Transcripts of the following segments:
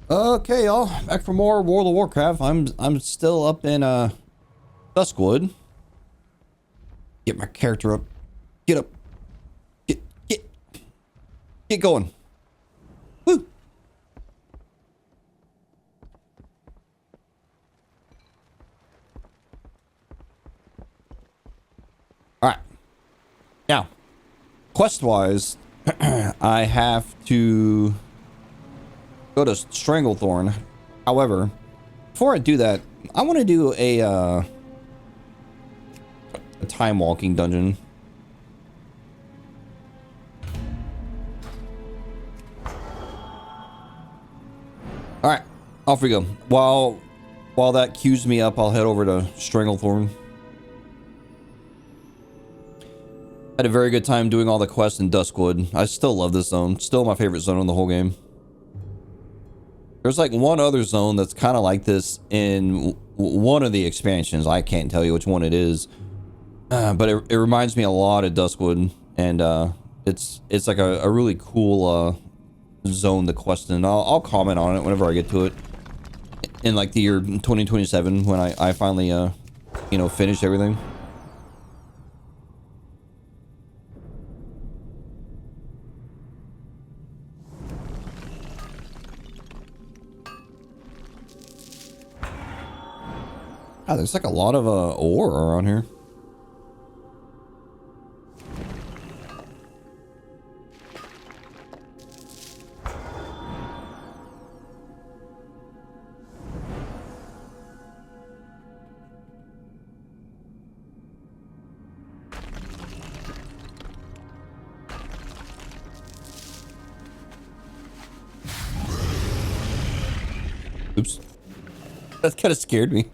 Okay, y'all, back for more World of Warcraft. I'm still up in Duskwood. Get my character up. Get up. Get get going. Woo. All right. Now, quest-wise, I have to go to Stranglethorn. However, before I do that, I want to do a time walking dungeon. All right, off we go. While that queues me up, I'll head over to Stranglethorn. Had a very good time doing all the quests in Duskwood. I still love this zone. Still my favorite zone in the whole game. There's like one other zone that's kind of like this in one of the expansions. I can't tell you which one it is. But it reminds me a lot of Duskwood. And it's like a really cool zone to quest in. I'll comment on it whenever I get to it. In like the year 2027 when I finally, you know, finish everything. Ah, there's like a lot of ore around here. Oops. That kind of scared me.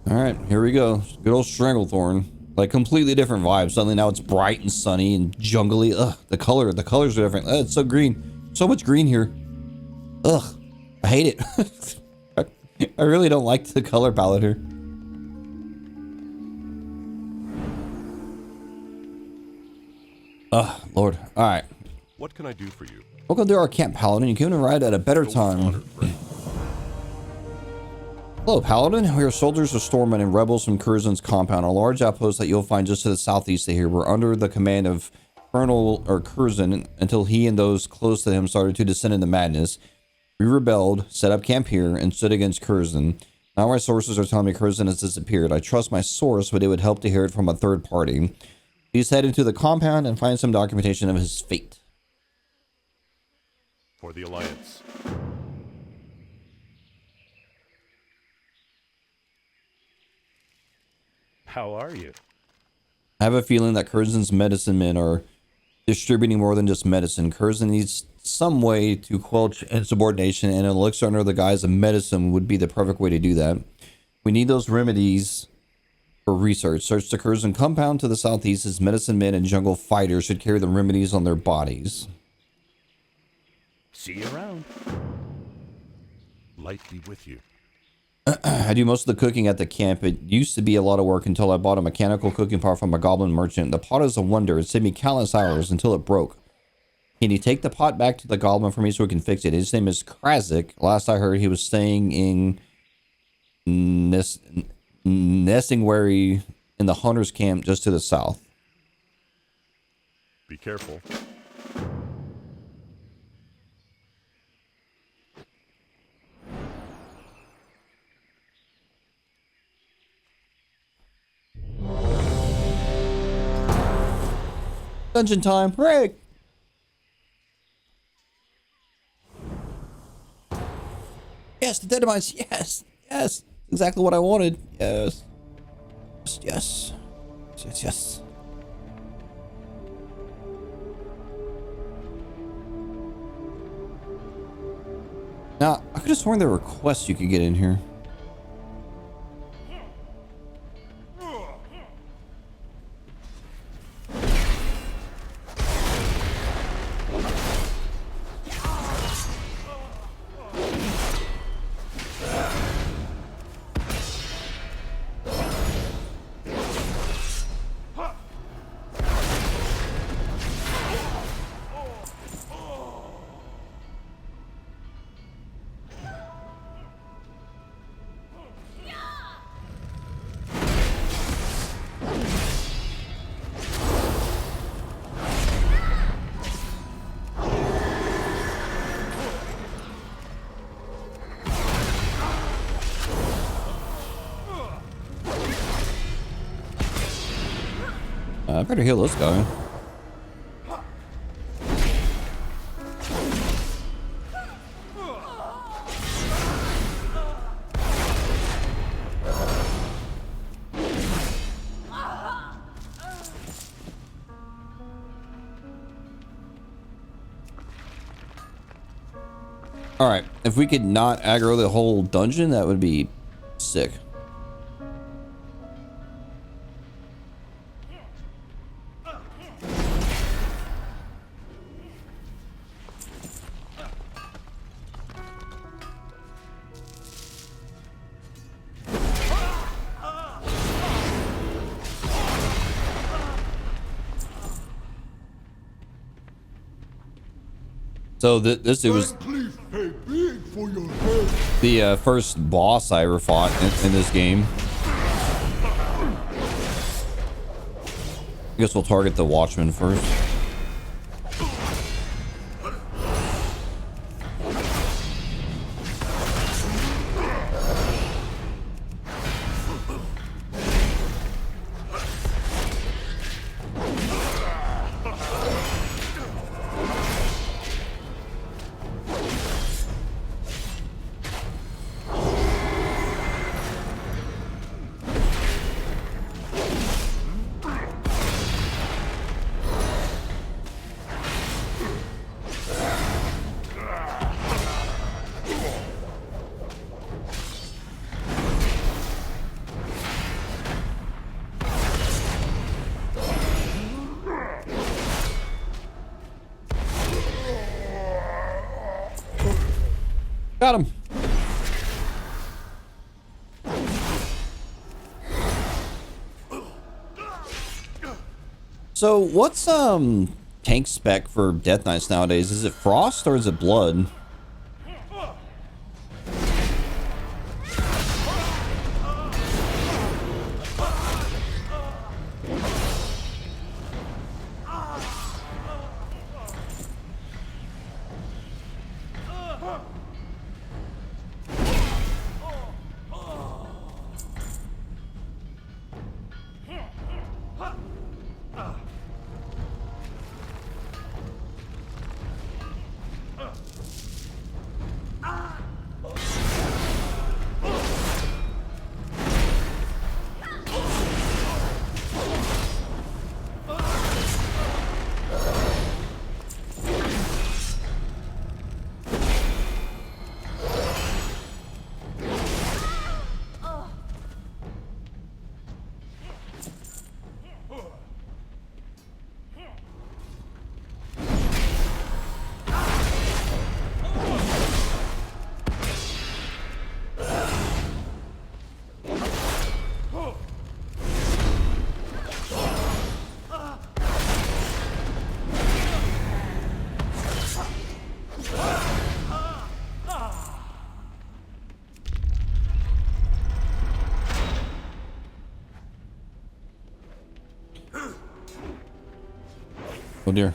Alright, here we go. Good old Stranglethorn. Like completely different vibes. Suddenly now it's bright and sunny and jungly. Ugh, the colors are different. It's so green. So much green here. Ugh, I hate it. I really don't like the color palette here. Ugh, Lord. Alright. What can I do for you? Welcome to our camp, Paladin. You came to ride at a better time. Hello, Paladin. We are soldiers of Stormwind and rebels from Curzon's compound, a large outpost that you'll find just to the southeast of here. We're under the command of Colonel Curzon until he and those close to him started to descend into madness. We rebelled, set up camp here, and stood against Curzon. Now my sources are telling me Curzon has disappeared. I trust my source, but it would help to hear it from a third party. Please head into the compound and find some documentation of his fate. For the Alliance. How are you? I have a feeling that Curzon's medicine men are distributing more than just medicine. Curzon needs some way to quelch insubordination, and an elixir under the guise of medicine would be the perfect way to do that. We need those remedies for research. Search the Curzon compound to the southeast as medicine men and jungle fighters should carry the remedies on their bodies. See you around. Light be with you. I do most of the cooking at the camp. It used to be a lot of work until I bought a mechanical cooking pot from a goblin merchant. The pot is a wonder. It saved me countless hours until it broke. Can you take the pot back to the goblin for me so we can fix it? His name is Krazik. Last I heard, he was staying in Nessingwary in the hunter's camp just to the south. Be careful. Dungeon time, hooray! Yes, the Deademites, yes, yes, exactly what I wanted, yes, yes, yes, yes, yes. Now, I could have sworn there were quests you could get in here. I better heal this guy. Alright, if we could not aggro the whole dungeon, that would be sick. So this dude was the first boss I ever fought in this game. I guess we'll target the Watchman first. Got him. So what's tank spec for Death Knights nowadays? Is it Frost or is it Blood? Oh dear.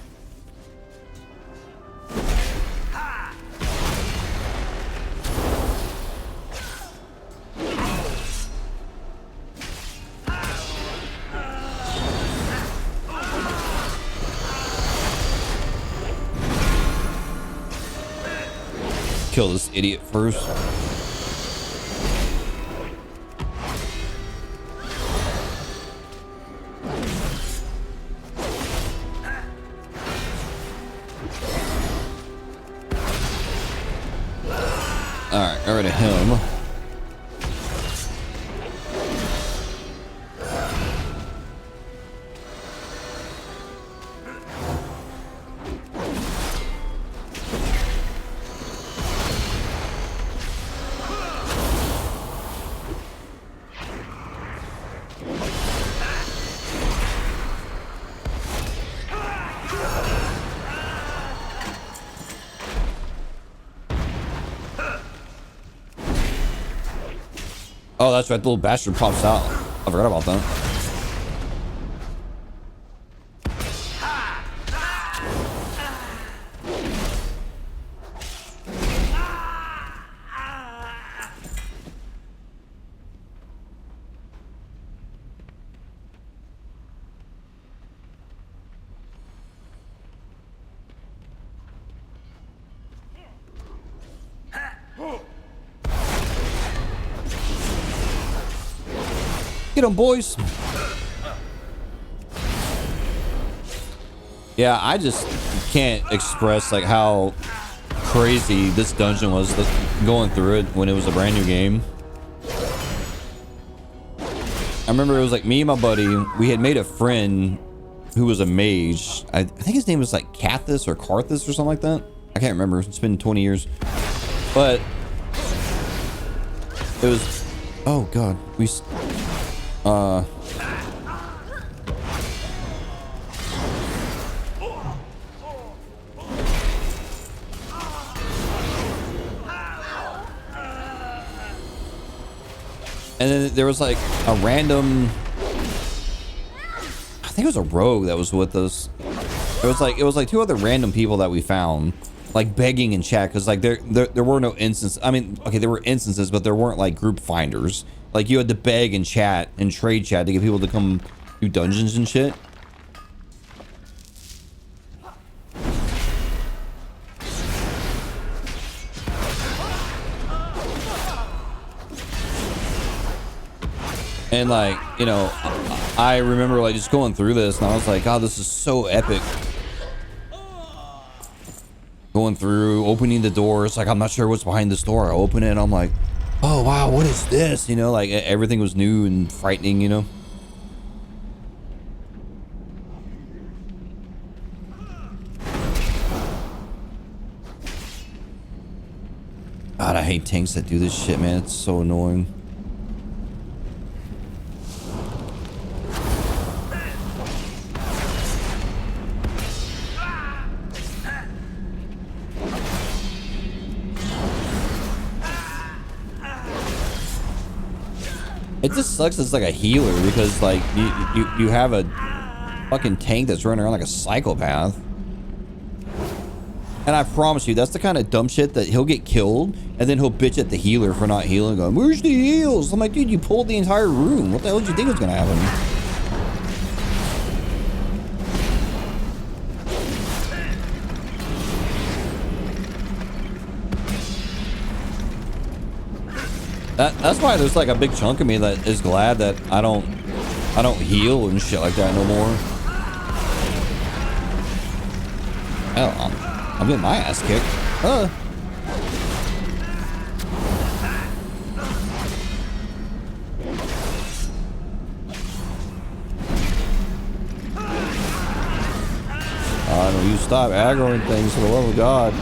Kill this idiot first. Alright, get rid of him. Oh, that's right. The little bastard pops out. I forgot about that. Get them, boys. Yeah, I just can't express like how crazy this dungeon was going through it when it was a brand new game. I remember it was like me and my buddy, we had made a friend who was a mage. I think his name was like Cathis or Carthus or something like that. I can't remember. It's been 20 years. But it was, oh God, and then there was like a random, I think it was a rogue that was with us. It was like two other random people that we found like begging in chat because like there were no instances. I mean, okay, there were instances, but there weren't like group finders. Like you had to beg in chat and trade chat to get people to come do dungeons and shit. And like, you know, I remember like just going through this and I was like, God, this is so epic. Going through, opening the doors, like I'm not sure what's behind this door. I open it and I'm like, oh wow, what is this? You know, like everything was new and frightening, you know. God, I hate tanks that do this shit, man. It's so annoying. It just sucks it's like a healer because like you have a fucking tank that's running around like a psychopath. And I promise you, that's the kind of dumb shit that he'll get killed and then he'll bitch at the healer for not healing, going, where's the heals? I'm like, dude, you pulled the entire room. What the hell did you think was gonna happen? That's why there's like a big chunk of me that is glad that I don't heal and shit like that no more. Hell, I'm getting my ass kicked. No, you stop aggroing things for the love of God.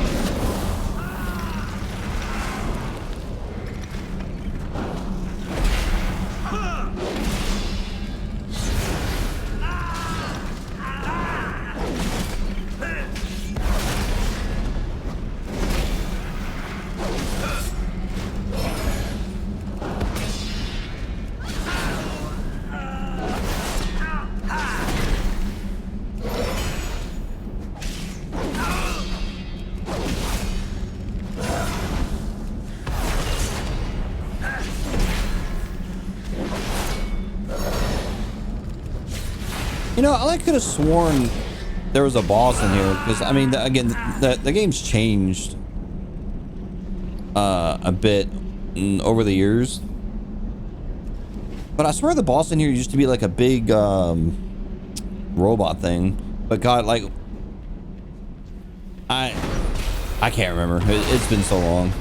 You know, I could have sworn there was a boss in here because I mean, again, the game's changed a bit over the years, but I swear the boss in here used to be like a big robot thing. But God, like I can't remember. It's been so long.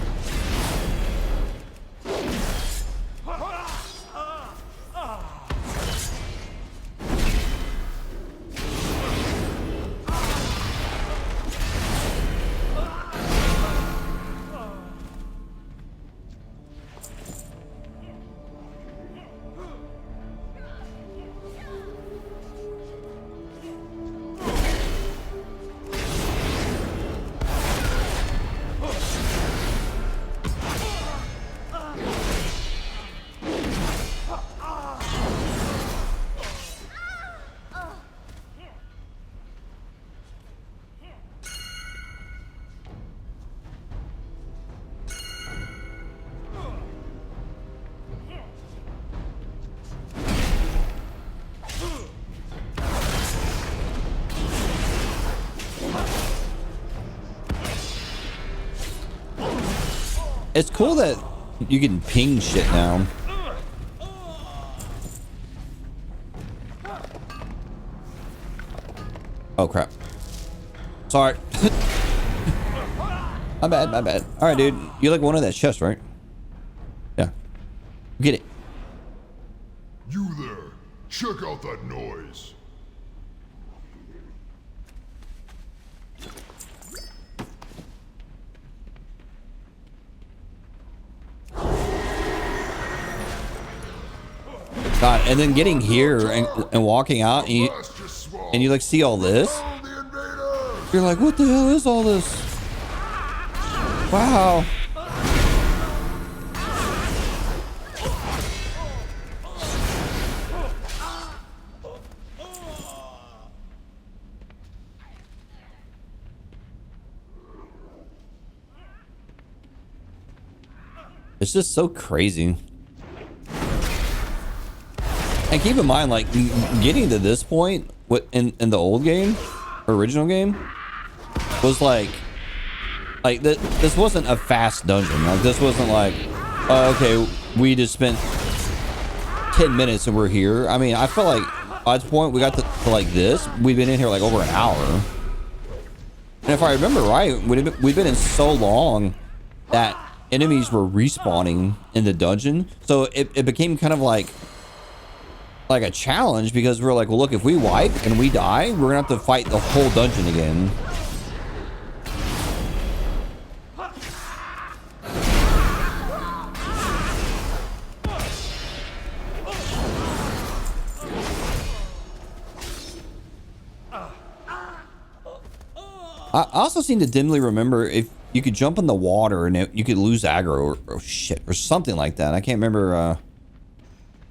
It's cool that you can ping shit now. Oh crap. Sorry. My bad, my bad. Alright, dude. You like one of that chest, right? Yeah. Get it. You there. Check out that noise. God, and then getting here and walking out and you like see all this. You're like, what the hell is all this? Wow. It's just so crazy. And keep in mind, like, getting to this point in the old game, original game, was like this wasn't a fast dungeon. Like, this wasn't like, oh, okay, we just spent 10 minutes and we're here. I mean, I felt like at this point we got to like this, we've been in here like over an hour. And if I remember right, we've been in so long that enemies were respawning in the dungeon. So it became kind of like a challenge, because we're like, well, look, if we wipe and we die, we're gonna have to fight the whole dungeon again. I also seem to dimly remember if you could jump in the water and you could lose aggro or shit or something like that. I can't remember. I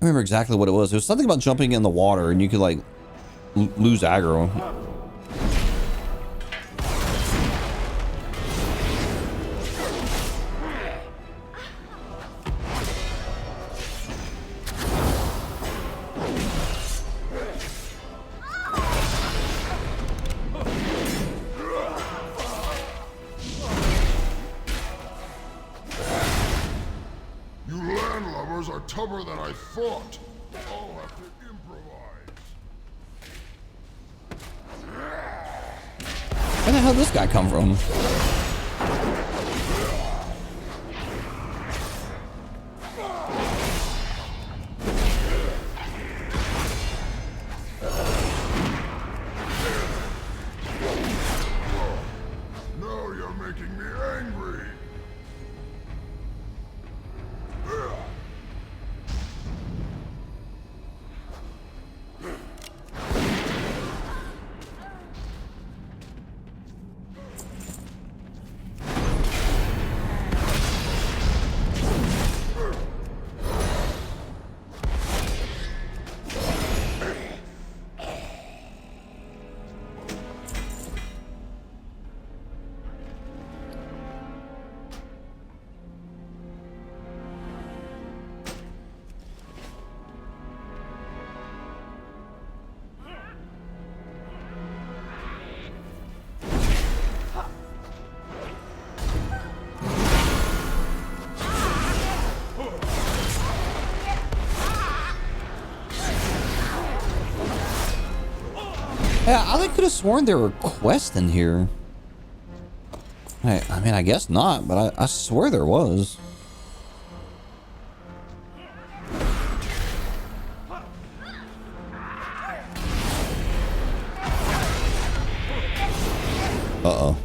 remember exactly what it was. It was something about jumping in the water and you could like lose aggro. You landlubbers are tougher than I thought. I'll have to improvise. Where the hell did this guy come from? Now you're making me angry. Yeah, I could have sworn there were quests in here. I mean, I guess not, but I swear there was. Uh-oh.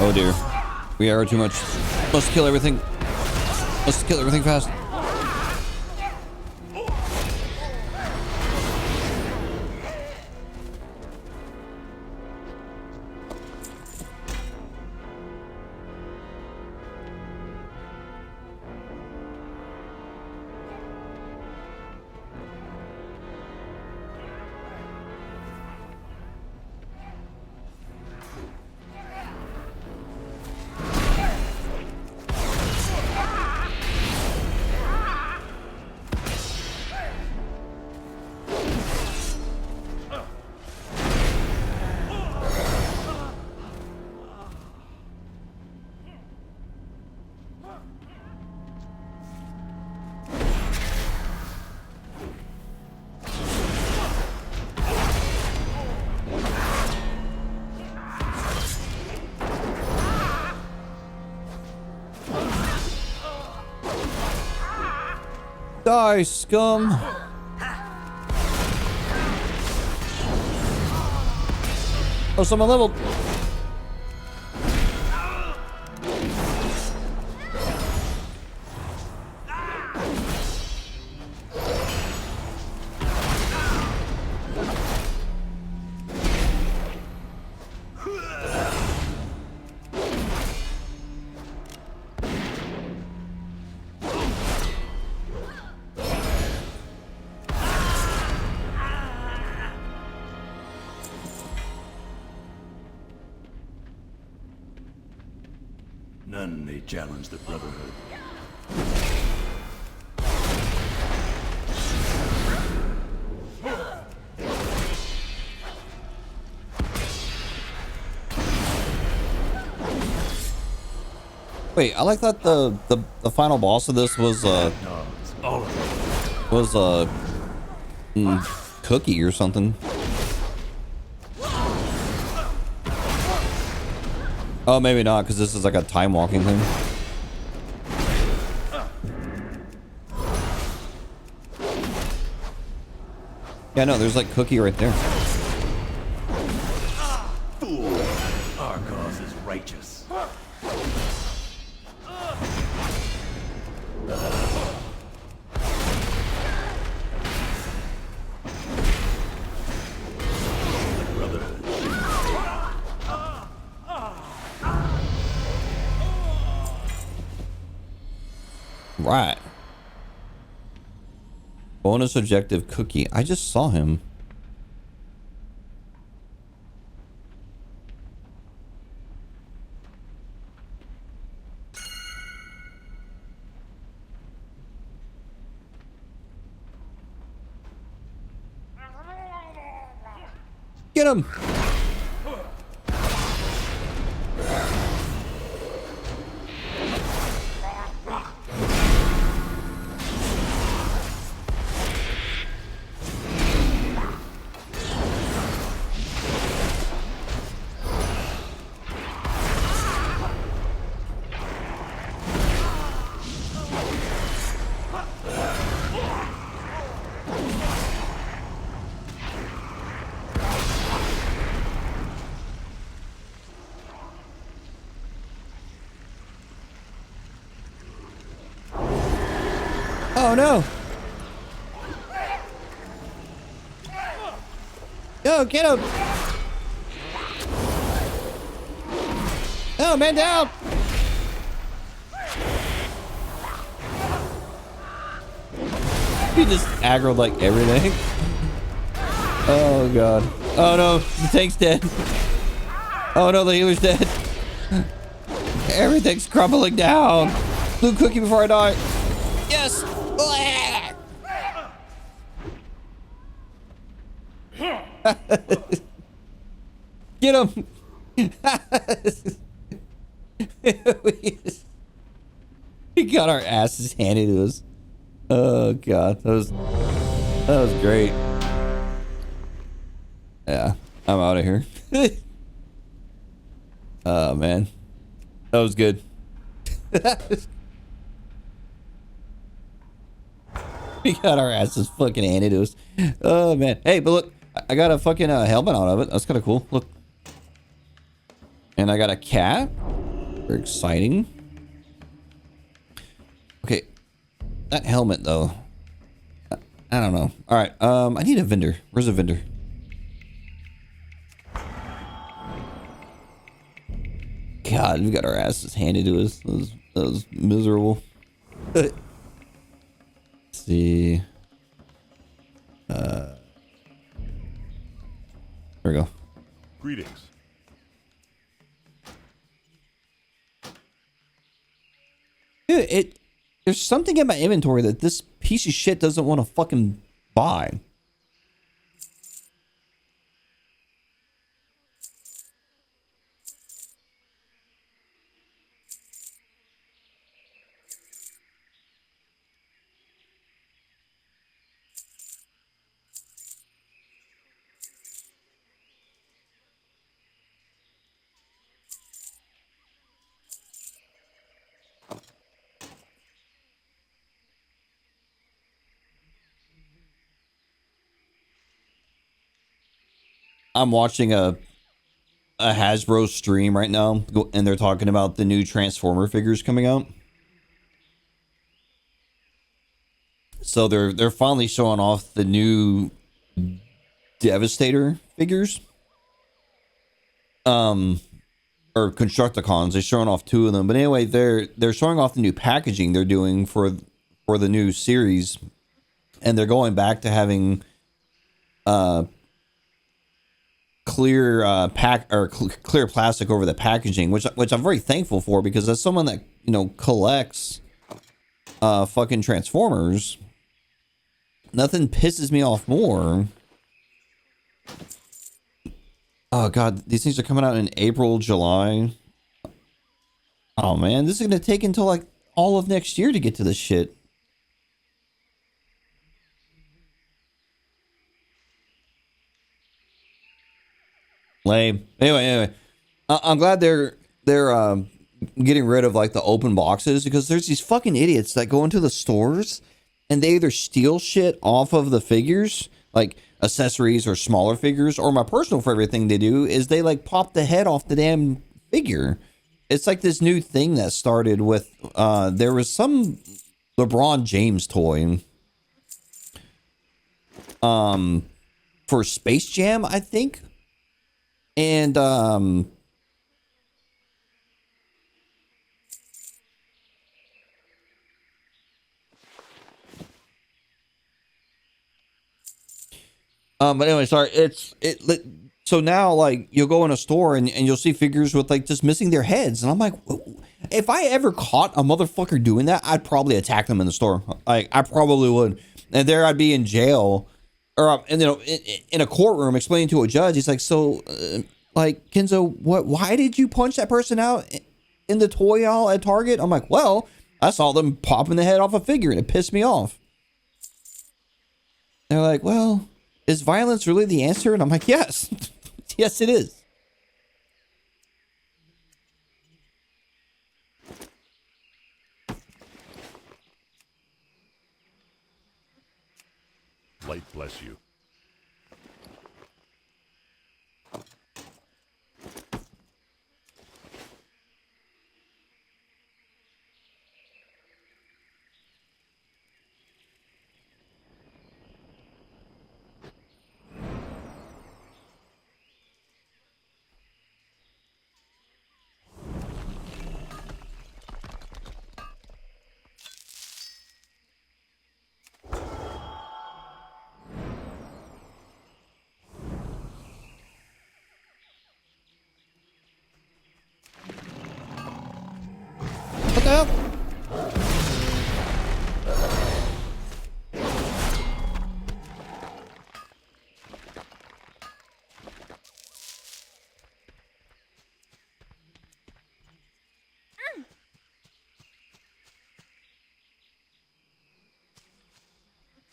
Oh dear. We are too much. Let's kill everything. Let's kill everything fast. Die, scum. Oh, someone leveled. None may challenge the Brotherhood. Wait, I like that the final boss of this was Cookie or something. Oh, maybe not, because this is like a time walking thing. Yeah, no, there's like Cookie right there. Fool! Our cause is righteous. Right. Bonus objective Cookie. I just saw him. Get him! Oh no! Go, get him! Oh, man down! He just aggroed like everything. Oh god. Oh no, the tank's dead. Oh no, the healer's dead. Everything's crumbling down. Blue cookie before I die. Yes! Get him! We got our asses handed to us. Oh god, that was great. Yeah, I'm out of here. Oh man, that was good. We got our asses fucking handed to us. Oh man, hey, but look, I got a fucking helmet out of it. That's kind of cool. Look, and I got a cat. Very exciting. Okay, that helmet though. I don't know. All right, I need a vendor. Where's a vendor? God, we got our asses handed to us. That was miserable. Let's see. There we go. Greetings. Dude, there's something in my inventory that this piece of shit doesn't want to fucking buy. I'm watching a Hasbro stream right now, and they're talking about the new Transformer figures coming out. So they're finally showing off the new Devastator figures. Or Constructicons. They're showing off 2 of them. But anyway, they're showing off the new packaging they're doing for the new series, and they're going back to having clear clear plastic over the packaging, which I'm very thankful for, because as someone that, you know, collects fucking Transformers, nothing pisses me off more. Oh god, these things are coming out in April, July. Oh man, this is gonna take until like all of next year to get to this shit. Lame. Anyway, I'm glad they're getting rid of like the open boxes, because there's these fucking idiots that go into the stores and they either steal shit off of the figures, like accessories or smaller figures, or my personal favorite thing they do is they like pop the head off the damn figure. It's like this new thing that started with there was some LeBron James toy for Space Jam, I think. And but anyway, sorry. So now, like, you'll go in a store and you'll see figures with like just missing their heads, and I'm like, if I ever caught a motherfucker doing that, I'd probably attack them in the store. Like, I probably would, and there I'd be in jail, or and you know, in a courtroom explaining to a judge. He's like, so, like, Kenzo, why did you punch that person out in the toy aisle at Target? I'm like, well, I saw them popping the head off a figure and it pissed me off. They're like, well, is violence really the answer? And I'm like, yes. Yes, it is. Light bless you. What the hell?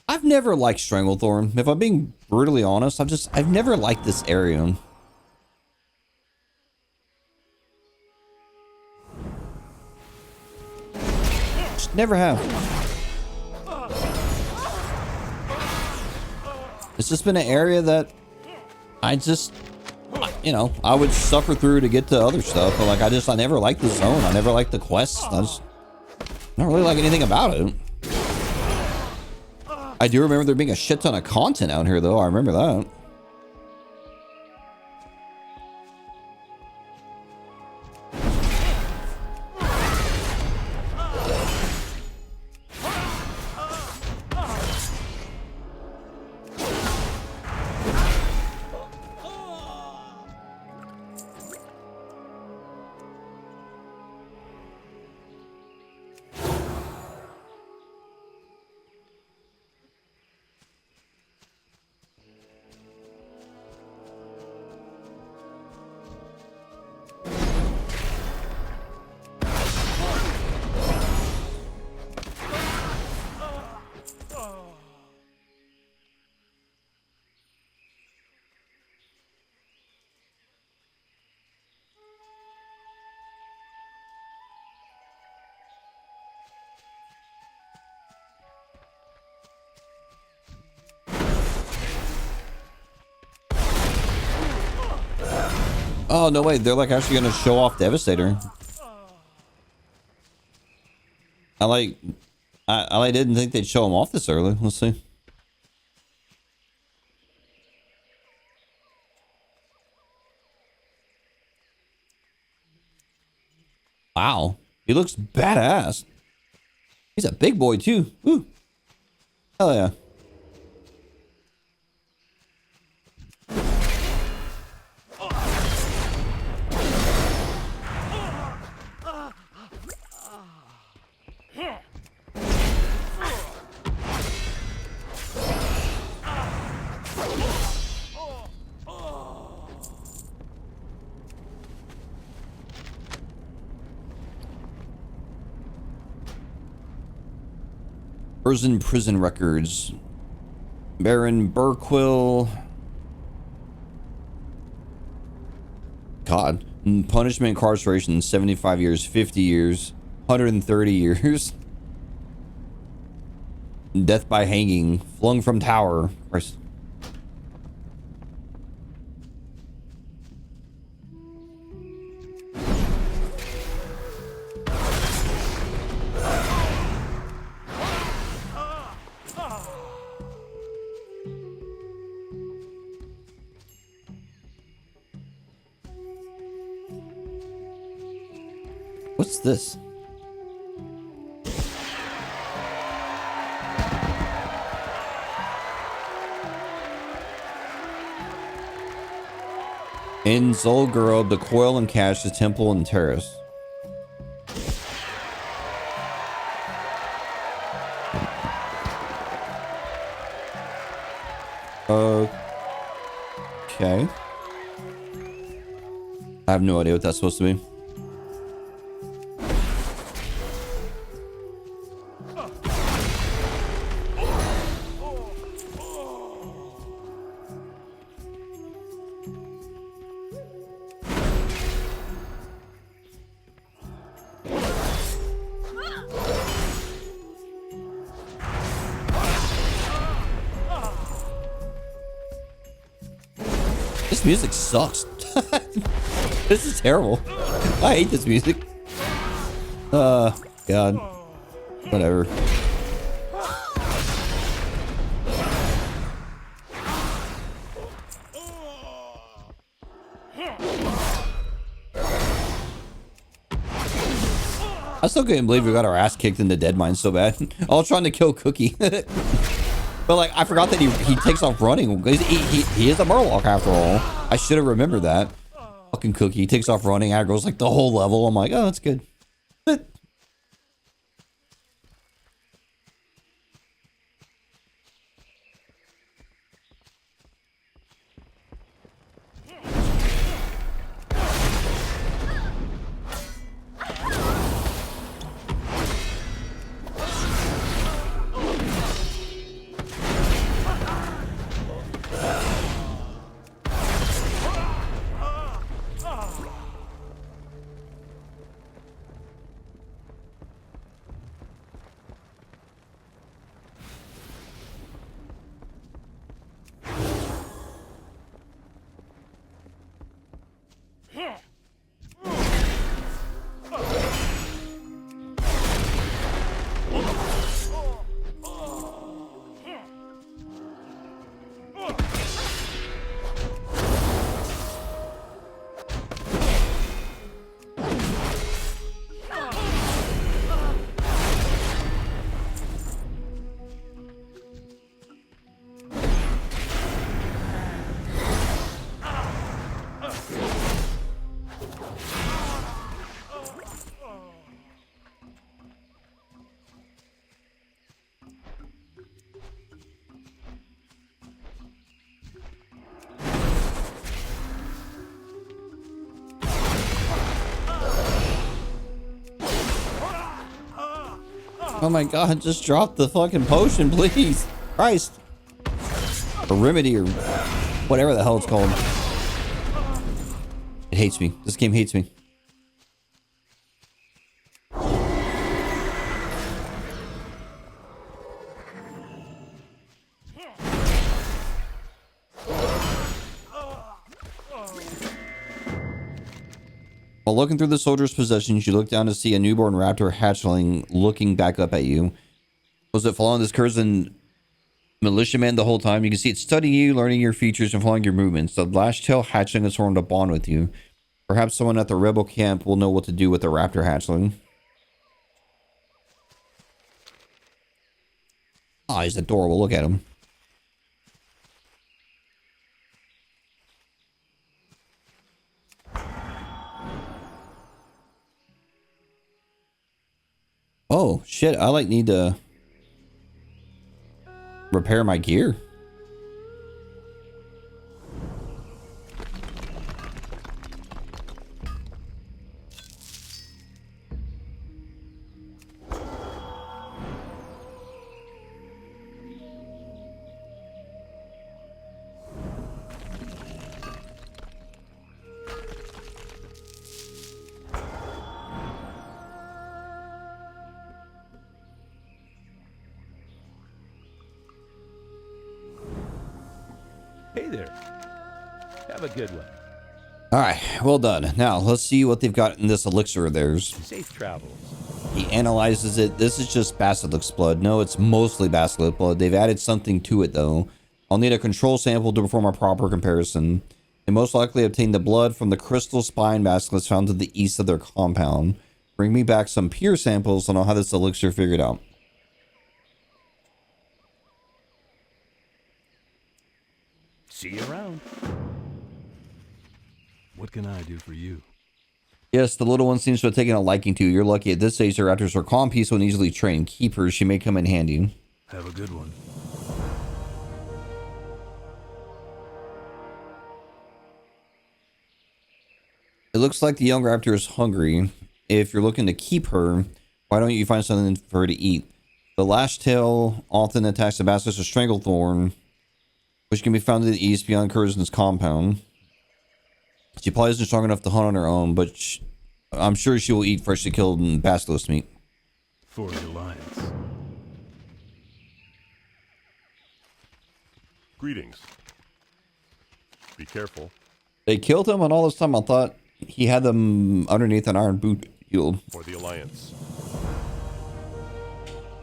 I've never liked Stranglethorn. If I'm being brutally honest, I've never liked this area. Just never have. It's just been an area that I just, you know, I would suffer through to get to other stuff. But like, I never liked the zone. I never liked the quests. I don't really like anything about it. I do remember there being a shit ton of content out here, though. I remember that. Oh, no way. They're like actually going to show off Devastator. I didn't think they'd show him off this early. Let's see. Wow. He looks badass. He's a big boy too. Woo. Hell yeah. Prison records. Baron Burquill. God. Punishment, incarceration, 75 years, 50 years, 130 years. Death by hanging, flung from tower. Christ. What's this? In Zul'Gurub, the coil and cache, the temple and terrace. Okay. I have no idea what that's supposed to be. This music sucks. This is terrible. I hate this music. God. Whatever. I still couldn't believe we got our ass kicked in the dead mine so bad. I was trying to kill Cookie. But like, I forgot that he takes off running. He is a Murloc after all. I should have remembered that. Fucking Cookie. He takes off running, aggro's like the whole level. I'm like, oh, that's good. Oh my god, just drop the fucking potion, please. Christ. Or remedy or whatever the hell it's called. It hates me. This game hates me. While looking through the soldier's possessions, you look down to see a newborn raptor hatchling looking back up at you. Was it following this Curzon militiaman the whole time? You can see it studying you, learning your features, and following your movements. The last tail hatchling has formed a bond with you. Perhaps someone at the rebel camp will know what to do with the raptor hatchling. Ah, he's adorable. Look at him. Oh, shit. I like need to repair my gear. Hey there. Have a good one. All right, well done. Now, let's see what they've got in this elixir of theirs. Safe travels. He analyzes it. This is just basilisk blood. No, it's mostly basilisk blood. They've added something to it, though. I'll need a control sample to perform a proper comparison. They most likely obtained the blood from the crystal spine basilisk found to the east of their compound. Bring me back some pure samples and I'll have this elixir figured out. See you around. What can I do for you? Yes, the little one seems to have taken a liking to you. You're lucky at this age the raptors are calm, peaceful, and easily trained. Keep her. She may come in handy. Have a good one. It looks like the young raptor is hungry. If you're looking to keep her, why don't you find something for her to eat? The lash tail often attacks the basilisk or stranglethorn, which can be found to the east beyond Curzon's compound. She probably isn't strong enough to hunt on her own, but I'm sure she will eat freshly killed basilisk meat. For the Alliance. Greetings. Be careful. They killed him, and all this time I thought he had them underneath an iron boot shield. For the Alliance.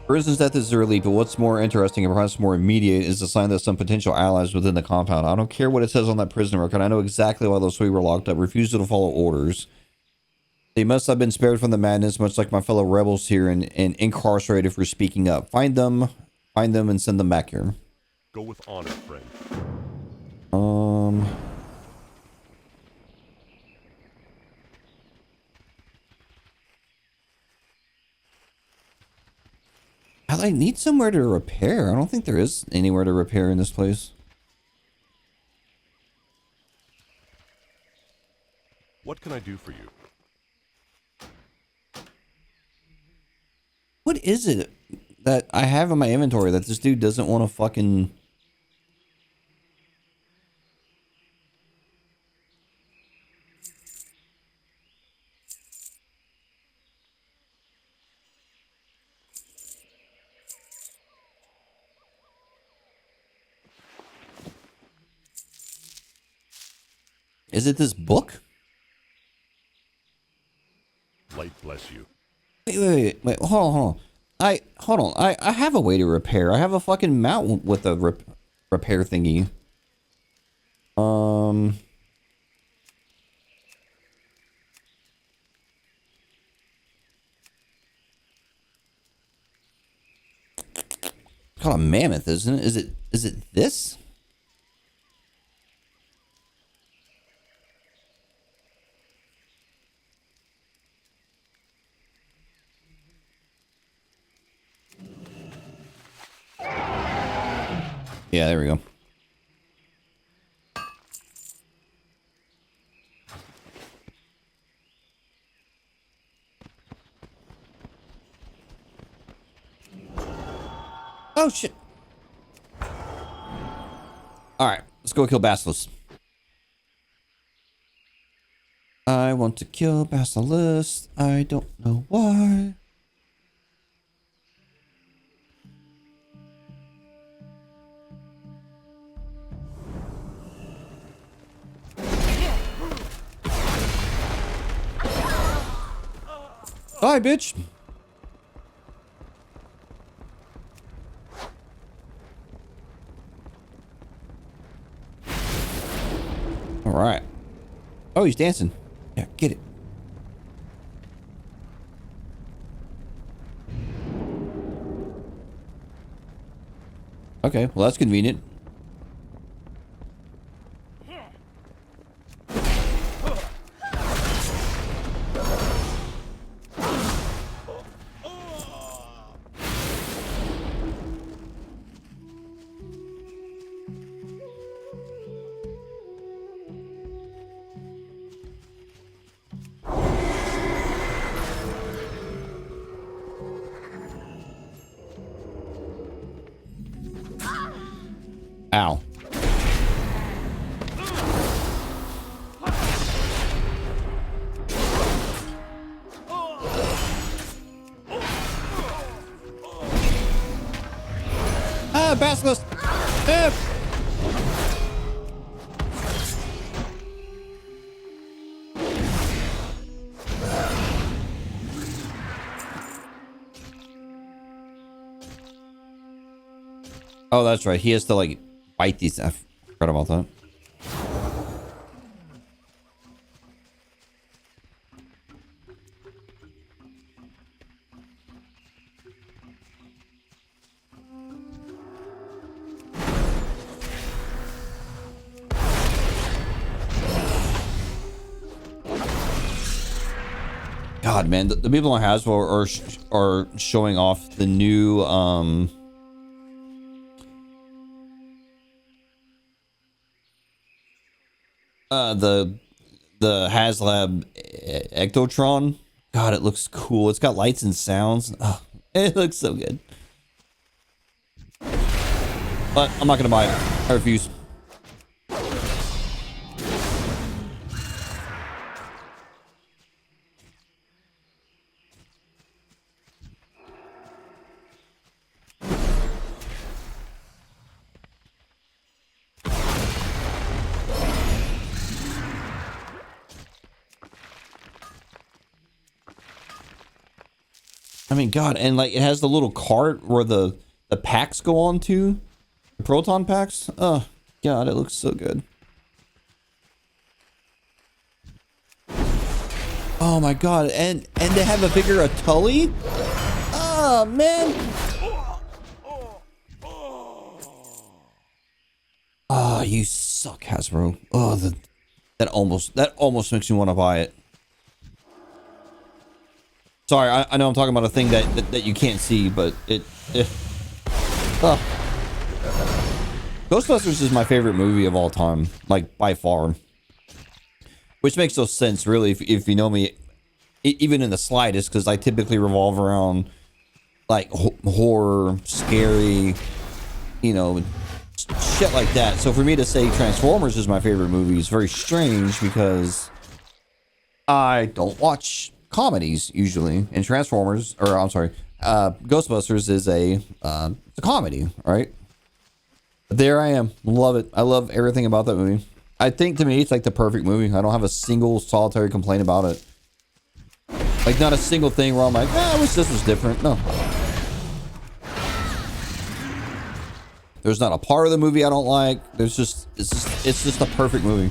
Curzon's death is early, but what's more interesting and perhaps more immediate is the sign that some potential allies within the compound. I don't care what it says on that prisoner record. I know exactly why those three were locked up. Refusal to follow orders. They must have been spared from the madness, much like my fellow rebels here, and incarcerated for speaking up. Find them, and send them back here. Go with honor, friend. I need somewhere to repair. I don't think there is anywhere to repair in this place. What can I do for you? What is it that I have in my inventory that this dude doesn't want to fucking... Is it this book? Light bless you. Wait, hold on. I have a way to repair. I have a fucking mount with a repair thingy. It's called a mammoth, isn't it? Is it this? Yeah, there we go. Oh, shit. Alright, let's go kill Basilisk. I want to kill Basilisk. I don't know why. Bye, bitch. All right. Oh, he's dancing. Yeah, get it. Okay, well, that's convenient. Ow. Ah, basilisk. Ah. Oh, that's right. He has to like bite these. I forgot about that. God, man, the people on Hasbro are showing off the new the HasLab Ectotron. God, it looks cool. It's got lights and sounds. Oh, it looks so good. But I'm not gonna buy it. I refuse. I mean, God, and like it has the little cart where the packs go on to, the proton packs. Oh, God, it looks so good. Oh my God, and they have a figure of Tully. Oh man. Oh, you suck, Hasbro. Oh, that almost makes me want to buy it. Sorry, I know I'm talking about a thing that you can't see, but Ghostbusters is my favorite movie of all time, like by far. Which makes no sense, really, if you know me, even in the slightest, because I typically revolve around like horror, scary, you know, shit like that. So for me to say Transformers is my favorite movie is very strange because I don't watch comedies usually, and Transformers, or I'm sorry, Ghostbusters is it's a comedy, right? But there I am, love it. I love everything about that movie. I think to me it's like the perfect movie. I don't have a single solitary complaint about it. Like not a single thing where I'm like, I wish this was different. No. There's not a part of the movie I don't like. It's just a perfect movie.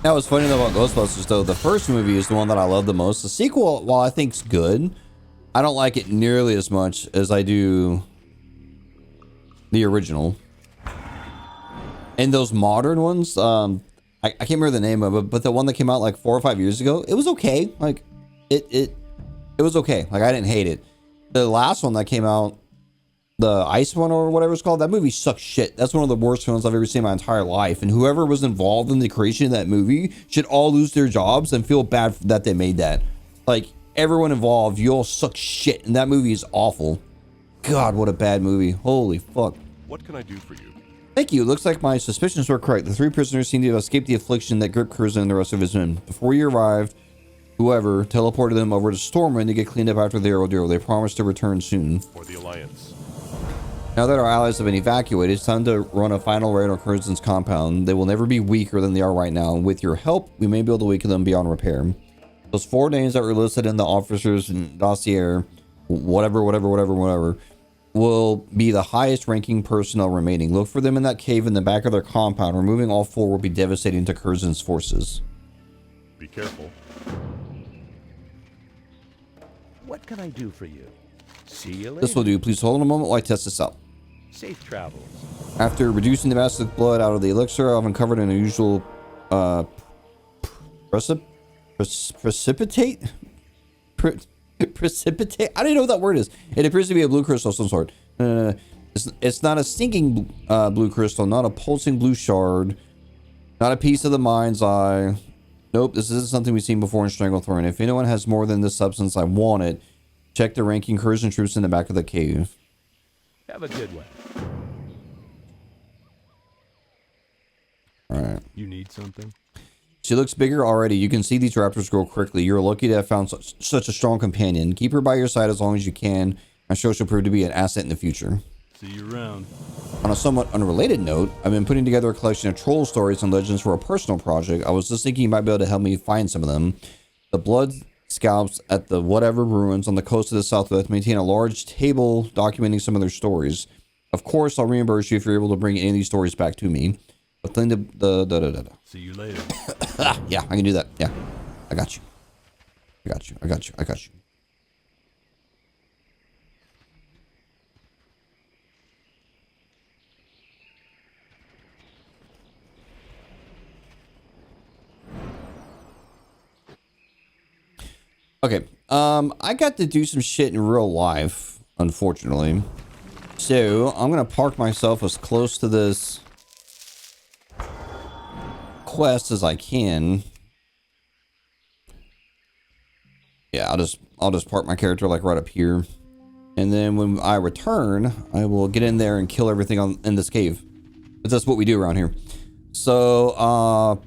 That was funny though about Ghostbusters though. The first movie is the one that I love the most. The sequel, while I think's good, I don't like it nearly as much as I do the original. And those modern ones, I can't remember the name of it, but the one that came out like 4 or 5 years ago, it was okay. Like it was okay. Like I didn't hate it. The last one that came out the ice one or whatever it's called. That movie sucks shit. That's one of the worst films I've ever seen in my entire life. And whoever was involved in the creation of that movie should all lose their jobs and feel bad that they made that. Like, everyone involved, you all suck shit. And that movie is awful. God, what a bad movie. Holy fuck. What can I do for you? Thank you. Looks like my suspicions were correct. The 3 prisoners seem to have escaped the affliction that gripped Curzon and the rest of his men. Before you arrived, whoever teleported them over to Stormwind to get cleaned up after their ordeal. They promised to return soon. For the Alliance. Now that our allies have been evacuated, it's time to run a final raid on Curzon's compound. They will never be weaker than they are right now. And with your help, we may be able to weaken them beyond repair. Those 4 names that were listed in the officers' dossier, whatever, will be the highest ranking personnel remaining. Look for them in that cave in the back of their compound. Removing all 4 will be devastating to Curzon's forces. Be careful. What can I do for you? See you later. This will do. Please hold on a moment while I test this out. Safe travels. After reducing the basilisk blood out of the elixir, I've uncovered an unusual precipitate? Precipitate? I don't even know what that word is. It appears to be a blue crystal of some sort. It's not a stinking blue crystal, not a pulsing blue shard, not a piece of the mind's eye. Nope, this isn't something we've seen before in Stranglethorn. If anyone has more than this substance, I want it. Check the ranking Curzon troops in the back of the cave. Have a good one. Alright. You need something? She looks bigger already. You can see these raptors grow quickly. You're lucky to have found such a strong companion. Keep her by your side as long as you can. I'm sure she'll prove to be an asset in the future. See you around. On a somewhat unrelated note, I've been putting together a collection of troll stories and legends for a personal project. I was just thinking you might be able to help me find some of them. The blood scalps at the whatever ruins on the coast of the Southwest maintain a large table documenting some of their stories. Of course, I'll reimburse you if you're able to bring any of these stories back to me. But then See you later. yeah, I can do that. Yeah, I got you. I got you. I got you. I got you. Okay, I got to do some shit in real life, unfortunately. So, I'm gonna park myself as close to this quest as I can. Yeah, I'll just park my character like right up here. And then when I return, I will get in there and kill everything in this cave. But that's what we do around here. So,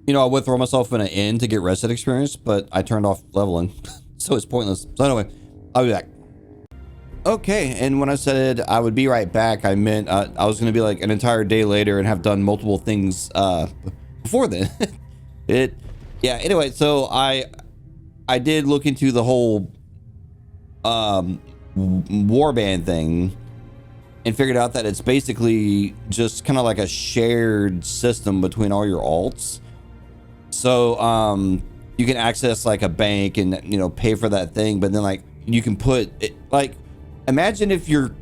you know, I would throw myself in an inn to get reset experience, but I turned off leveling, so it's pointless. So anyway, I'll be back. Okay, and when I said I would be right back, I meant I was going to be like an entire day later and have done multiple things before then. Yeah, anyway, so I did look into the whole warband thing and figured out that it's basically just kind of like a shared system between all your alts. So, you can access like a bank and, you know, pay for that thing, but then like you can put it, like, imagine if your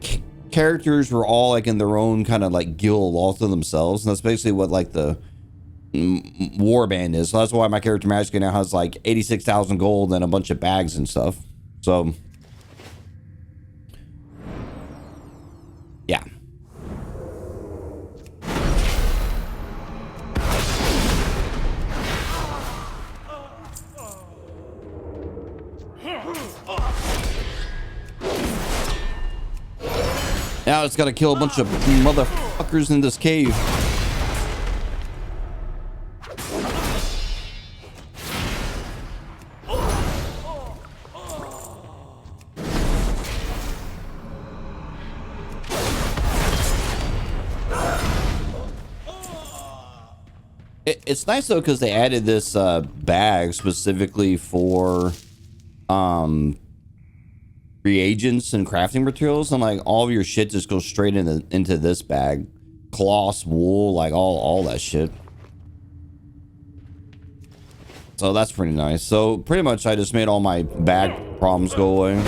characters were all like in their own kind of like guild all to themselves. And that's basically what like the warband is. So that's why my character magically now has like 86,000 gold and a bunch of bags and stuff. So, yeah. Now it's got to kill a bunch of motherfuckers in this cave. It's nice though because they added this bag specifically for reagents and crafting materials, and like all of your shit just goes straight into this bag. Cloth, wool, like all that shit. So that's pretty nice. So pretty much I just made all my bag problems go away.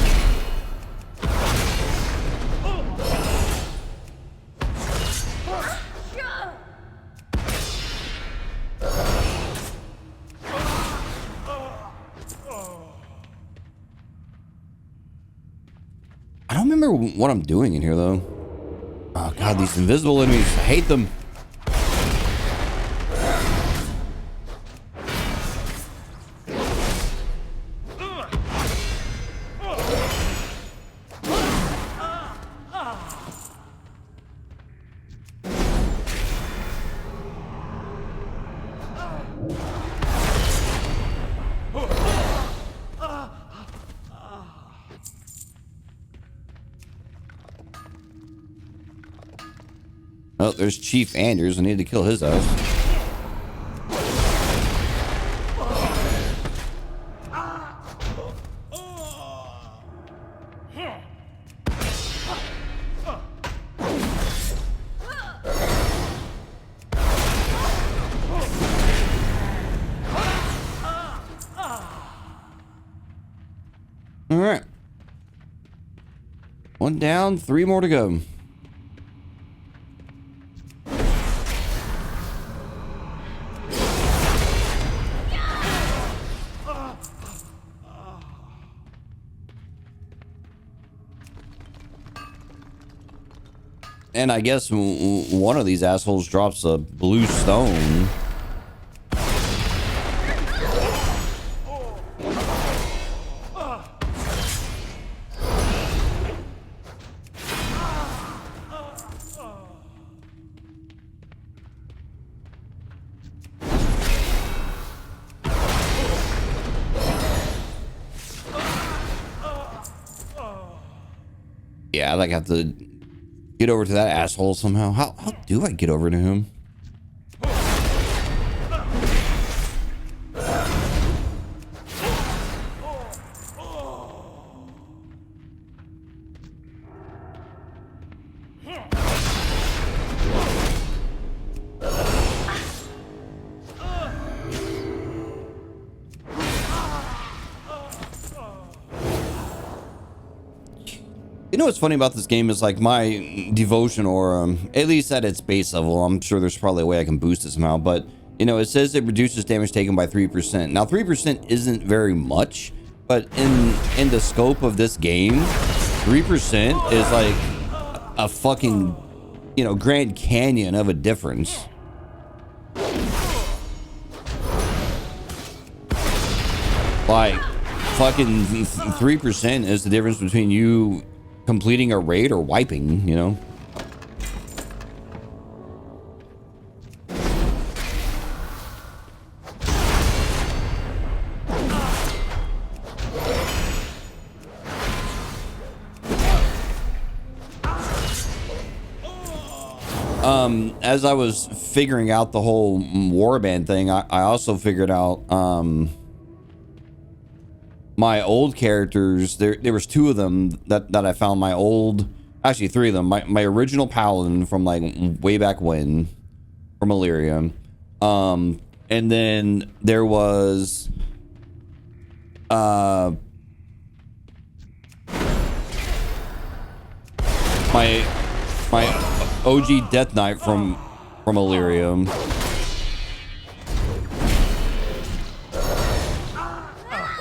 I don't remember what I'm doing in here, though. Oh, God, these invisible enemies. I hate them. Oh, there's Chief Anders. I need to kill his ass. All right. One down, 3 more to go. And I guess one of these assholes drops a blue stone. Yeah, I like have to get over to that asshole somehow. How do I get over to him? You know what's funny about this game is like my devotion, or at least at its base level, I'm sure there's probably a way I can boost it somehow, but you know, it says it reduces damage taken by 3%. Now 3% isn't very much, but in the scope of this game, 3% is like a fucking, you know, Grand Canyon of a difference. Like fucking 3% is the difference between you completing a raid or wiping, you know. As I was figuring out the whole warband thing, I also figured out my old characters. There was 2 of them that I found. My old, actually 3 of them. My original paladin from like way back when, from Illyria, and then there was my OG Death Knight from Illyria.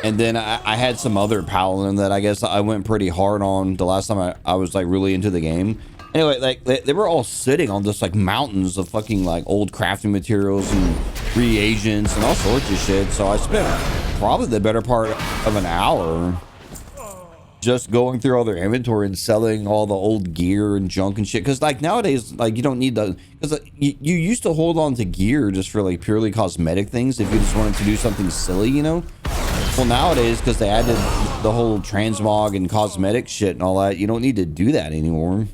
And then I had some other paladin that I guess I went pretty hard on the last time I was like really into the game. Anyway, like they were all sitting on just like mountains of fucking like old crafting materials and reagents and all sorts of shit. So I spent probably the better part of an hour just going through all their inventory and selling all the old gear and junk and shit. Because like nowadays, like you don't need the, because you used to hold on to gear just for like purely cosmetic things if you just wanted to do something silly, you know. Well, nowadays, because they added the whole transmog and cosmetic shit and all that, you don't need to do that anymore.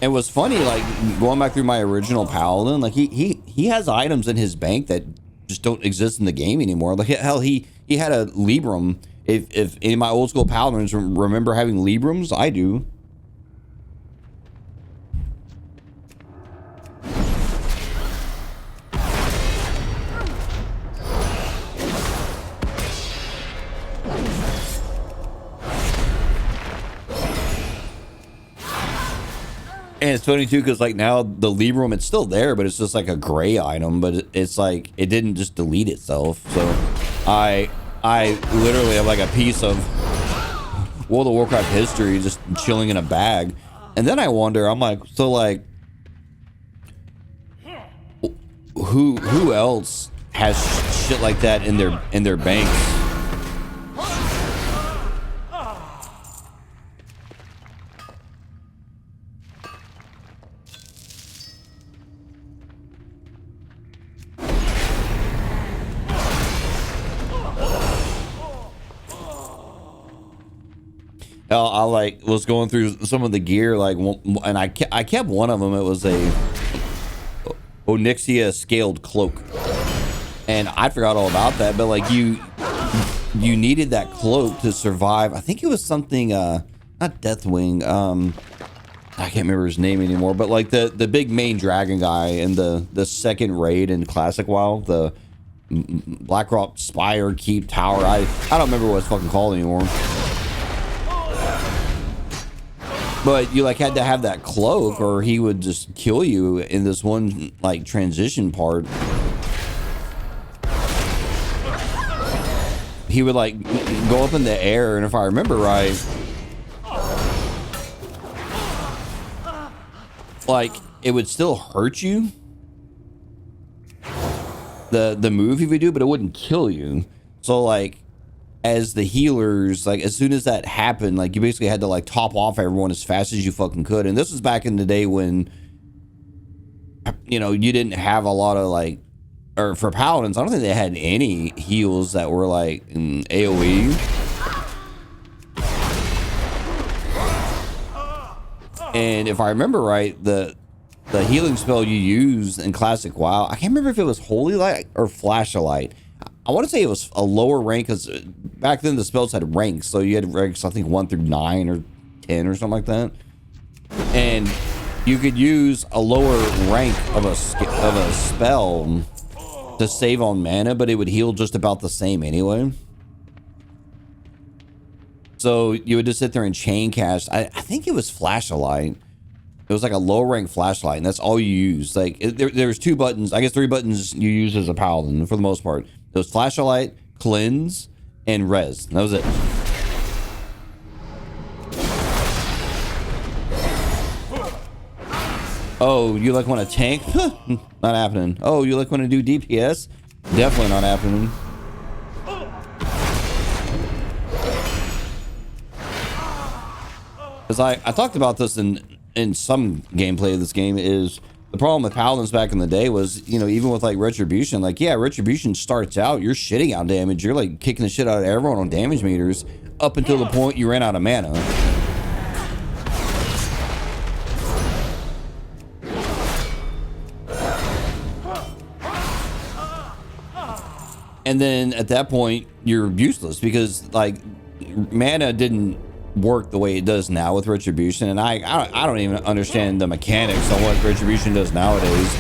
It was funny, like going back through my original paladin, like he has items in his bank that just don't exist in the game anymore. Like hell, he had a Librum. If any of my old school paladins remember having Librums, I do. And it's funny too, because like now the Librum, it's still there, but it's just like a gray item. But it's like it didn't just delete itself. So I I literally have like a piece of World of Warcraft history just chilling in a bag. And then I wonder, I'm like, so like, who else has shit like that in their banks? I like was going through some of the gear, like, and I kept one of them. It was a Onyxia scaled cloak, and I forgot all about that. But like you needed that cloak to survive. I think it was something not Deathwing. I can't remember his name anymore. But like the big main dragon guy in the second raid in Classic WoW, the Blackrock Spire Keep Tower. I don't remember what it's fucking called anymore. But you like had to have that cloak or he would just kill you in this one like transition part. He would like go up in the air, and if I remember right, like it would still hurt you. The move he would do, but it wouldn't kill you. So like as the healers, like as soon as that happened, like you basically had to like top off everyone as fast as you fucking could. And this was back in the day when, you know, you didn't have a lot of like, or for paladins, I don't think they had any heals that were like in AoE. And if I remember right, the healing spell you used in Classic WoW, I can't remember if it was Holy Light or Flash of Light. I want to say it was a lower rank, because back then the spells had ranks, so you had ranks I think 1 through 9 or 10 or something like that, and you could use a lower rank of a spell to save on mana, but it would heal just about the same anyway. So you would just sit there and chain cast. I think it was Flashlight. It was like a low rank flashlight, and that's all you use. Like there's 2 buttons, I guess 3 buttons you use as a paladin for the most part. It was flashlight, cleanse, and res. That was it. Oh, you like want to tank? Not happening. Oh, you like want to do DPS? Definitely not happening. Because I talked about this in some gameplay of this game, is the problem with paladins back in the day was, you know, even with like retribution, like, yeah, retribution starts out, you're shitting out damage, you're like kicking the shit out of everyone on damage meters up until the point you ran out of mana. And then at that point you're useless, because like mana didn't work the way it does now with retribution, and I don't even understand the mechanics on what retribution does nowadays.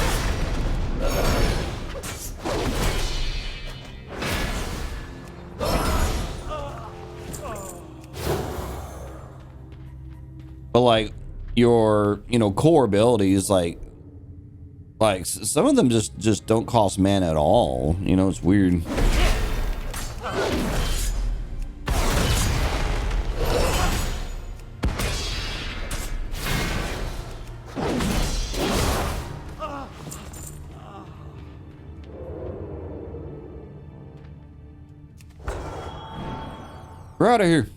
But like your, you know, core abilities, like some of them just don't cost mana at all. You know, it's weird. We're out of here.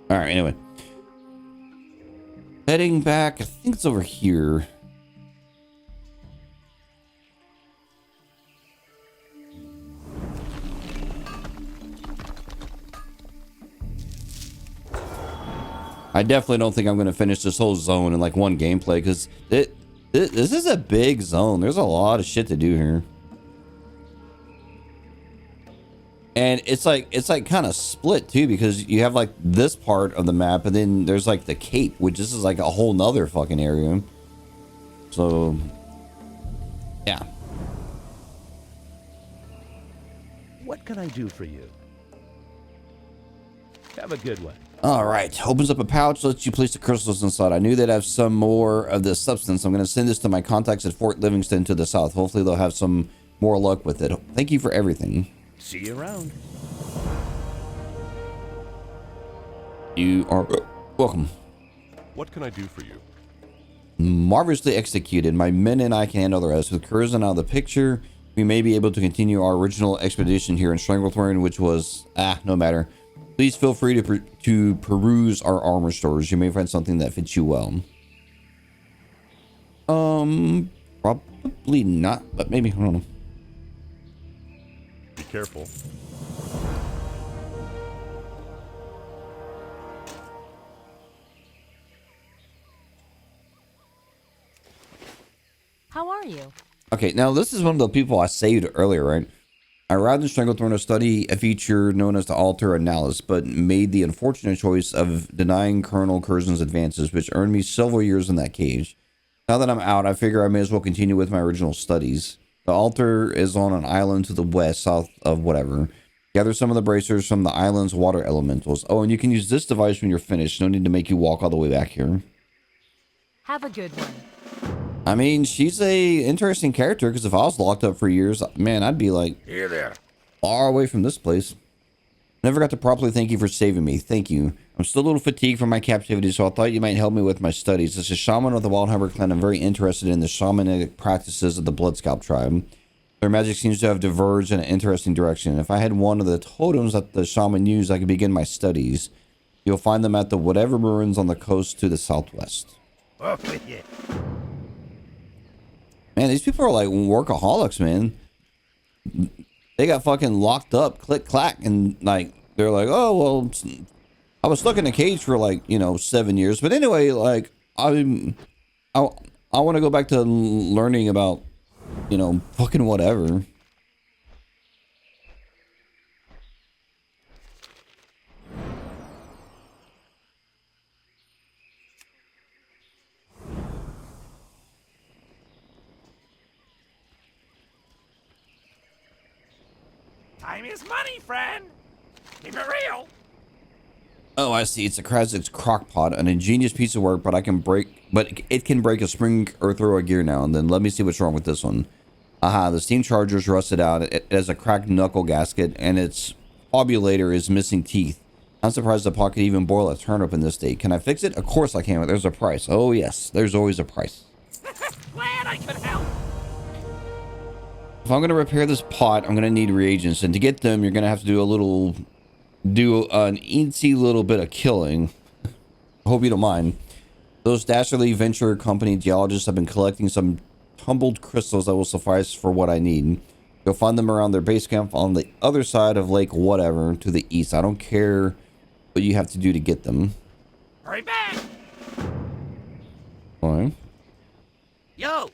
All right, anyway. Heading back, I think it's over here. I definitely don't think I'm going to finish this whole zone in like one gameplay, because this is a big zone. There's a lot of shit to do here. And it's like kind of split too, because you have like this part of the map, and then there's like the Cape, which this is like a whole nother fucking area. So yeah. What can I do for you? Have a good one. All right. Opens up a pouch, lets you place the crystals inside. I knew they'd have some more of this substance. I'm going to send this to my contacts at Fort Livingston to the south. Hopefully they'll have some more luck with it. Thank you for everything. See you around. You are welcome. What can I do for you? Marvelously executed. My men and I can handle the rest. With Curzon out of the picture, we may be able to continue our original expedition here in Stranglethorn, which was, no matter. Please feel free to peruse our armor stores. You may find something that fits you well. Probably not, but maybe, I don't know. Be careful. How are you? Okay, now this is one of the people I saved earlier, right? I arrived in Stranglethorn to study a feature known as the Altar Analysis, but made the unfortunate choice of denying Colonel Curzon's advances, which earned me several years in that cage. Now that I'm out, I figure I may as well continue with my original studies. The altar is on an island to the west, south of whatever. Gather some of the bracers from the island's water elementals. Oh, and you can use this device when you're finished. No need to make you walk all the way back here. Have a good one. I mean, she's a interesting character, because if I was locked up for years, man, I'd be like, Here there. far away from this place. Never got to properly thank you for saving me. Thank you. I'm still a little fatigued from my captivity, so I thought you might help me with my studies. As a shaman of the Wildhammer clan, I'm very interested in the shamanic practices of the Blood Scalp tribe. Their magic seems to have diverged in an interesting direction. If I had one of the totems that the shaman used, I could begin my studies. You'll find them at the whatever ruins on the coast to the southwest. Off with you. Man, these people are like workaholics, man. They got fucking locked up, click clack, and like they're like, oh well, I was stuck in a cage for like 7 years, but anyway, like I want to go back to learning about fucking whatever. Time is money, friend. Keep it real. Oh, I see. It's a Krazik's crockpot, an ingenious piece of work, but it can break a spring or throw a gear now and then. Let me see what's wrong with this one. Aha, the steam charger's rusted out. It has a cracked knuckle gasket, and its obulator is missing teeth. I'm surprised the pot could even boil a turnip in this state. Can I fix it? Of course I can, but there's a price. Oh yes, there's always a price. Glad I could help. If I'm going to repair this pot, I'm going to need reagents, and to get them, you're going to have to do an easy little bit of killing. I hope you don't mind. Those Dasherly Venture Company geologists have been collecting some tumbled crystals that will suffice for what I need. You'll find them around their base camp on the other side of Lake whatever to the east. I don't care what you have to do to get them. Hurry back. Alright. Yo.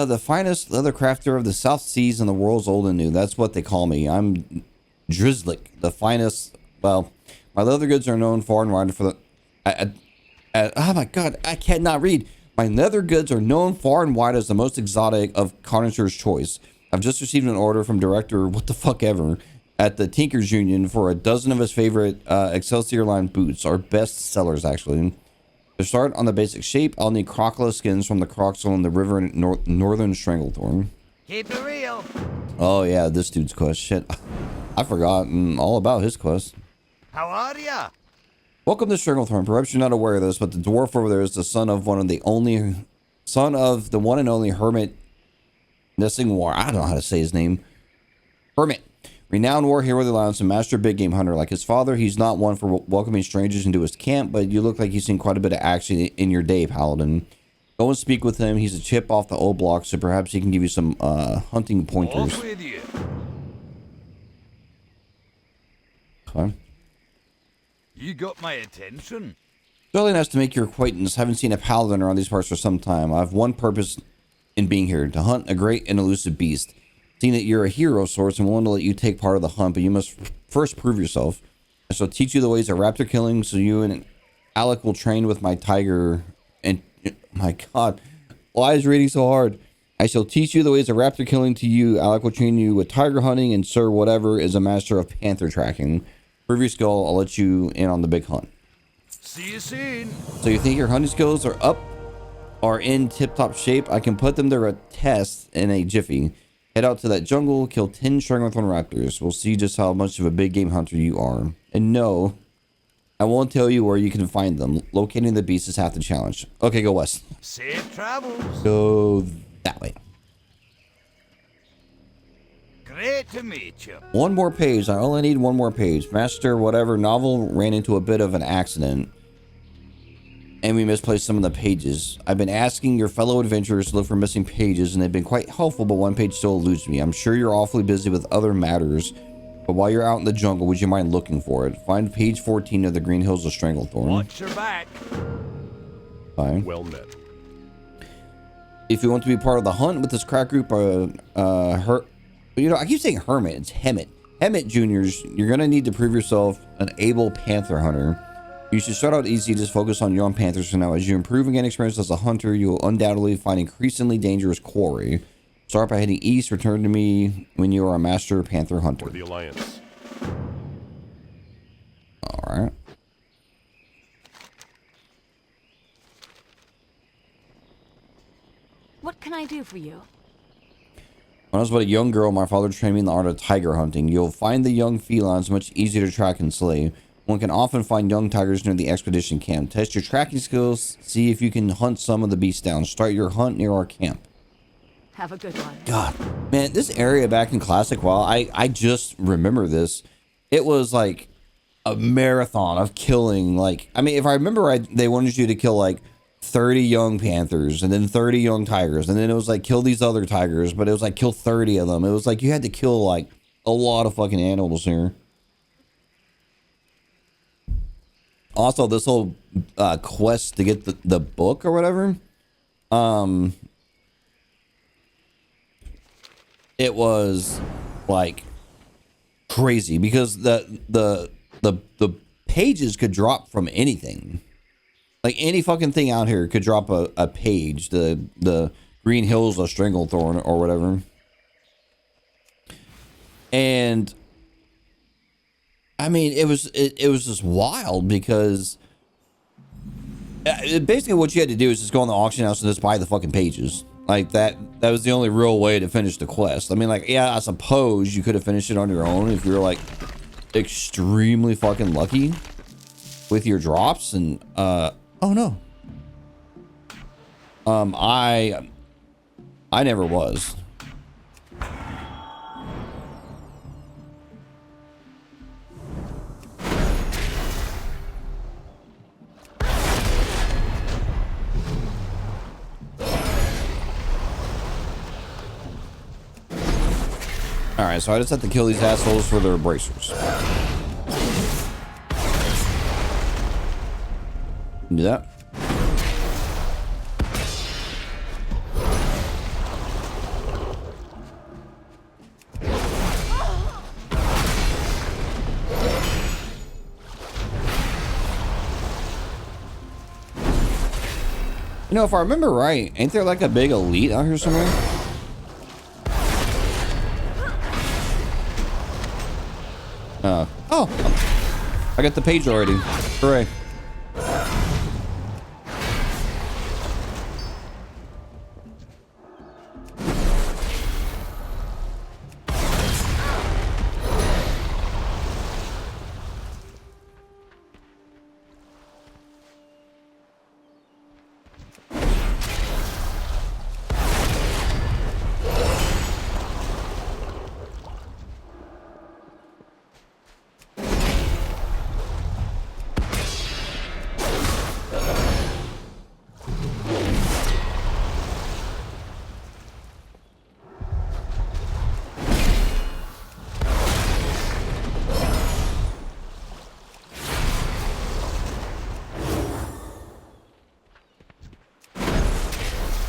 The finest leather crafter of the South Seas and the world's old and new. That's what they call me. I'm Drizzlick, the finest. Well, my leather goods are known far and wide for the... oh my god, I cannot read. My leather goods are known far and wide as the most exotic of connoisseur's choice. I've just received an order from director what the fuck ever at the Tinkers Union for a dozen of his favorite Excelsior line boots, our best sellers actually. To start on the basic shape, I'll need crocodile skins from the Croxel in the river in northern Stranglethorn. Keep it real. Oh yeah, this dude's quest. Shit, I've forgotten all about his quest. How are ya? Welcome to Stranglethorn. Perhaps you're not aware of this, but the dwarf over there is the son of the one and only Hermit Nessingwar. I don't know how to say his name. Hermit. Renowned war hero of the Alliance and master big game hunter. Like his father, he's not one for welcoming strangers into his camp, but you look like you've seen quite a bit of action in your day, Paladin. Go and speak with him. He's a chip off the old block, so perhaps he can give you some hunting pointers. Off with you. Okay. You got my attention. Really nice to make your acquaintance. Haven't seen a paladin around these parts for some time. I have one purpose in being here, to hunt a great and elusive beast. Seeing that you're a hero of sorts, I'm willing to let you take part of the hunt, but you must first prove yourself. I shall teach you the ways of raptor killing, so you and Alec will train with my tiger. And my god, why is reading so hard? I shall teach you the ways of raptor killing to you. Alec will train you with tiger hunting, and Sir Whatever is a master of panther tracking. Prove your skill, I'll let you in on the big hunt. See you soon. So you think your hunting skills are up or in tip-top shape? I can put them to a test in a jiffy. Head out to that jungle, kill 10 Stranglethorn raptors. We'll see just how much of a big game hunter you are. And no, I won't tell you where you can find them. Locating the beast is half the challenge. Okay, go west. Safe travels. Go that way. Great to meet you. One more page. I only need one more page. Master Whatever novel ran into a bit of an accident, and we misplaced some of the pages. I've been asking your fellow adventurers to look for missing pages, and they've been quite helpful, but one page still eludes me. I'm sure you're awfully busy with other matters, but while you're out in the jungle, would you mind looking for it? Find page 14 of the Green Hills of Stranglethorn. Watch your back. Fine. Well met. If you want to be part of the hunt with this crack group, I keep saying Hermit. It's Hemet. Hemet Juniors, you're going to need to prove yourself an able panther hunter. You should start out easy, just focus on young panthers for now. As you improve and gain experience as a hunter, you will undoubtedly find increasingly dangerous quarry. Start by heading east. Return to me when you are a master panther hunter. For the Alliance. All right. What can I do for you? When I was but a young girl, my father trained me in the art of tiger hunting. You'll find the young felines much easier to track and slay. One can often find young tigers near the expedition camp. Test your tracking skills. See if you can hunt some of the beasts down. Start your hunt near our camp. Have a good one. God, man, this area back in Classic WoW, I just remember this. It was like a marathon of killing. Like, I mean, if I remember right, they wanted you to kill like 30 young panthers and then 30 young tigers, and then it was like kill these other tigers, but it was like kill 30 of them. It was like you had to kill like a lot of fucking animals here. Also, this whole quest to get the book or whatever, it was like crazy because the pages could drop from anything. Like any fucking thing out here could drop a page. The Green Hills of Stranglethorn or whatever. And I mean, it was just wild because basically what you had to do is just go on the auction house and just buy the fucking pages. Like that was the only real way to finish the quest. I mean, like, yeah, I suppose you could have finished it on your own if you're like extremely fucking lucky with your drops. And oh no, I never was. Alright, so I just have to kill these assholes for their bracers. Do that. You know, if I remember right, ain't there like a big elite out here somewhere? Oh, I got the page already. Hooray.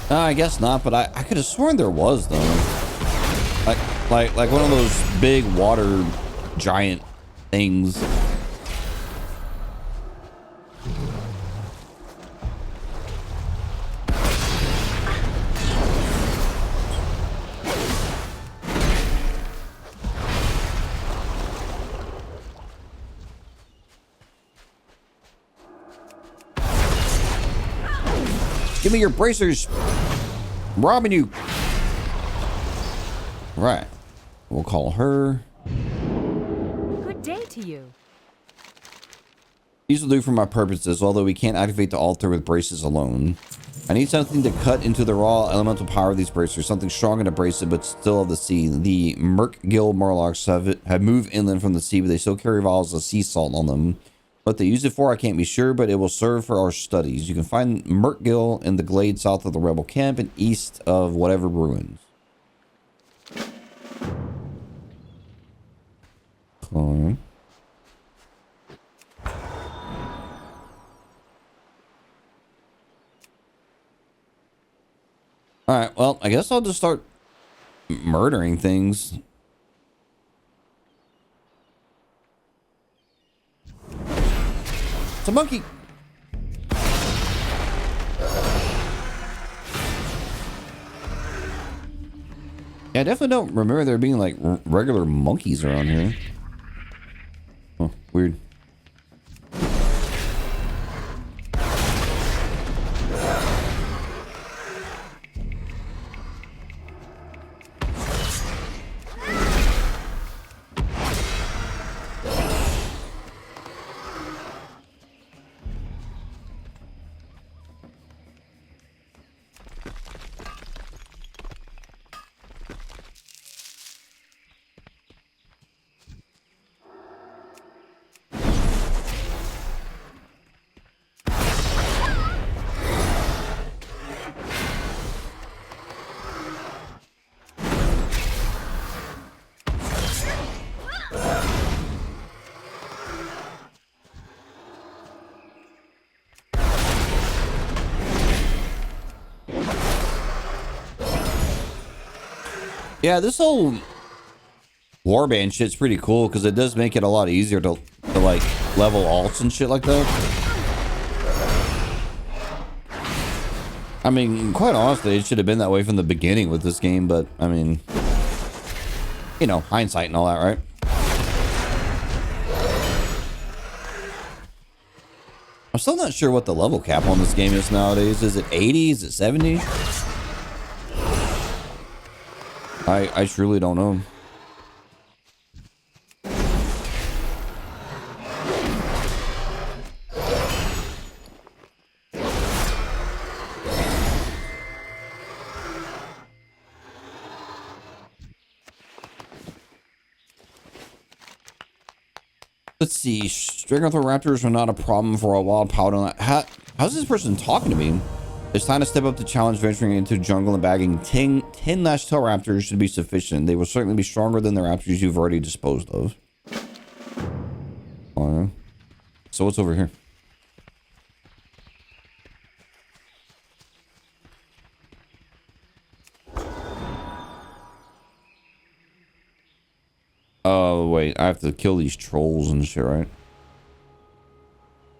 I guess not, but I could have sworn there was though. Like one of those big water giant things. Give me your bracers. I'm robbing you. Right. We'll call her. Good day to you. These will do for my purposes, although we can't activate the altar with braces alone. I need something to cut into the raw elemental power of these bracers, something strong and abrasive, but still of the sea. The Merkgill Murlocs have moved inland from the sea, but they still carry vials of sea salt on them. What they use it for, I can't be sure, but it will serve for our studies. You can find Merkgill in the glade south of the rebel camp and east of whatever ruins. Okay. Alright, well, I guess I'll just start murdering things. It's a monkey! Yeah, I definitely don't remember there being, like, regular monkeys around here. Oh, weird. Yeah, this whole warband shit's pretty cool because it does make it a lot easier to like level alts and shit like that. I mean, quite honestly, it should have been that way from the beginning with this game, but I mean, you know, hindsight and all that, right? I'm still not sure what the level cap on this game is nowadays. Is it 80? Is it 70? I truly don't know. Let's see. Strangothraptors are not a problem for a wild powder. How's this person talking to me? It's time to step up to challenge. Venturing into the jungle and bagging 10 Nashtail raptors should be sufficient. They will certainly be stronger than the raptors you've already disposed of. So what's over here? Oh, wait. I have to kill these trolls and shit, right?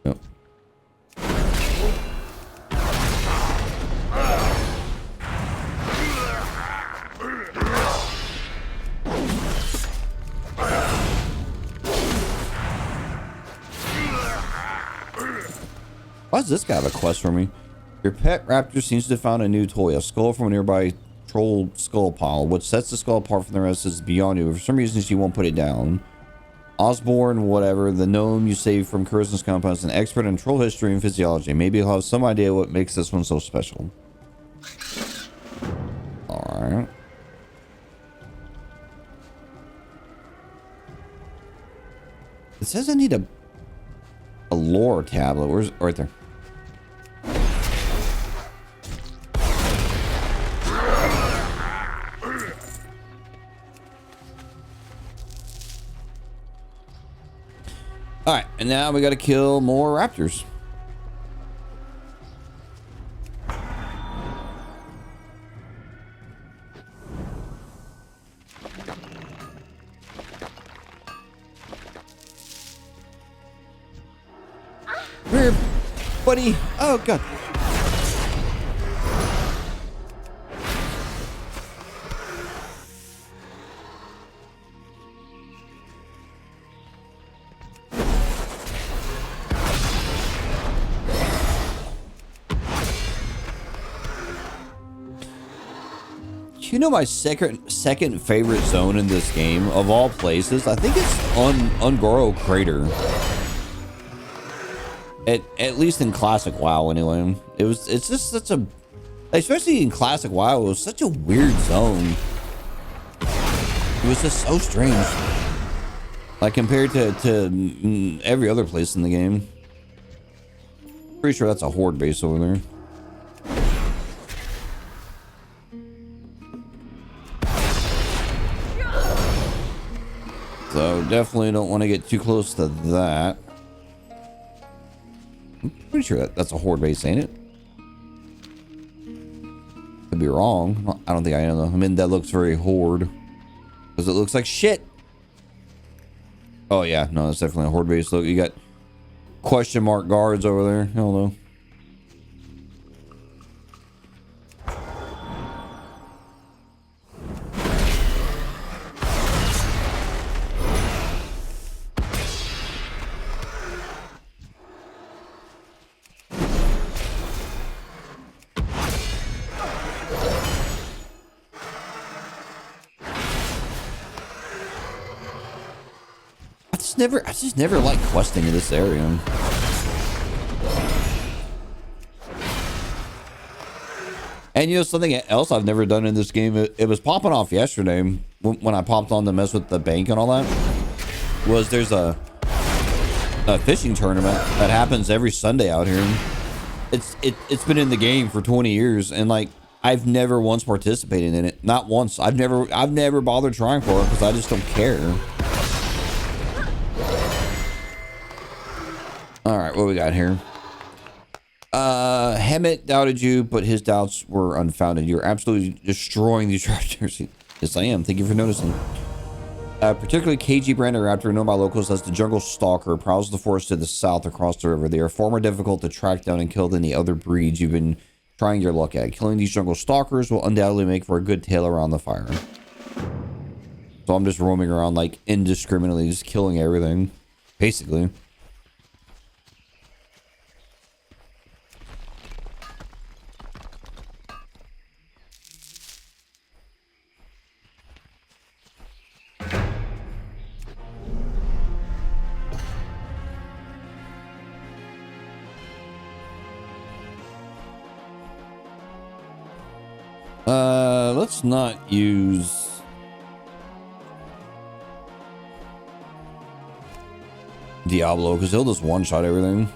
Yep. Why does this guy have a quest for me? Your pet raptor seems to have found a new toy, a skull from a nearby troll skull pile. What sets the skull apart from the rest is beyond you. For some reason, she won't put it down. Osborne, whatever, the gnome you saved from Curzon's compound is an expert in troll history and physiology. Maybe he'll have some idea what makes this one so special. Alright. It says I need a lore tablet. Where's right there? All right, and now we got to kill more raptors. Come here, buddy. Oh, God. you know my second favorite zone in this game of all places? I think it's Ungoro Crater. At least in classic WoW anyway. It's just such a, especially in classic WoW, it was such a weird zone. It was just so strange. Like compared to every other place in the game. Pretty sure that's a horde base over there. So definitely don't want to get too close to that. I'm pretty sure that's a horde base, ain't it? Could be wrong. I don't think I am though. I mean, that looks very horde. Because it looks like shit. Oh yeah, no, that's definitely a horde base. Look, you got question mark guards over there. Hell no. I just never liked questing in this area. And you know something else I've never done in this game, it was popping off yesterday when I popped on to mess with the bank and all that, was there's a fishing tournament that happens every Sunday out here. It's been in the game for 20 years and like I've never once participated in it. Not once. I've never bothered trying for it because I just don't care. All right, what we got here? Hemet doubted you, but his doubts were unfounded. You're absolutely destroying these raptors. Yes, I am. Thank you for noticing. Particularly KG Brander Raptor, known by locals as the Jungle Stalker, prowls the forest to the south across the river. They are far more difficult to track down and kill than the other breeds you've been trying your luck at. Killing these Jungle Stalkers will undoubtedly make for a good tale around the fire. So I'm just roaming around like indiscriminately, just killing everything, basically. Let's not use Diablo because he'll just one-shot everything.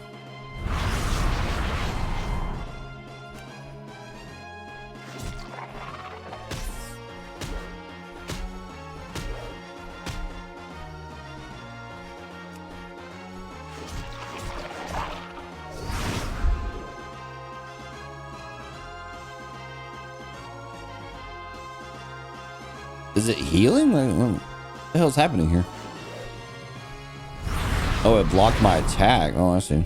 Is it healing? What the hell's happening here? Oh, it blocked my attack. Oh, I see.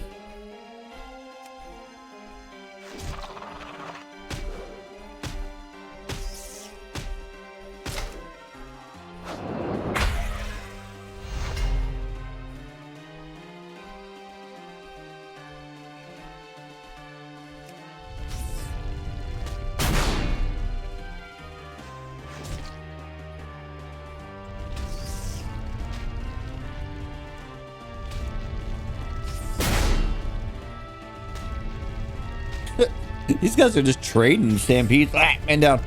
These guys are just trading stampedes. Ah, man down.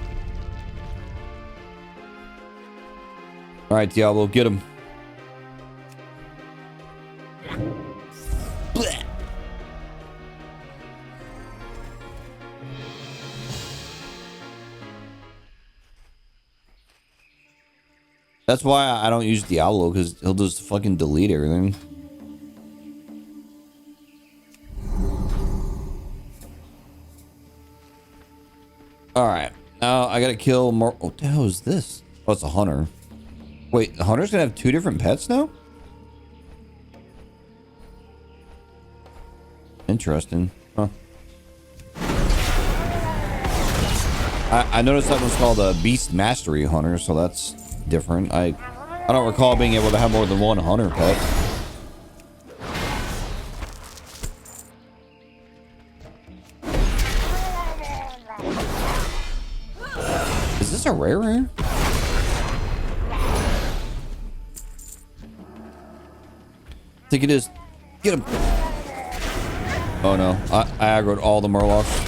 All right, Diablo, get him. Blech. That's why I don't use Diablo, because he'll just fucking delete everything. All right, now I gotta kill more. Oh, what the hell is this? Oh, it's a hunter. Wait, the hunter's gonna have two different pets now? Interesting. Huh. I noticed that one's called a Beast Mastery Hunter, so that's different. I don't recall being able to have more than one hunter pet. a rare? I think it is. Get him. Oh no, I aggroed all the Murlocs.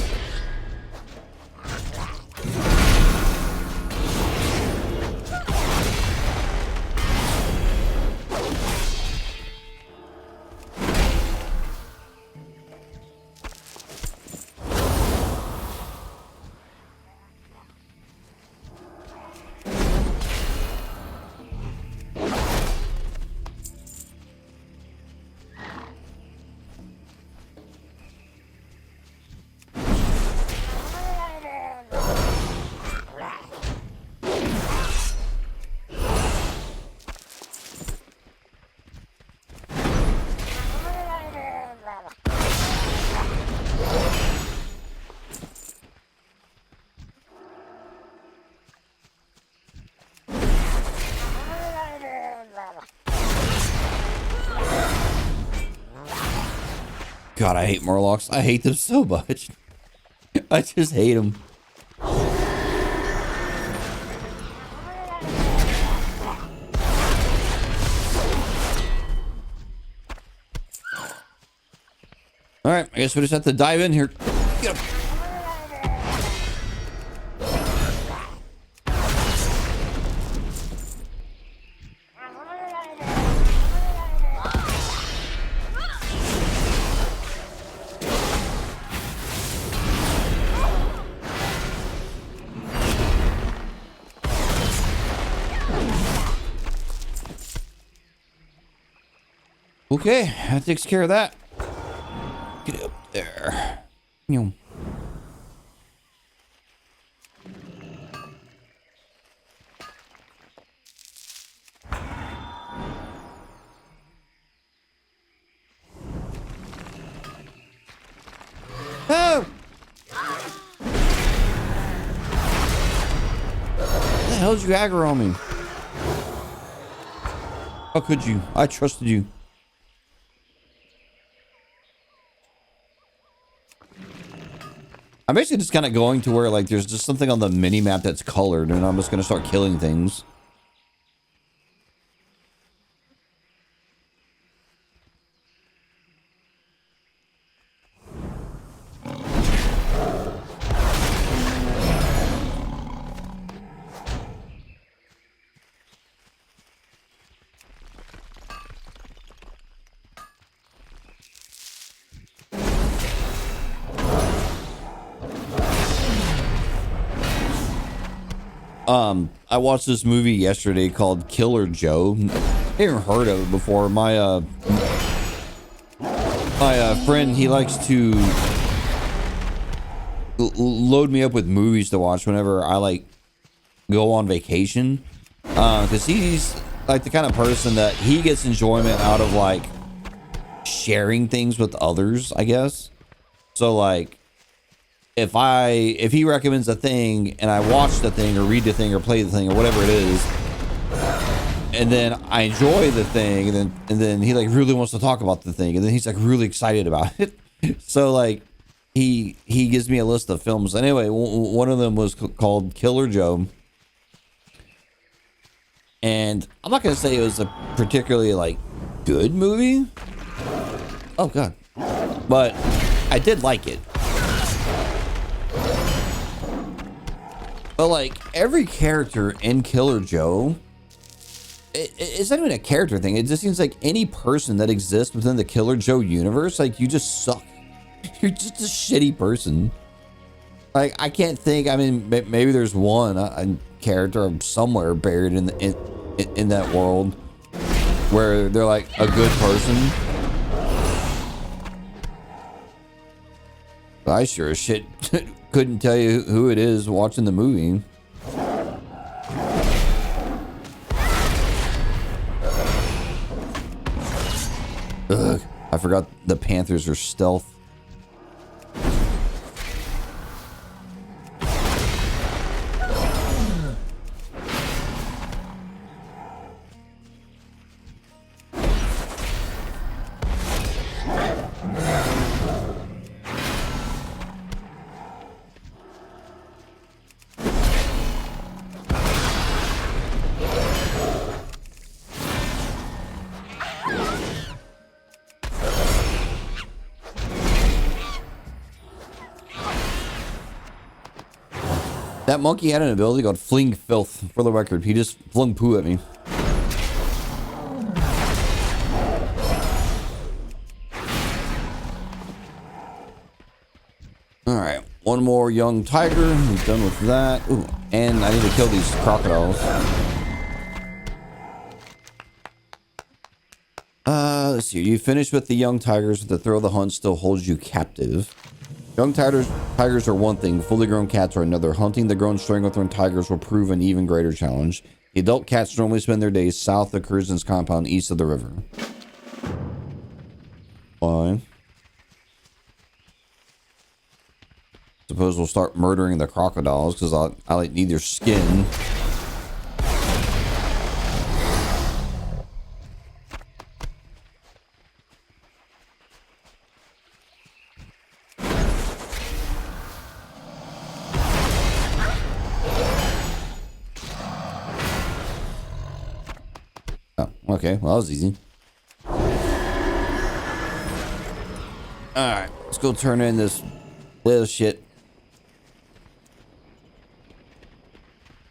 God, I hate Murlocs. I hate them so much. I just hate them. Alright, I guess we just have to dive in here. Get him. Okay, that takes care of that. Get up there. Oh. What the hell did you aggro on me? How could you? I trusted you. I'm basically just kind of going to where, like, there's just something on the mini map that's colored, and I'm just going to start killing things. I watched this movie yesterday called Killer Joe. I haven't heard of it before. My friend, he likes to load me up with movies to watch whenever I like go on vacation. Because he's like the kind of person that he gets enjoyment out of like sharing things with others, I guess. So like, if he recommends a thing and I watch the thing or read the thing or play the thing or whatever it is, and then I enjoy the thing, and then he like really wants to talk about the thing, and then he's like really excited about it. So like he gives me a list of films. Anyway, one of them was called Killer Joe, and I'm not gonna say it was a particularly like good movie. Oh god, but I did like it. But like every character in Killer Joe, it's not even a character thing. It just seems like any person that exists within the Killer Joe universe, like you just suck. You're just a shitty person. Like I can't think. I mean, maybe there's one a character somewhere buried in that world where they're like a good person. But I sure as shit couldn't tell you who it is watching the movie. Ugh, I forgot the Panthers are stealth. That monkey had an ability called Fling Filth, for the record. He just flung poo at me. Alright, one more young tiger. We're done with that. Ooh, and I need to kill these crocodiles. Let's see. You finish with the young tigers, but the thrill of the hunt still holds you captive. Young tigers are one thing, fully grown cats are another. Hunting the grown strangle-thorn tigers will prove an even greater challenge. The adult cats normally spend their days south of Curzon's compound, east of the river. Fine. Suppose we'll start murdering the crocodiles because I like need their skin. Oh, okay. Well, that was easy. Alright, let's go turn in this little shit.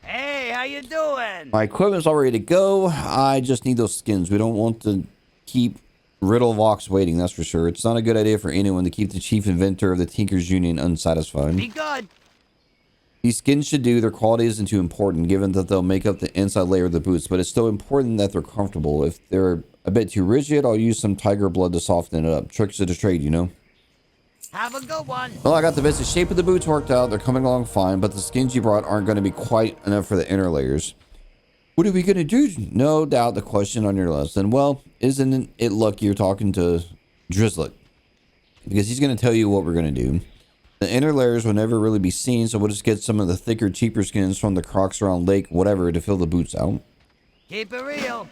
Hey, how you doing? My equipment's all ready to go. I just need those skins. We don't want to keep Riddle Vox waiting, that's for sure. It's not a good idea for anyone to keep the chief inventor of the Tinkers Union unsatisfied. Be good. These skins should do. Their quality isn't too important, given that they'll make up the inside layer of the boots, but it's still important that they're comfortable. If they're a bit too rigid, I'll use some tiger blood to soften it up. Tricks of the trade, you know? Have a good one. Well, I got the basic shape of the boots worked out. They're coming along fine, but the skins you brought aren't going to be quite enough for the inner layers. What are we going to do? No doubt the question on your list. And, well, isn't it lucky you're talking to Drizzlet? Because he's going to tell you what we're going to do. The inner layers will never really be seen, so we'll just get some of the thicker, cheaper skins from the crocs around lake, whatever, to fill the boots out. Keep it real.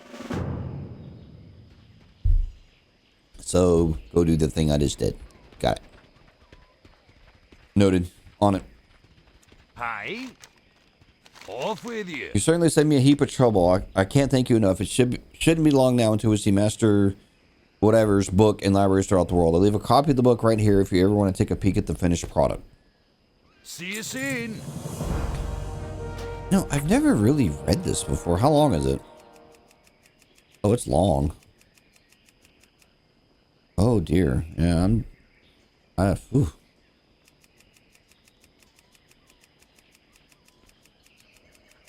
So, go do the thing I just did. Got it. Noted. On it. Hi. Off with you. You certainly saved me a heap of trouble. I can't thank you enough. It shouldn't be long now until we see Master whatever's book in libraries throughout the world. I'll leave a copy of the book right here if you ever want to take a peek at the finished product. See you soon. No, I've never really read this before. How long is it? Oh, it's long. Oh dear. Yeah, ooh.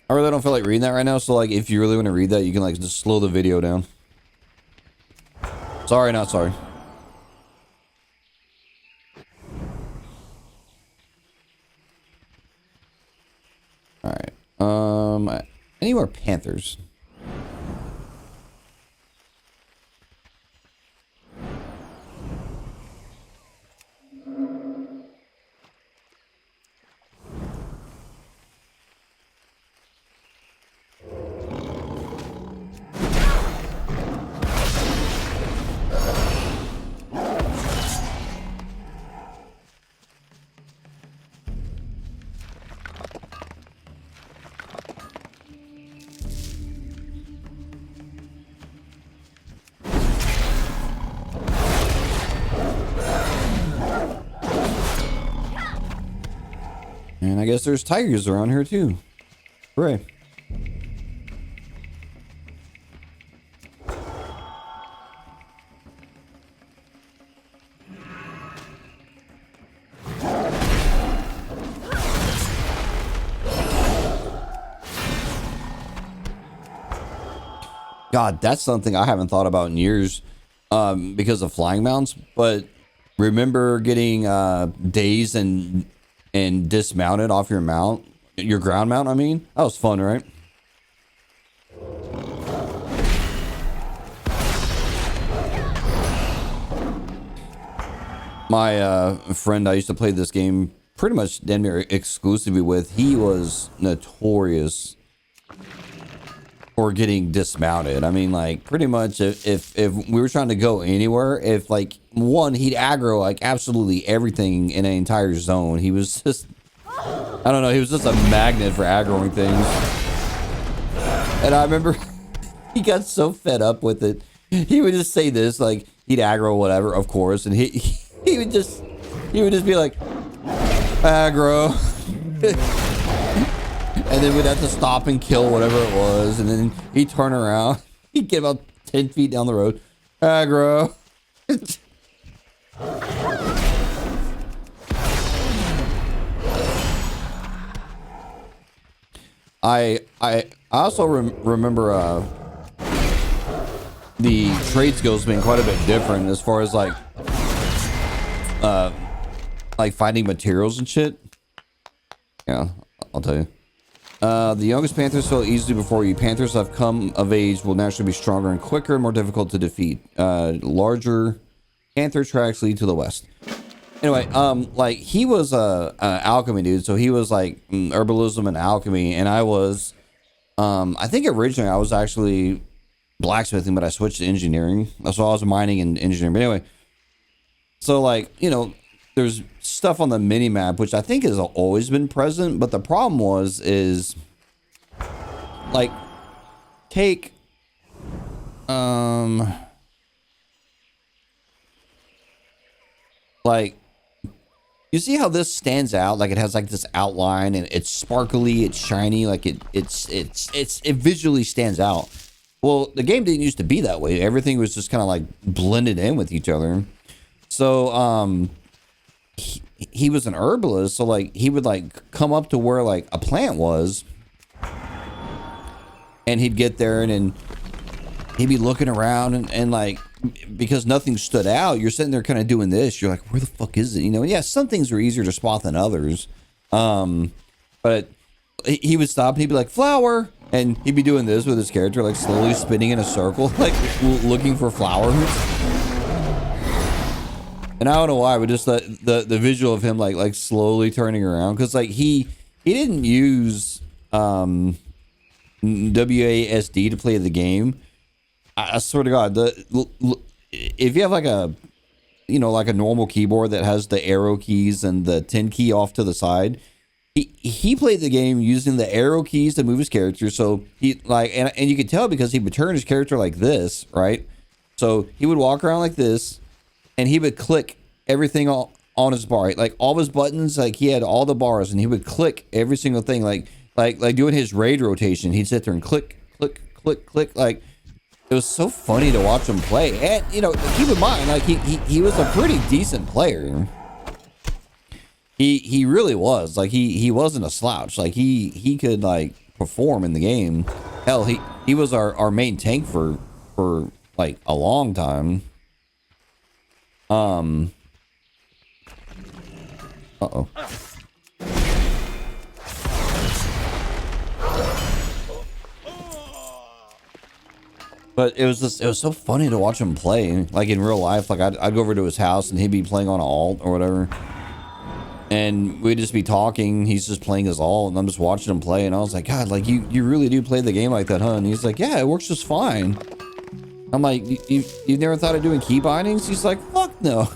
I really don't feel like reading that right now, so like if you really want to read that, you can like just slow the video down. Sorry, not sorry. Alright. Any more panthers? And I guess there's tigers around here too. Hooray. God, that's something I haven't thought about in years because of flying mounts. But remember getting dazed and dismounted off your mount, your ground mount, I mean? That was fun, right? My friend I used to play this game pretty much damn near exclusively with, he was notorious for getting dismounted. I mean, like, pretty much if we were trying to go anywhere, if like one, he'd aggro like absolutely everything in an entire zone. He was just, I don't know, he was just a magnet for aggroing things. And I remember he got so fed up with it, he would just say this, like, he'd aggro whatever, of course, and he would just be like, aggro. And then we'd have to stop and kill whatever it was. And then he'd turn around. He'd get about 10 feet down the road. Aggro. I also remember the trade skills being quite a bit different as far as like finding materials and shit. Yeah, I'll tell you. The youngest panthers fell easily before you. Panthers that have come of age will naturally be stronger and quicker and more difficult to defeat. Larger panther tracks lead to the west. Anyway, like he was a alchemy dude, so he was like herbalism and alchemy, and I was, I think originally I was actually blacksmithing, but I switched to engineering. So I was mining and engineering. But anyway, so like, you know, there's stuff on the mini map which I think has always been present, but the problem is like take like you see how this stands out, like it has like this outline and it's sparkly, it's shiny, like it visually stands out. Well, the game didn't used to be that way. Everything was just kind of like blended in with each other. So he was an herbalist, so like he would like come up to where like a plant was, and he'd get there and then he'd be looking around and like, because nothing stood out, you're sitting there kind of doing this, you're like, where the fuck is it, you know? Yeah, some things are easier to spot than others, but he would stop and he'd be like, flower, and he'd be doing this with his character, like slowly spinning in a circle, like looking for flowers. And I don't know why, but just the visual of him like slowly turning around, because like he didn't use WASD to play the game. I swear to God, if you have like a, you know, like a normal keyboard that has the arrow keys and the 10 key off to the side, he played the game using the arrow keys to move his character. So he like, and you could tell because he would turn his character like this, right? So he would walk around like this, and he would click everything on his bar, like all of his buttons, like he had all the bars, and he would click every single thing, like doing his raid rotation. He'd sit there and click, click, click, click. Like it was so funny to watch him play. And you know, keep in mind, like he was a pretty decent player. He really was. Like he wasn't a slouch. Like he could like perform in the game. Hell, he was our main tank for like a long time. Uh-oh. But it was so funny to watch him play, like in real life. Like I'd go over to his house and he'd be playing on alt or whatever, and we'd just be talking. He's just playing his alt, and I'm just watching him play. And I was like, God, like you really do play the game like that, huh? And he's like, yeah, it works just fine. I'm like, you've never thought of doing key bindings? He's like, fuck no.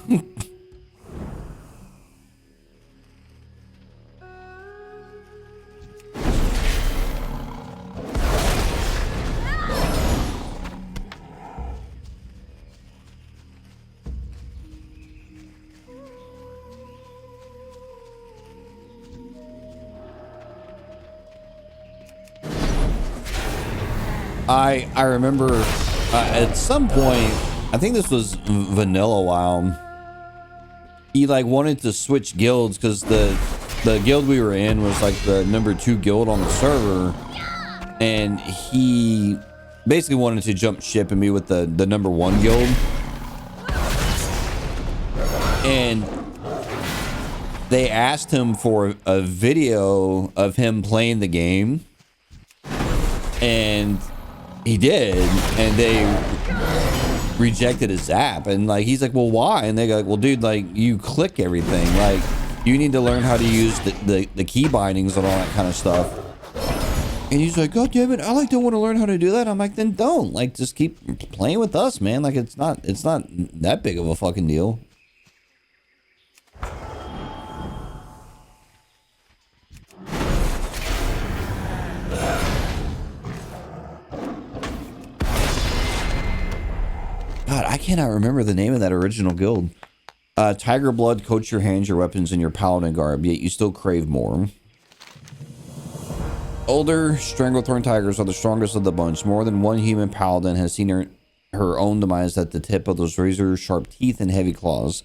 I remember at some point, I think this was vanilla WoW, he like wanted to switch guilds because the guild we were in was like the #2 guild on the server, and he basically wanted to jump ship and be with the #1 guild. And they asked him for a video of him playing the game, and he did, and they rejected his app. And like he's like, well, why? And they go, well, dude, like you click everything, like you need to learn how to use the key bindings and all that kind of stuff. And he's like, God damn it, I like don't want to learn how to do that. I'm like, then don't, like just keep playing with us, man. Like it's not that big of a fucking deal. God, I cannot remember the name of that original guild. Tiger blood coats your hands, your weapons, and your paladin garb, yet you still crave more. Older Stranglethorn tigers are the strongest of the bunch. More than one human paladin has seen her own demise at the tip of those razor-sharp teeth and heavy claws.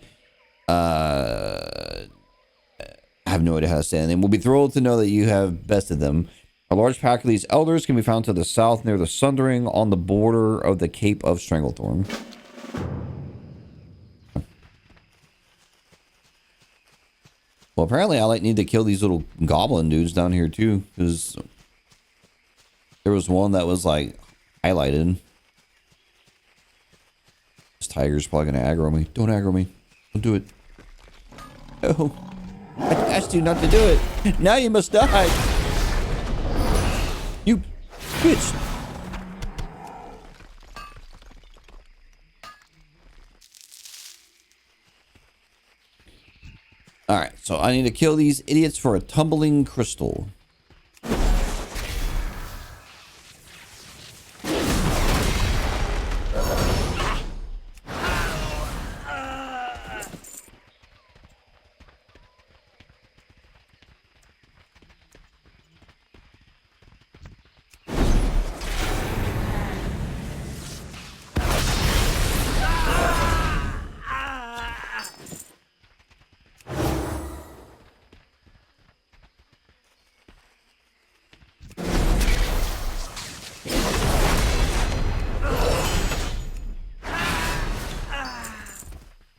I have no idea how to say it. And we'll be thrilled to know that you have bested them. A large pack of these elders can be found to the south near the Sundering on the border of the Cape of Stranglethorn. Well, apparently I need to kill these little goblin dudes down here too, because there was one that was like highlighted. This tiger's probably gonna aggro me. Don't aggro me. Don't do it. No. I asked you not to do it. Now you must die. You bitch. Alright, so I need to kill these idiots for a tumbling crystal.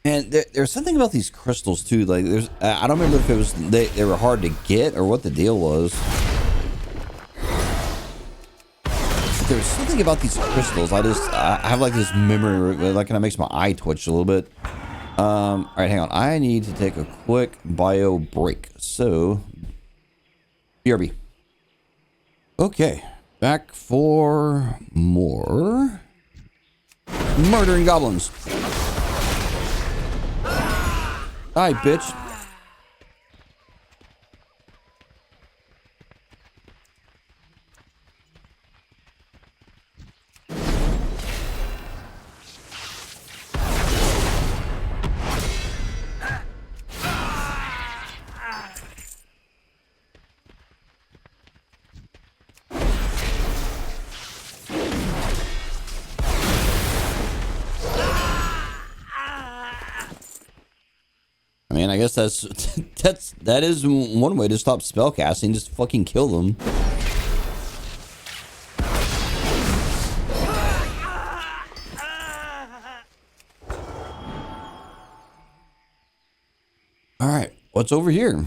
And there's something about these crystals too. Like I don't remember if it was they were hard to get or what the deal was. But there's something about these crystals. I have like this memory, like, kind of makes my eye twitch a little bit. All right, hang on. I need to take a quick bio break. So, BRB. Okay, back for more murdering goblins. Die, bitch. I mean, I guess that is one way to stop spellcasting. Just fucking kill them. All right, what's over here?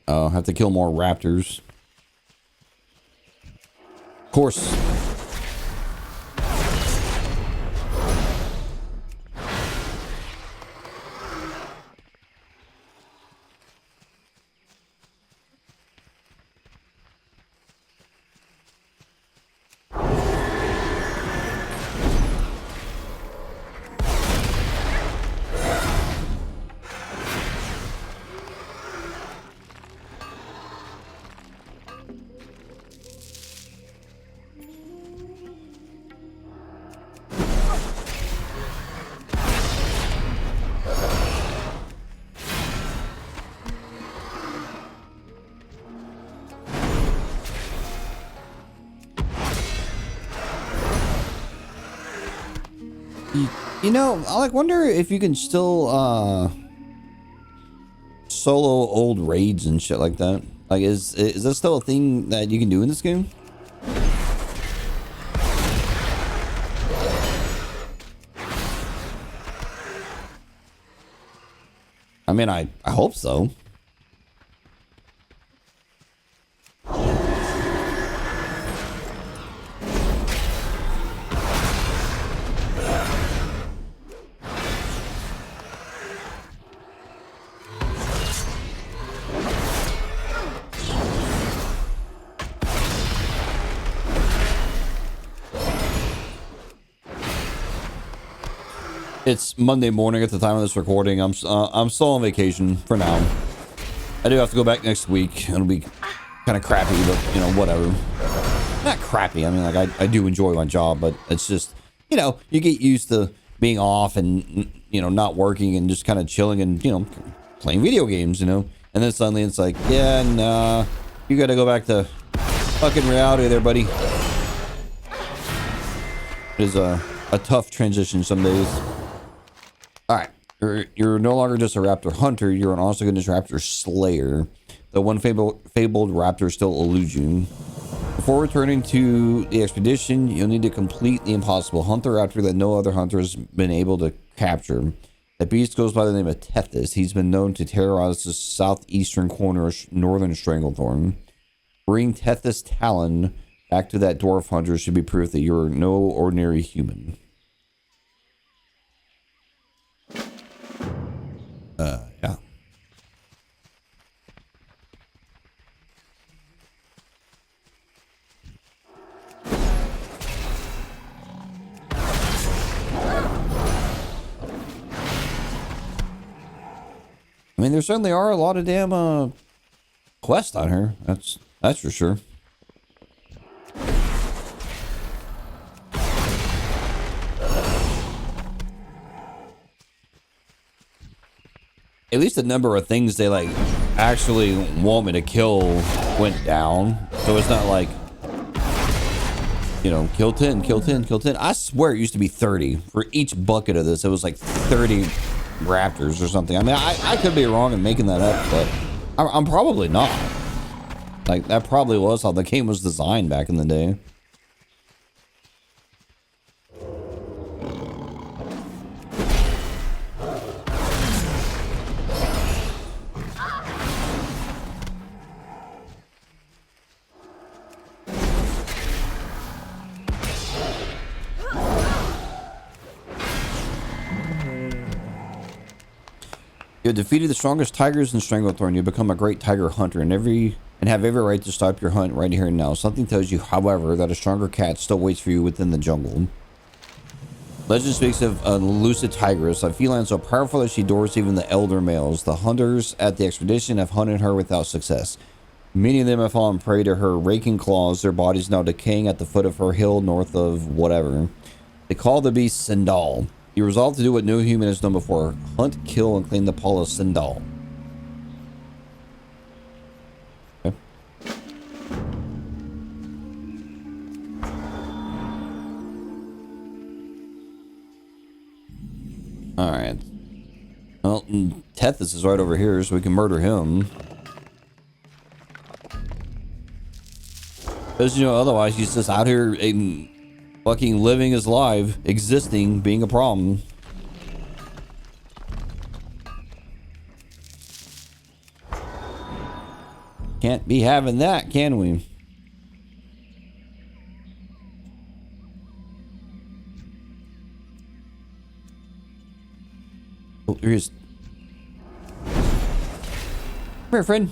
Oh, I have to kill more raptors. Of course. You know, I wonder if you can still solo old raids and shit like that. Like, is that still a thing that you can do in this game? I mean, I hope so. It's Monday morning at the time of this recording. I'm still on vacation for now. I do have to go back next week. It'll be kind of crappy, but you know, whatever. Not crappy. I mean, like I do enjoy my job, but it's just you know, you get used to being off and, you know, not working and just kind of chilling and, you know, playing video games, you know. And then suddenly it's like, yeah, nah, you got to go back to fucking reality there, buddy. It is a tough transition some days. All right. You're no longer just a raptor hunter. You're an Ossagonist raptor slayer. The one fabled raptor still eludes you. Before returning to the expedition, you'll need to complete the impossible. Hunt the raptor that no other hunter has been able to capture. The beast goes by the name of Tethys. He's been known to terrorize the southeastern corner of northern Stranglethorn. Bring Tethys' talon back to that dwarf hunter should be proof that you're no ordinary human. Yeah. I mean, there certainly are a lot of damn quests on her. That's for sure. At least the number of things they like actually want me to kill went down. So it's not like, you know, kill 10, kill 10, kill 10. I swear it used to be 30 for each bucket of this. It was like 30 raptors or something. I mean, I could be wrong in making that up, but I'm probably not. Like, that probably was how the game was designed back in the day. You have defeated the strongest tigers in Stranglethorn. You become a great tiger hunter and have every right to stop your hunt right here and now. Something tells you, however, that a stronger cat still waits for you within the jungle. Legend speaks of an elusive tigress, a feline so powerful that she dwarfs even the elder males. The hunters at the expedition have hunted her without success. Many of them have fallen prey to her raking claws, their bodies now decaying at the foot of her hill north of whatever. They call the beast Sindal. You resolve to do what no human has done before. Hunt, kill, and claim the paw of Sindal. Okay. Alright. Well, Tethys is right over here, so we can murder him. Because, you know, otherwise he's just out here fucking living his life, existing, being a problem. Can't be having that, can we? Oh, there he is. Come here, friend.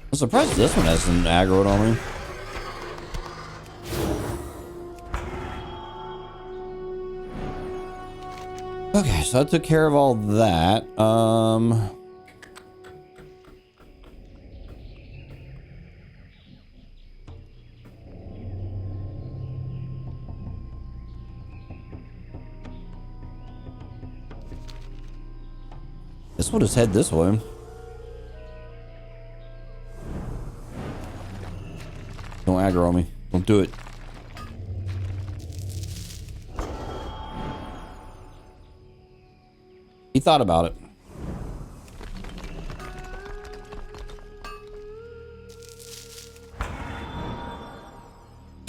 I'm surprised this one hasn't aggroed on me. Okay, so I took care of all that. This one just head this way. Don't aggro on me. Don't do it. He thought about it.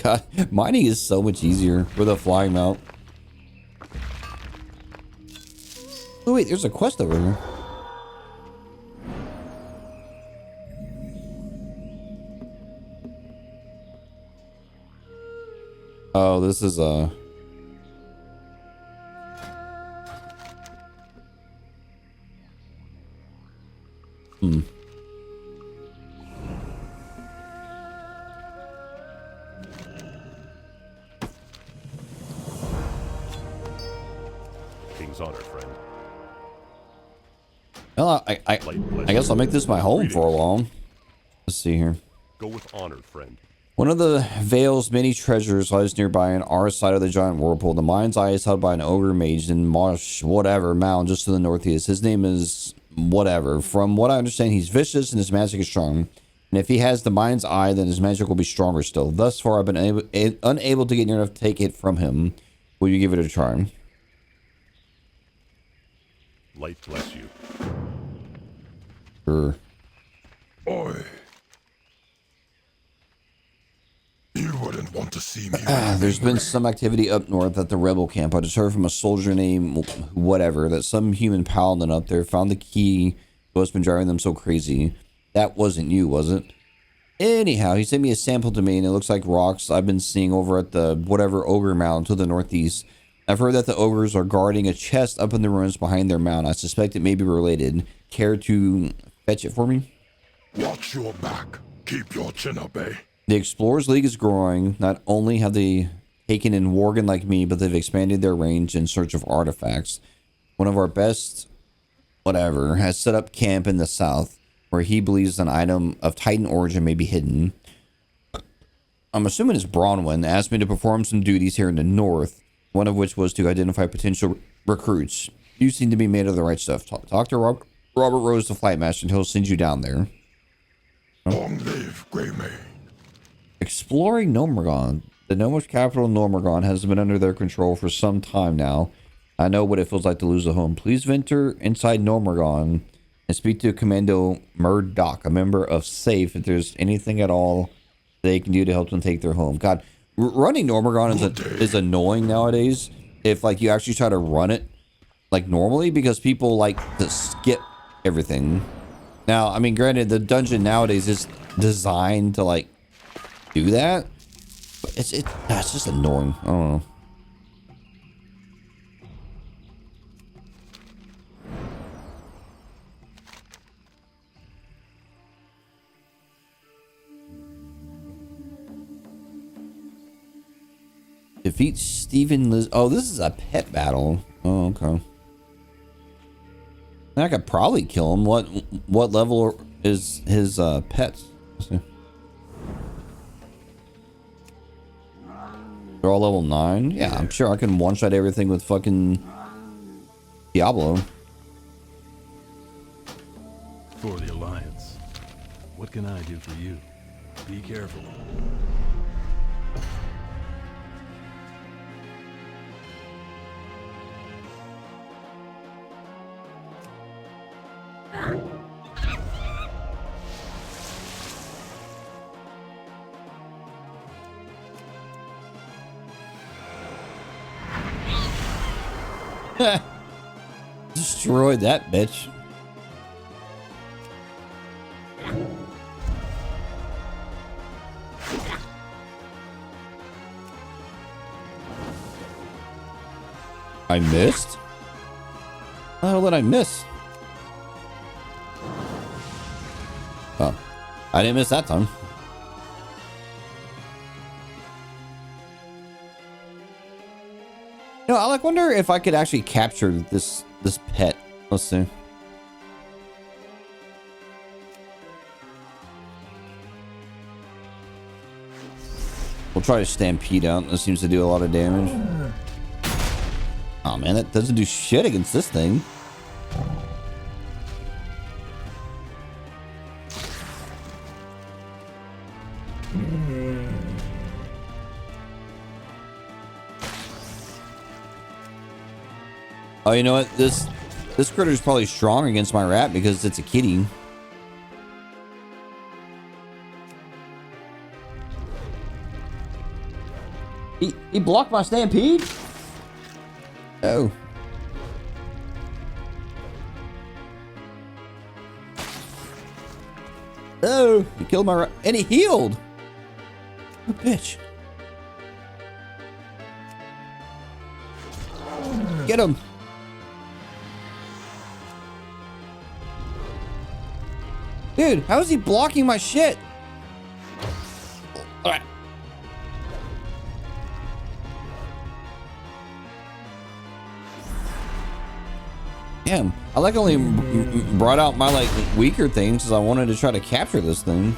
God, mining is so much easier with a flying mount. Oh wait, there's a quest over here. Oh, this is a... Well, I guess I'll make this my home for a while. Let's see here. Go with honor, friend. One of the Vale's many treasures lies nearby on our side of the giant whirlpool. The mind's eye is held by an ogre mage in Marsh, whatever, mountain just to the northeast. His name is whatever. From what I understand, he's vicious and his magic is strong. And if he has the mind's eye, then his magic will be stronger still. Thus far, I've been unable to get near enough to take it from him. Will you give it a try? Light bless you. Sure. Oi. You wouldn't want to see me. There's been some activity up north at the rebel camp. I just heard from a soldier named whatever that some human paladin up there found the key to what's been driving them so crazy. That wasn't you, was it? Anyhow, he sent me a sample to me, and it looks like rocks I've been seeing over at the whatever ogre mountain to the northeast. I've heard that the ogres are guarding a chest up in the ruins behind their mound. I suspect it may be related. Care to fetch it for me? Watch your back. Keep your chin up, eh? The Explorers League is growing. Not only have they taken in Worgen like me, but they've expanded their range in search of artifacts. One of our best, whatever, has set up camp in the south, where he believes an item of Titan origin may be hidden. I'm assuming it's Bronwyn asked me to perform some duties here in the north, one of which was to identify potential recruits. You seem to be made of the right stuff. Talk to Robert Rose, the flight master, and he'll send you down there. Long live Greymane. Exploring Nomergon. The gnomish capital Nomergon has been under their control for some time now. I know what it feels like to lose a home. Please venture inside Nomergon and speak to Commando Murdoch, a member of SAFE, if there's anything at all they can do to help them take their home. God, running Nomergon is annoying nowadays. If like you actually try to run it like normally, because people like to skip everything. Now, I mean, granted, the dungeon nowadays is designed to like do that, but it's just annoying. I don't know. Defeat Stephen Liz. Oh, this is a pet battle. Oh, okay. I could probably kill him. What level is his pets? Let's see. They're all level 9? Yeah, I'm sure I can one-shot everything with fucking Diablo. For the Alliance. What can I do for you? Be careful. Destroyed that bitch. I missed? How the hell did I miss? Oh, I didn't miss that time. You know, I like wonder if I could actually capture this pet. Let's see. We'll try to stampede out. This seems to do a lot of damage. Oh man, that doesn't do shit against this thing. Oh, you know what? This critter is probably strong against my rat because it's a kitty. He blocked my stampede? Oh. Oh, he killed my rat. And he healed. Oh, bitch. Get him. Dude, how is he blocking my shit? All right. Damn, I like only brought out my like weaker things because I wanted to try to capture this thing.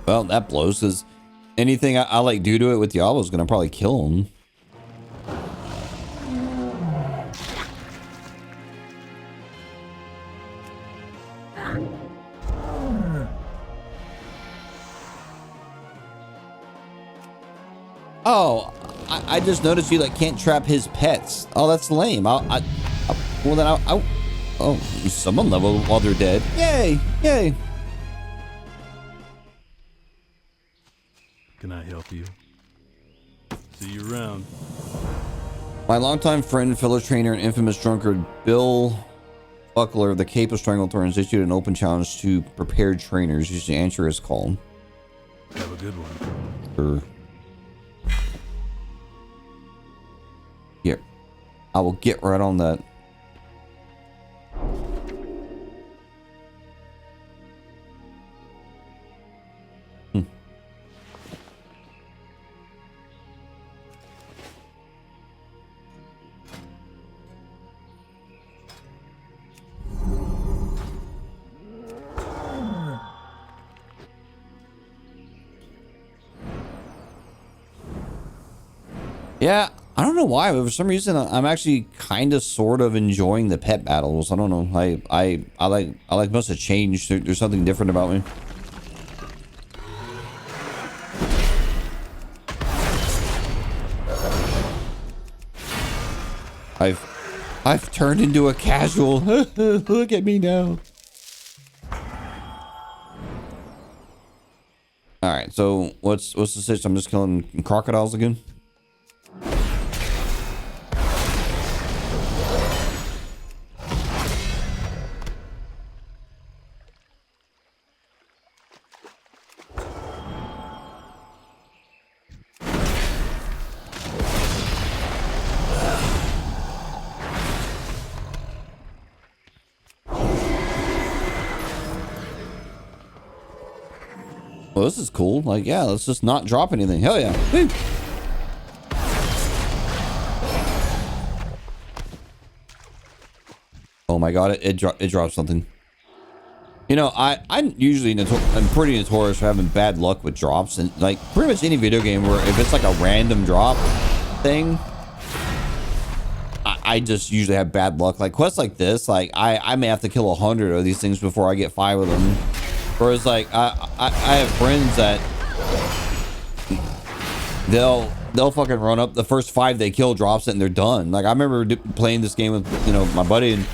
Well, that blows because anything I like do to it with Diablo is gonna probably kill him. Oh, I just noticed you like can't trap his pets. Oh, that's lame. Well then oh, someone level while they're dead. Yay, yay. Can I help you? See you around. My longtime friend, fellow trainer, and infamous drunkard Bill Buckler of the Cape of Stranglethorns issued an open challenge to prepared trainers. You should answer his call. Have a good one. Sure. Here, I will get right on that. Yeah, I don't know why, but for some reason I'm actually kind of sort of enjoying the pet battles. I don't know. I like must have changed. There's something different about me. I've turned into a casual. Look at me now. All right, so what's the situation? I'm just killing crocodiles again. Well, this is cool. Like, yeah, let's just not drop anything. Hell yeah. Woo. Oh my god, it dropped something. You know, I'm usually I'm pretty notorious for having bad luck with drops, and like pretty much any video game where if it's like a random drop thing, I just usually have bad luck. Like quests like this, like I may have to kill 100 of these things before I get 5 of them. Whereas like I have friends that they'll fucking run up the first 5 they kill, drops it, and they're done. Like I remember playing this game with, you know, my buddy, and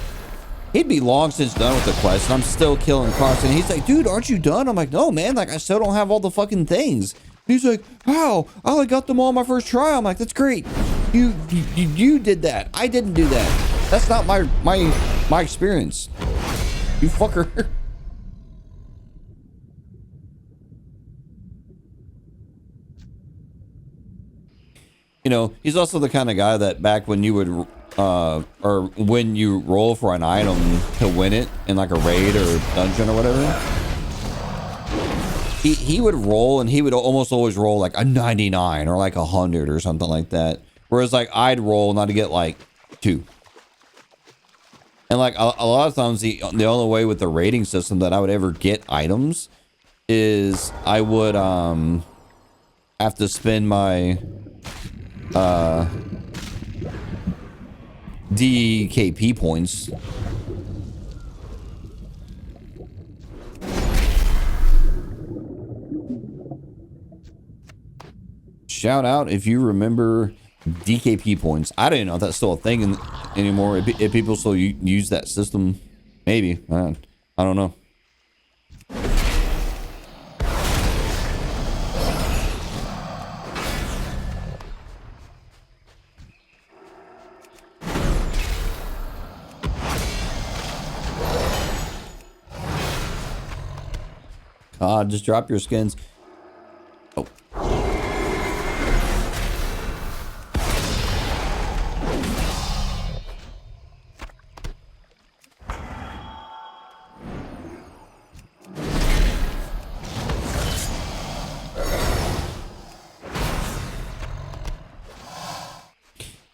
he'd be long since done with the quest, and I'm still killing crocs, and he's like, dude, aren't you done? I'm like, no man, like I still don't have all the fucking things. He's like, how? I only got them all my first try. I'm like, that's great. You did that. I didn't do that. That's not my experience. You fucker. You know, he's also the kind of guy that back when you would, or when you roll for an item to win it in like a raid or dungeon or whatever, he would roll, and he would almost always roll like a 99 or like 100 or something like that. Whereas like I'd roll not to get like 2. And like a lot of times the only way with the rating system that I would ever get items is I would have to spend my DKP points. Shout out if you remember DKP points. I didn't know if that's still a thing anymore. If people still use that system, maybe. I don't know. Just drop your skins. Oh.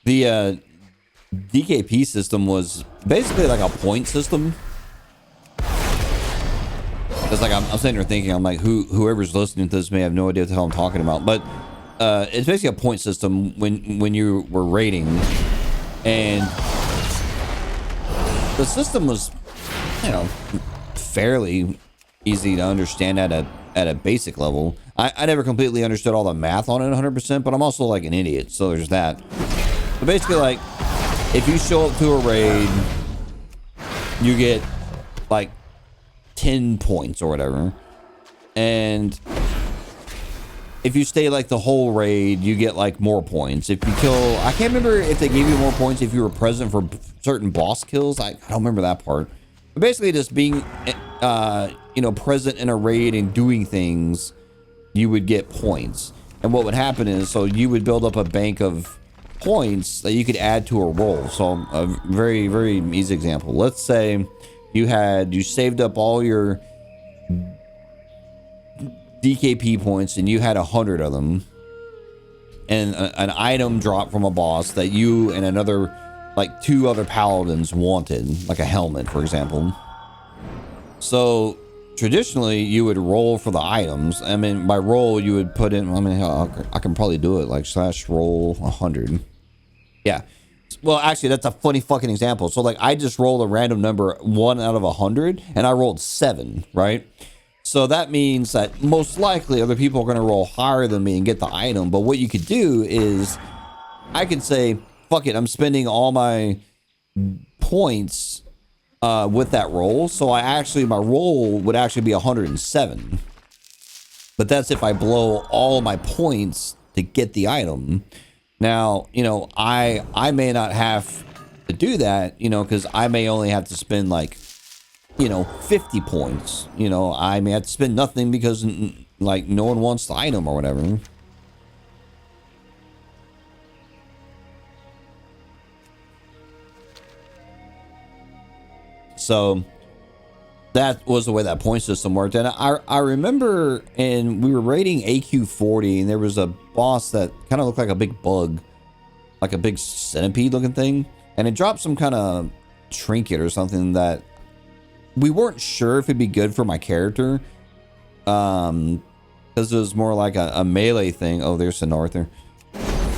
The DKP system was basically like a point system. It's like I'm sitting there thinking, I'm like, whoever's listening to this may have no idea what the hell I'm talking about, but it's basically a point system when you were raiding, and the system was, you know, fairly easy to understand at a basic level. I never completely understood all the math on it 100%, but I'm also like an idiot, so there's that. But basically, like, if you show up to a raid, you get like 10 points or whatever, and if you stay like the whole raid, you get like more points. If you kill, I can't remember if they gave you more points if you were present for certain boss kills. I don't remember that part, but basically just being you know, present in a raid and doing things, you would get points. And what would happen is, so you would build up a bank of points that you could add to a roll. So a very, very easy example, let's say you saved up all your DKP points and you had 100 of them, and an item dropped from a boss that you and another, like 2 other paladins wanted, like a helmet, for example. So traditionally you would roll for the items. I mean, by roll you would put in, I mean, I can probably do it like /roll 100. Yeah. Well, actually, that's a funny fucking example. So like, I just rolled a random number 1 out of 100 and I rolled 7, right? So that means that most likely other people are going to roll higher than me and get the item. But what you could do is I could say, fuck it, I'm spending all my points with that roll. So my roll would actually be 107. But that's if I blow all my points to get the item. Now, you know, I may not have to do that, you know, because I may only have to spend like, you know, 50 points. You know, I may have to spend nothing because like no one wants the item or whatever. So that was the way that point system worked. And I remember, and we were raiding AQ40, and there was a boss that kind of looked like a big bug, like a big centipede looking thing, and it dropped some kind of trinket or something that we weren't sure if it'd be good for my character, because it was more like a melee thing. Oh, there's St. Arthur.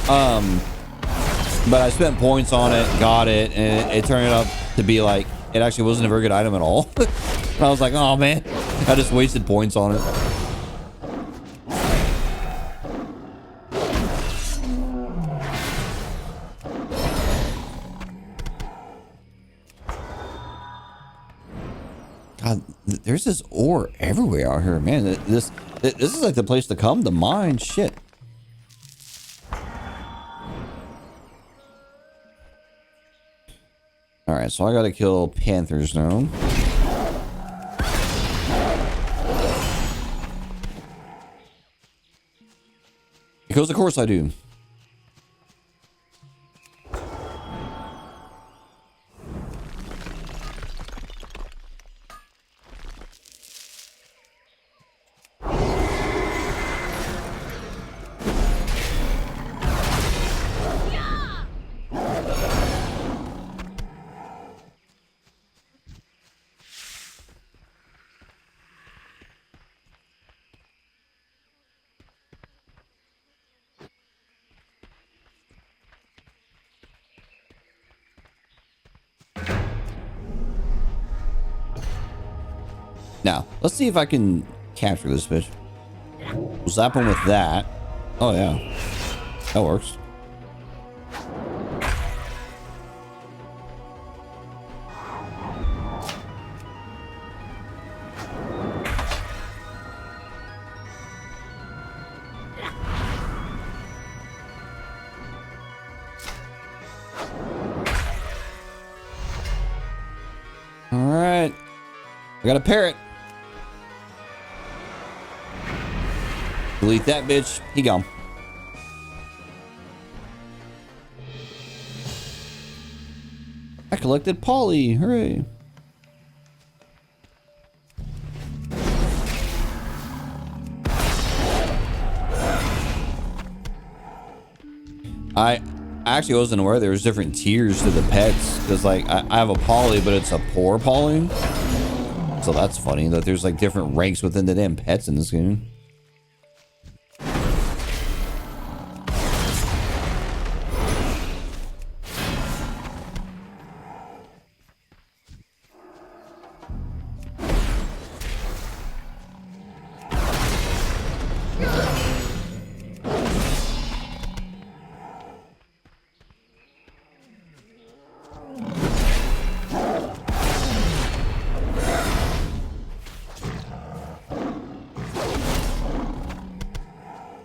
But I spent points on it, got it, and it turned out to be like, it actually wasn't a very good item at all. And I was like, oh man, I just wasted points on it. God, there's this ore everywhere out here, man. This is like the place to come to mine shit. All right, so I gotta kill panthers now. Because of course I do. Now, let's see if I can capture this bitch. We'll zap him with that. Oh, yeah. That works. All right. I got a parrot. Delete that bitch. He gone. I collected Polly. Hooray. I actually wasn't aware there was different tiers to the pets. Because, like, I have a Polly, but it's a poor Polly. So that's funny that there's, like, different ranks within the damn pets in this game.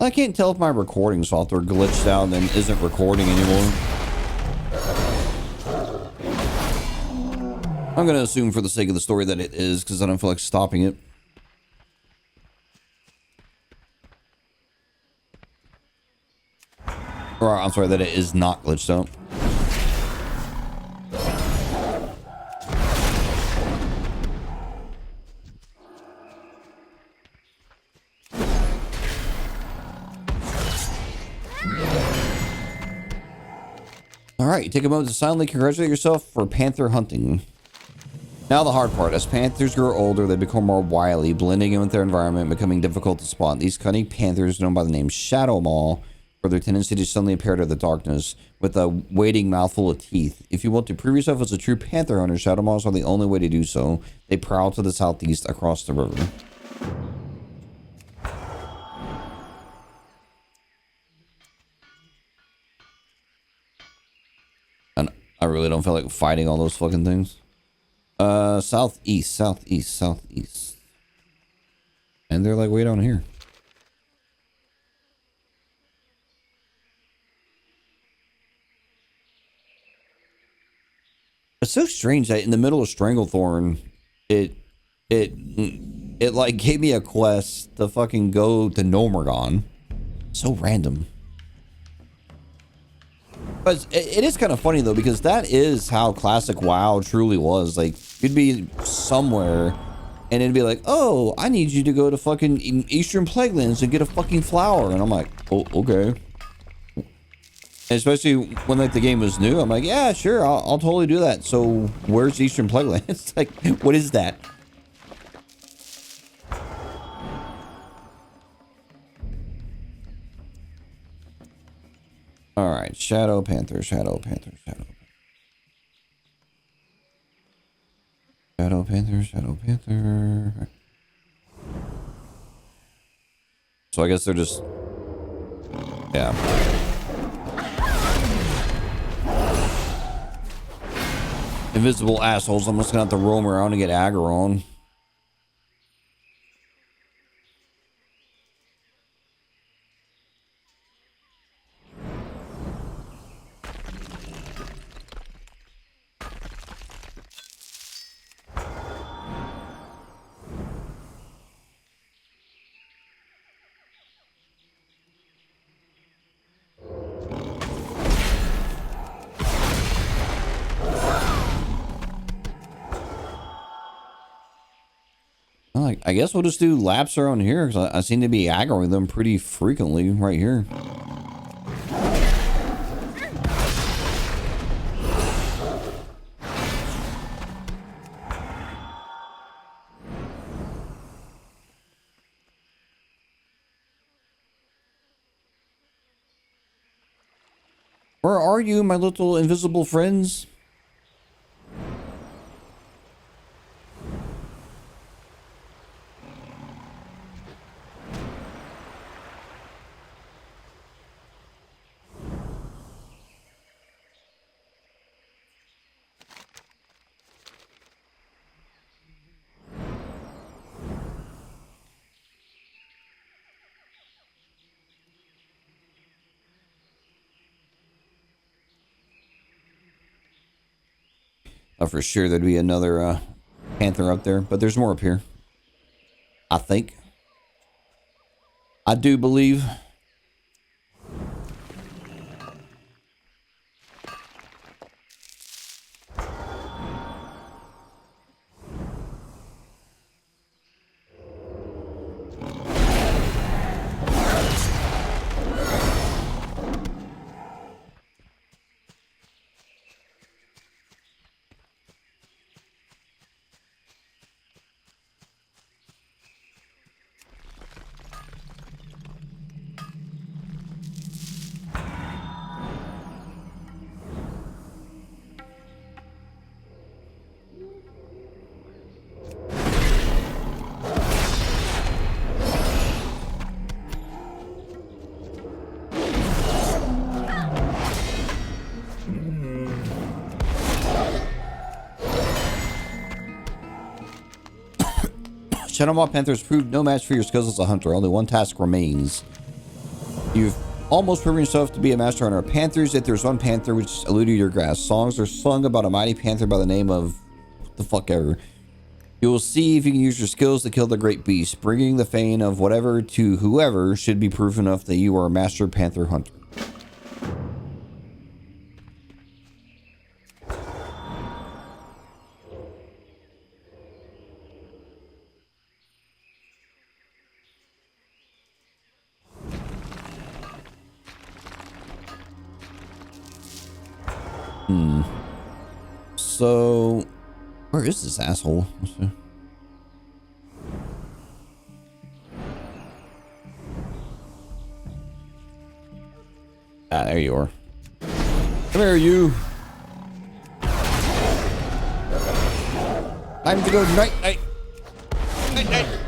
I can't tell if my recording software glitched out and isn't recording anymore. I'm going to assume for the sake of the story that it is, because I don't feel like stopping it. Or, I'm sorry, that it is not glitched out. Alright, take a moment to silently congratulate yourself for panther hunting. Now the hard part. As panthers grow older, they become more wily, blending in with their environment, becoming difficult to spot. These cunning panthers, known by the name Shadow Maw, for their tendency to suddenly appear out of the darkness, with a waiting mouthful of teeth. If you want to prove yourself as a true panther hunter, Shadow Maws are the only way to do so. They prowl to the southeast across the river. And I really don't feel like fighting all those fucking things. Southeast. And they're like way down here. It's so strange that in the middle of Stranglethorn, it like gave me a quest to fucking go to Nomergon. So random. But it is kind of funny though, because that is how classic WoW truly was. Like, you'd be somewhere and it'd be like, oh, I need you to go to fucking Eastern Plaguelands and get a fucking flower. And I'm like, oh, okay. And especially when like the game was new, I'm like, yeah, sure, I'll totally do that. So where's Eastern Plaguelands? It's like, what is that? All right, Shadow Panther. Shadow Panther. So I guess they're just, yeah. Invisible assholes. I'm just gonna have to roam around and get aggro on. I guess we'll just do laps around here, because I seem to be aggroing them pretty frequently right here. Where are you, my little invisible friends? For sure there'd be another panther up there, but there's more up here. I think. I do believe. Shadowmaw Panther has proved no match for your skills as a hunter. Only one task remains. You've almost proven yourself to be a master hunter of panthers, yet there's one panther which eluded your grasp. Songs are sung about a mighty panther by the name of... what the fuck ever. You will see if you can use your skills to kill the great beast. Bringing the fame of whatever to whoever should be proof enough that you are a master panther hunter. So, where is this asshole? Ah, there you are. Come here, you. Time to go night night. Night night.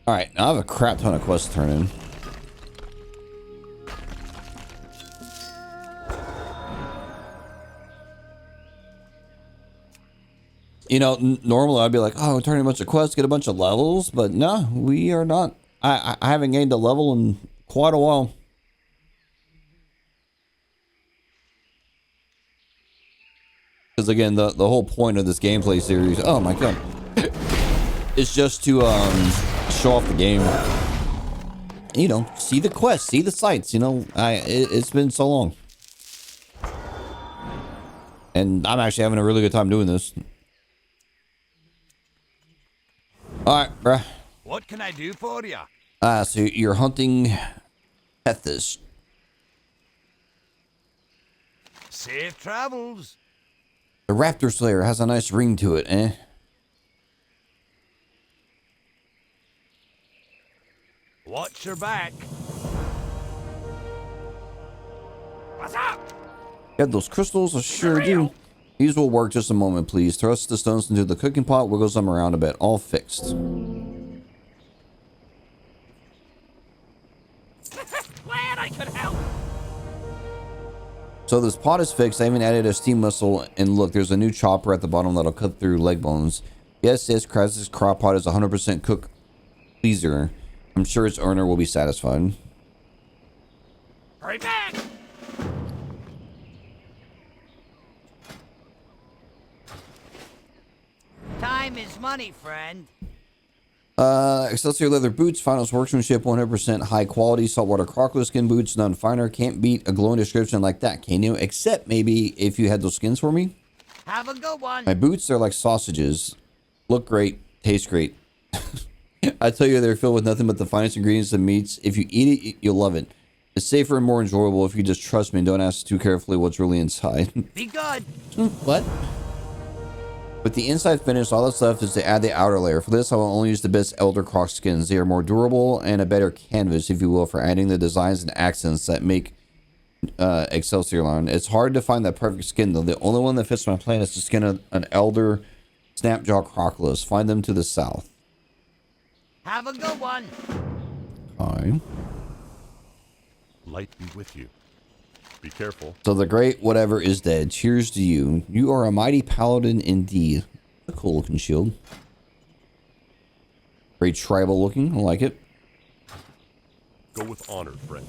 Alright, now I have a crap ton of quests to turn in. You know, normally I'd be like, oh, turn in a bunch of quests, get a bunch of levels, but no, we are not. I haven't gained a level in quite a while. Because again, the whole point of this gameplay series, oh my god, is just to show off the game. You know, see the quests, see the sights. You know, it's been so long, and I'm actually having a really good time doing this. All right, bruh. What can I do for you? So you're hunting Tethys. Safe travels. The Raptor Slayer has a nice ring to it, eh? Watch your back. What's up? Yeah, those crystals, I sure do. These will work. Just a moment, please. Thrust the stones into the cooking pot, wiggle them around a bit. All fixed. Glad I could help. So this pot is fixed. I even added a steam whistle, and look, there's a new chopper at the bottom that'll cut through leg bones. Yes, Kraz's crock pot is 100% cook pleaser. I'm sure its owner will be satisfied. Hurry back. Time is money, friend. Excelsior leather boots, finals workmanship, 100% high quality, saltwater crocodile skin boots, none finer. Can't beat a glowing description like that, can you? Except maybe if you had those skins for me. Have a good one. My boots, they're like sausages. Look great, taste great. I tell you, they're filled with nothing but the finest ingredients and meats. If you eat it, you'll love it. It's safer and more enjoyable if you just trust me and don't ask too carefully what's really inside. Be good. What? With the inside finished, all that's left is to add the outer layer. For this, I will only use the best Elder Croc skins. They are more durable and a better canvas, if you will, for adding the designs and accents that make Excelsior line. It's hard to find that perfect skin, though. The only one that fits my plan is the skin of an Elder Snapjaw Crocodilus. Find them to the south. Have a good one. Fine. Light be with you. Be careful. So the great whatever is dead. Cheers to you. You are a mighty paladin indeed. A cool looking shield. Very tribal looking. I like it. Go with honor, friend.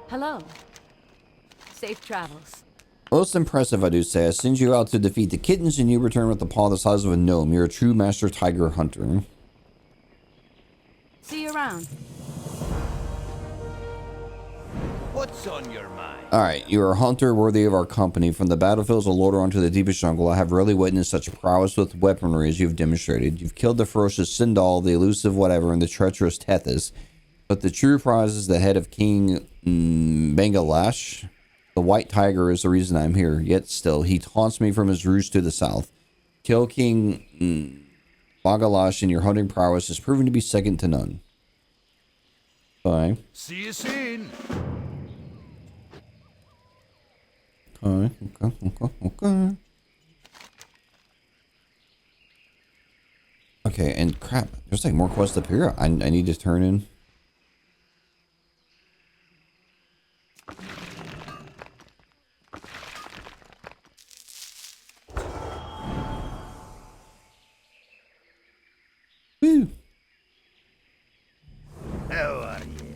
Hello. Safe travels. Most impressive, I do say. I send you out to defeat the kittens and you return with a paw the size of a gnome. You're a true master tiger hunter. See you around. What's on your mind? Alright, you're a hunter worthy of our company. From the battlefields of Lordaeron to the deepest jungle, I have rarely witnessed such prowess with weaponry as you've demonstrated. You've killed the ferocious Sindal, the elusive whatever, and the treacherous Tethys. But the true prize is the head of King Bangalash. The white tiger is the reason I'm here. Yet still, he taunts me from his roost to the south. Kill King Bangalash and your hunting prowess has proven to be second to none. So Okay. See you soon. Okay. Okay, and crap, there's like more quests up here. I need to turn in. Woo. How are you?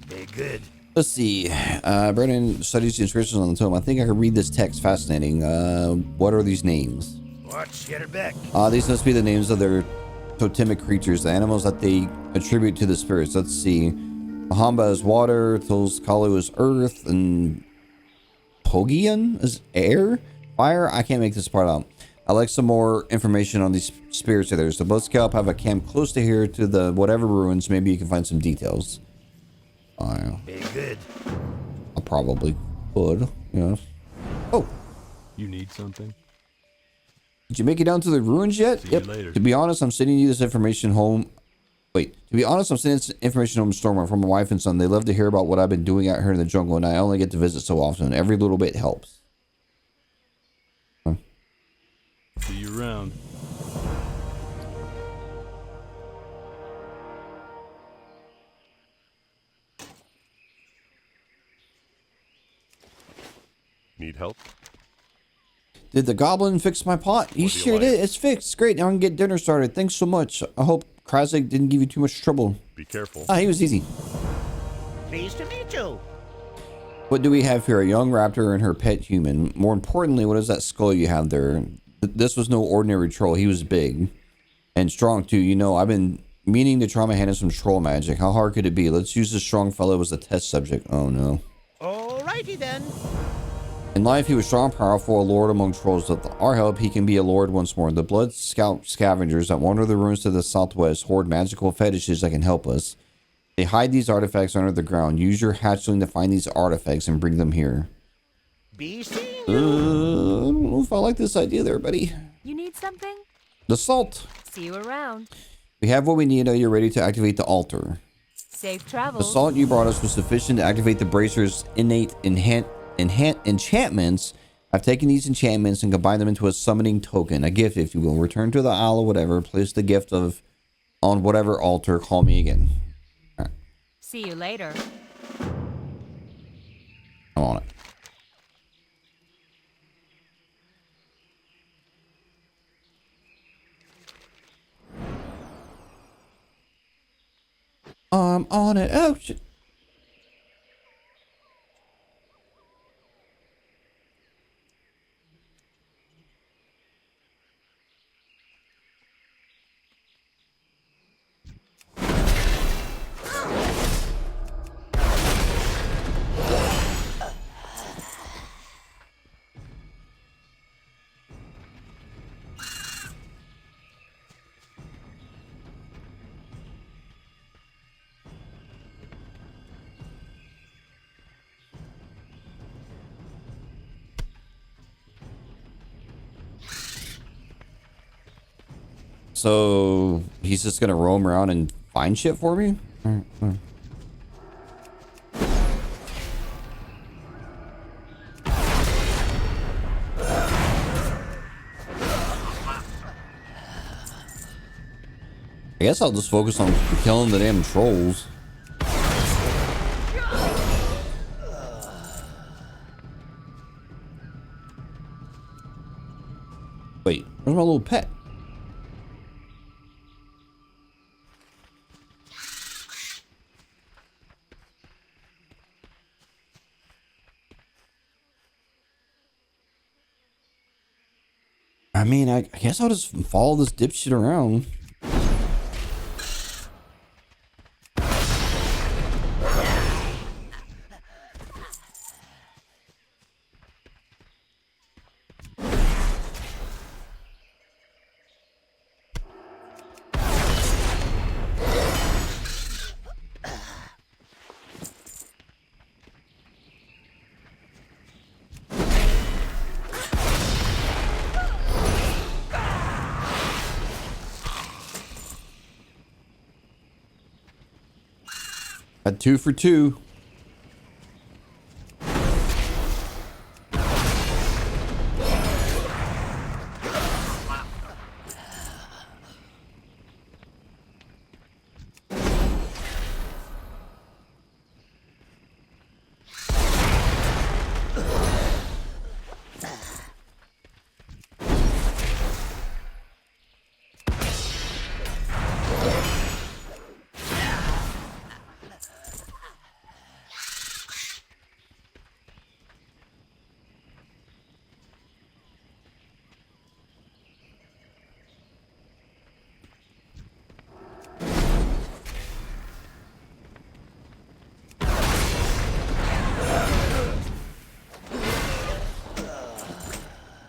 Very good. Let's see. Brennan studies the inscriptions on the tomb. I think I can read this text. Fascinating. What are these names? Watch, get her back. These must be the names of their totemic creatures, the animals that they attribute to the spirits. Let's see. Mahamba is water, Tolskalu is earth, and Pogian is air? Fire? I can't make this part out. I'd like some more information on these spirits of theirs. The Blood Scalp have a camp close to here to the whatever ruins. Maybe you can find some details. Very good. I probably could, yes. Oh, You need something? did you make it down to the ruins yet? See you later. To be honest, I'm sending you this information home. Wait, to be honest, I'm sending this information home to Stormwind from my wife and son. They love to hear about what I've been doing out here in the jungle, and I only get to visit so often. Every little bit helps. See you around. Need help? Did the goblin fix my pot? He sure did. It's fixed. Great. Now I can get dinner started. Thanks so much. I hope Krasik didn't give you too much trouble. Be careful. He was easy. Pleased to meet you. What do we have here? A young raptor and her pet human. More importantly, what is that skull you have there? This was no ordinary troll. He was big and strong too. You know, I've been meaning to try my hand at some troll magic. How hard could it be? Let's use this strong fellow as a test subject. Oh no. Alrighty then. In life, he was strong, powerful, a lord among trolls. With our help, he can be a lord once more. The blood scout scavengers that wander the ruins to the southwest hoard magical fetishes that can help us. They hide these artifacts under the ground. Use your hatchling to find these artifacts and bring them here. Be seen. I don't know if I like this idea there, buddy. You need something? The salt. See you around. We have what we need. Are you ready to activate the altar? Safe The travels. salt you brought us was sufficient to activate the bracer's innate enchantments. I've taken these enchantments and combined them into a summoning token, a gift, if you will. Return to the isle or whatever. Place the gift on whatever altar. Call me again. See you later. I'm on it. I'm on it. Oh shit. So he's just gonna roam around and find shit for me? I guess I'll just focus on killing the damn trolls. Wait, where's my little pet? I mean, I guess I'll just follow this dipshit around. Had 2 for 2.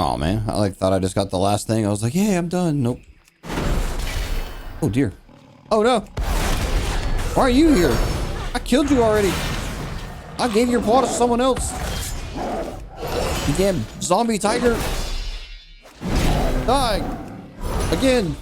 Oh man, I like thought I just got the last thing. I was like, yeah, I'm done. Nope. Oh dear. Oh no. Why are you here? I killed you already. I gave your paw to someone else. You damn zombie tiger. Die. Again.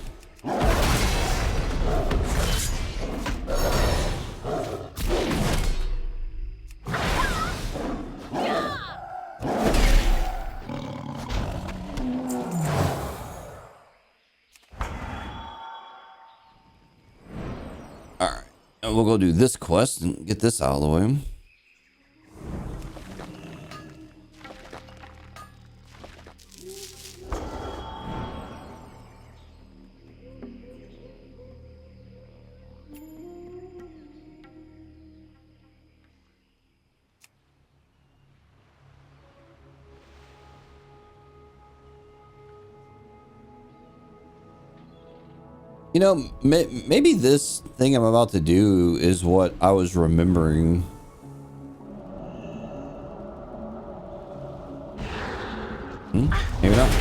Alright. We'll go do this quest and get this out of the way. You know, maybe this thing I'm about to do is what I was remembering. Maybe not.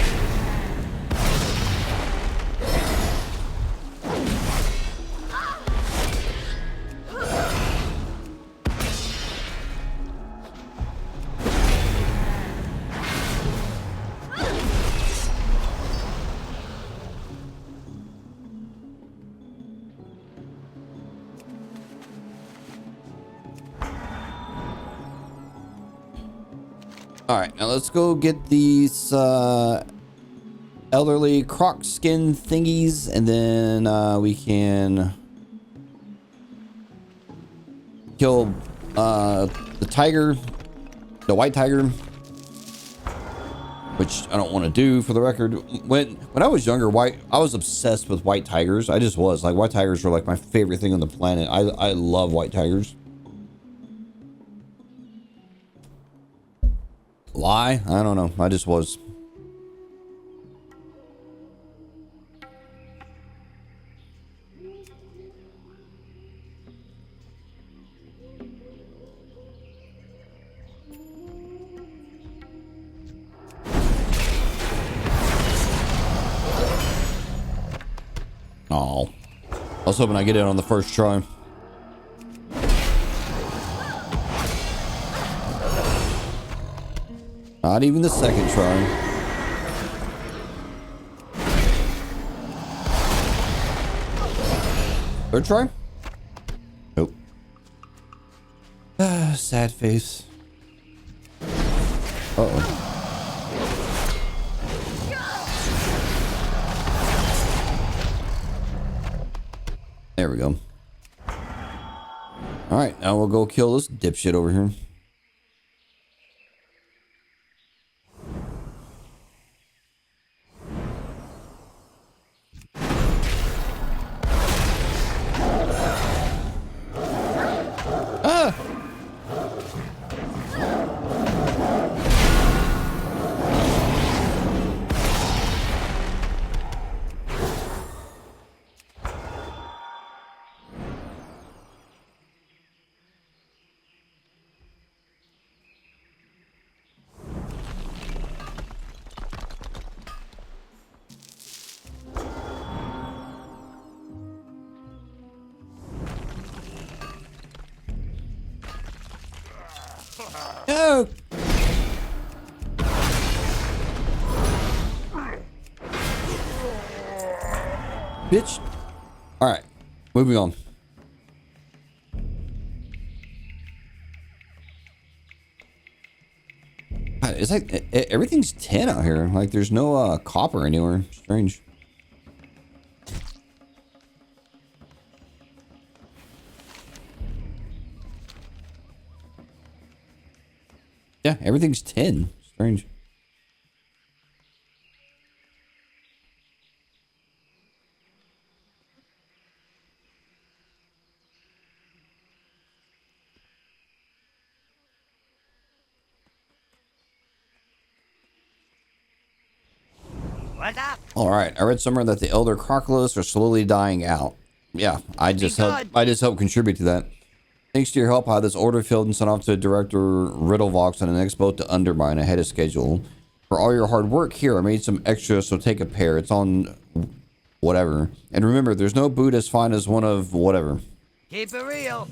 All right, now let's go get these elderly croc skin thingies, and then we can kill the tiger, the white tiger, which I don't want to do for the record. When I was younger, I was obsessed with white tigers. I just was. Like, white tigers were like my favorite thing on the planet. I love white tigers. Why? I don't know. I just was. Oh, I was hoping I get it on the first try. Not even the second try. Third try? Nope. Sad face. Uh-oh. There we go. Alright, now we'll go kill this dipshit over here. No! Bitch. Alright. Moving on. it's like everything's tin out here. Like there's no copper anywhere. Strange. Yeah, everything's tin. Strange. What's up? All right, I read somewhere that the elder crocodiles are slowly dying out. Yeah, I just helped contribute to that. Thanks to your help, I had this order filled and sent off to Director Riddlevox on the next boat to Undermine ahead of schedule. For all your hard work here, I made some extras, so take a pair. It's on whatever. And remember, there's no boot as fine as one of whatever. Keep it real.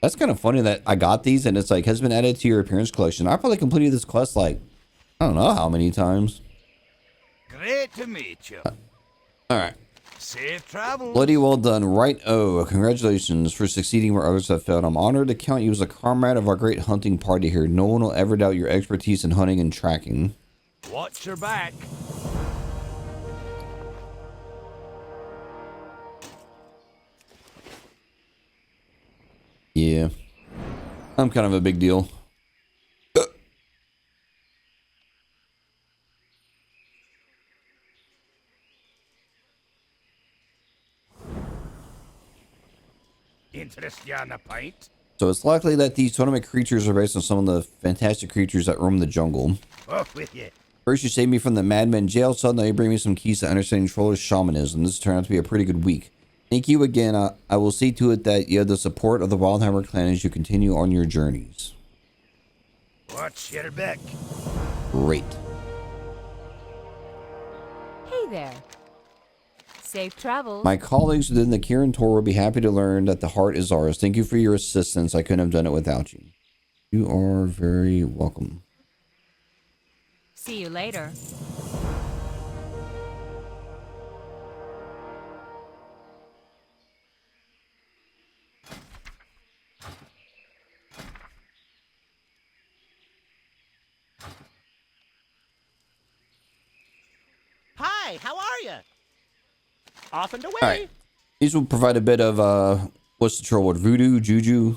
That's kind of funny that I got these and it's like has been added to your appearance collection. I probably completed this quest like I don't know how many times. Great to meet you. All right. Safe travel. Bloody well done. Right. Oh, congratulations for succeeding where others have failed. I'm honored to count you as a comrade of our great hunting party here. No one will ever doubt your expertise in hunting and tracking. Watch your back. Yeah. I'm kind of a big deal. Interest you on a pint? So it's likely that these tournament creatures are based on some of the fantastic creatures that roam the jungle. Off with you. First you saved me from the madman jail cell, now you bring me some keys to understanding Troller's shamanism. This turned out to be a pretty good week. Thank you again. I will see to it that you have the support of the Wildhammer clan as you continue on your journeys. Watch your back. Great. Hey there. Safe travels. My colleagues within the Kirin Tor will be happy to learn that the heart is ours. Thank you for your assistance. I couldn't have done it without you. You are very welcome. See you later. Hi, how are you? Off and away. All right. These will provide a bit of, what's the troll word? Voodoo, juju,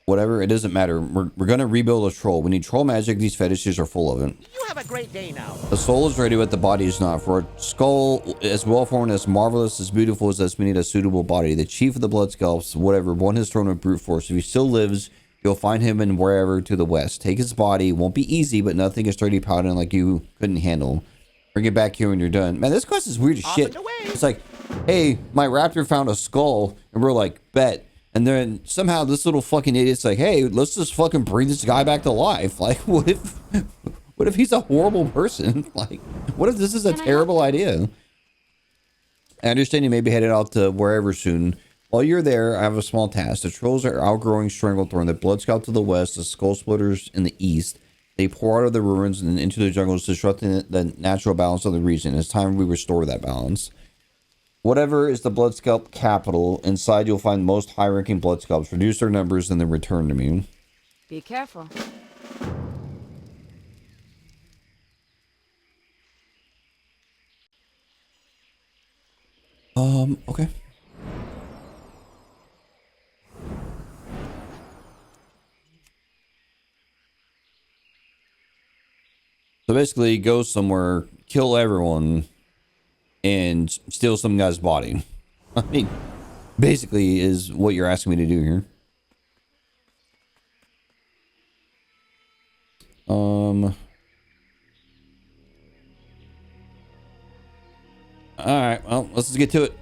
whatever. It doesn't matter. We're going to rebuild a troll. We need troll magic. These fetishes are full of it. You have a great day now. The soul is ready, but the body is not. For a skull as well-formed, as marvelous, as beautiful as this, we need a suitable body. The chief of the blood scalps, whatever, won his throne with brute force. If he still lives, you'll find him in wherever to the west. Take his body. Won't be easy, but nothing is 30 pounding like you couldn't handle. Bring it back here when you're done. Man, this quest is weird as shit. It's like, hey, my raptor found a skull, and we're like, bet. And then somehow this little fucking idiot's like, hey, let's just fucking bring this guy back to life. Like, what if he's a horrible person? Like, what if this is a terrible idea? I understand you may be headed out to wherever soon. While you're there, I have a small task. The trolls are outgrowing Stranglethorn, the Blood Scout to the west, the Skull Splitters in the east. They pour out of the ruins and into the jungles, disrupting the natural balance of the region. It's time we restore that balance. Whatever is the Blood Scalp capital, inside you'll find most high-ranking Blood Scalps. Reduce their numbers and then return to me. Be careful. Okay. So basically, go somewhere, kill everyone, and steal some guy's body. I mean, basically is what you're asking me to do here. Alright, well, let's just get to it.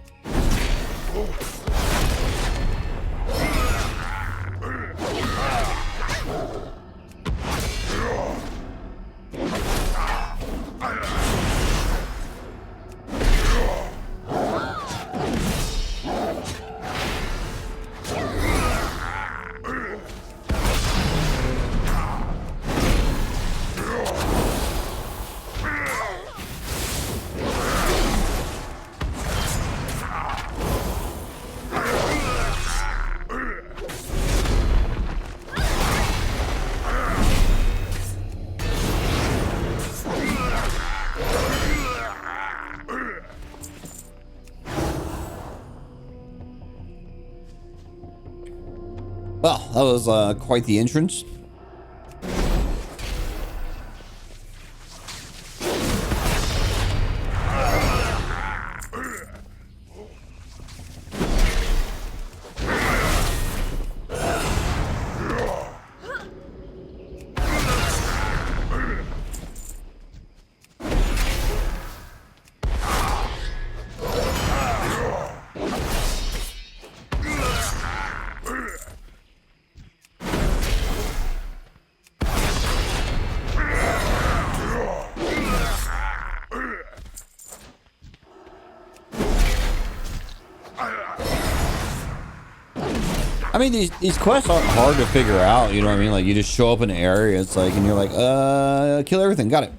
that was quite the entrance. I mean, these quests aren't hard to figure out, you know what I mean? Like, you just show up in an area, it's like, and you're like, kill everything, got it.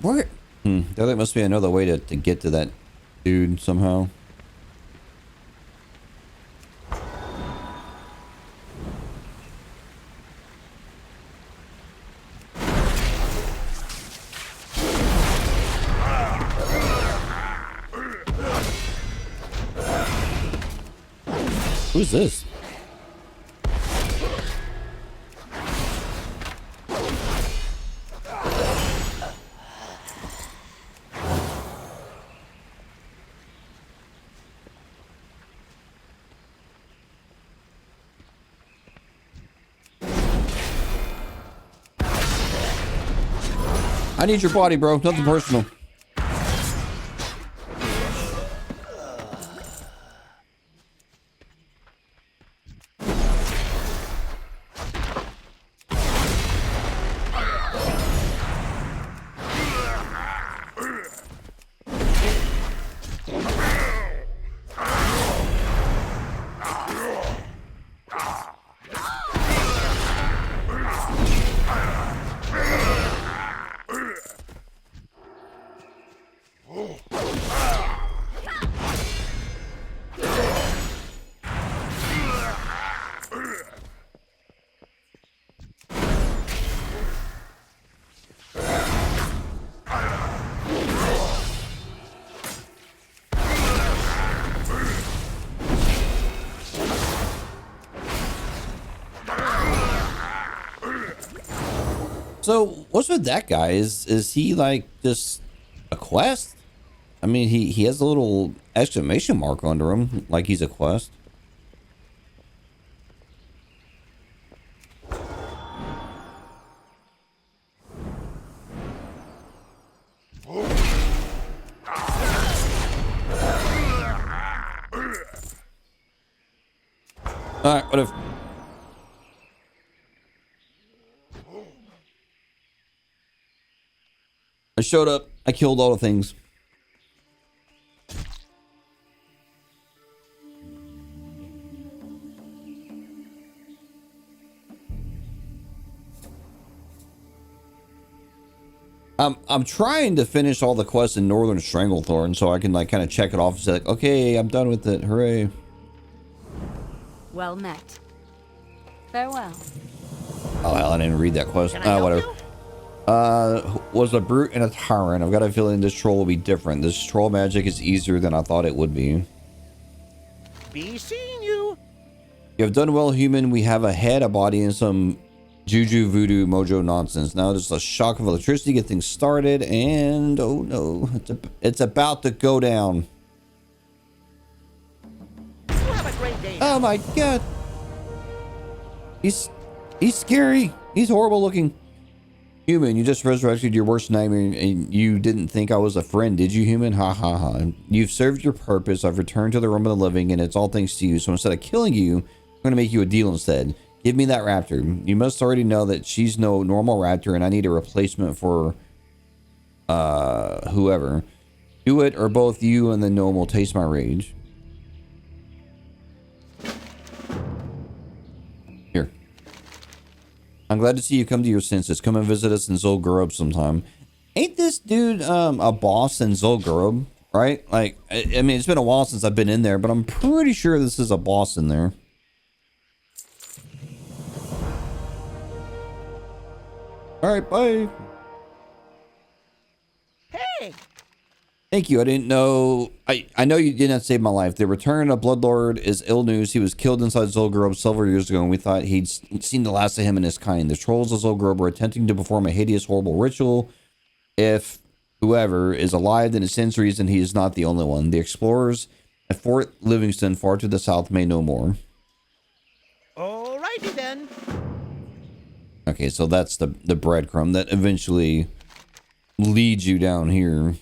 Where? There must be another way to get to that dude somehow. Who's this? I need your body, bro. Nothing personal. So what's with that guy? Is he like just a quest? I mean, he has a little exclamation mark under him, like he's a quest. All right, whatever. I showed up. I killed all the things. I'm trying to finish all the quests in Northern Stranglethorn so I can like kind of check it off and say like, okay, I'm done with it. Hooray. Well met. Farewell. Oh hell, I didn't read that quest. Can I help Whatever. you? Was a brute and a tyrant. I've got a feeling this troll will be different. This troll magic is easier than I thought it would be. Be seeing you. You have done well, human. We have a head, a body, and some juju voodoo mojo nonsense. Now just a shock of electricity, get things started, and oh no, it's about to go down. Oh my god. He's scary. He's horrible looking. Human, you just resurrected your worst nightmare and you didn't think I was a friend, did you, human? Ha ha ha. You've served your purpose. I've returned to the realm of the living and it's all thanks to you. So instead of killing you, I'm going to make you a deal instead. Give me that raptor. You must already know that she's no normal raptor and I need a replacement for whoever. Do it or both you and the gnome will taste my rage. Here. I'm glad to see you come to your senses. Come and visit us in Zul'Gurub sometime. Ain't this dude a boss in Zul'Gurub? Right? Like, I mean, it's been a while since I've been in there, but I'm pretty sure this is a boss in there. Alright, bye. Hey! Thank you. I didn't know. I know you did not save my life. The return of Bloodlord is ill news. He was killed inside Zul'Gurub several years ago, and we thought he'd seen the last of him and his kind. The trolls of Zul'Gurub were attempting to perform a hideous, horrible ritual. If whoever is alive, then it stands to reason he is not the only one. The explorers at Fort Livingston, far to the south, may know more. Alrighty then. Okay, so that's the breadcrumb that eventually leads you down here.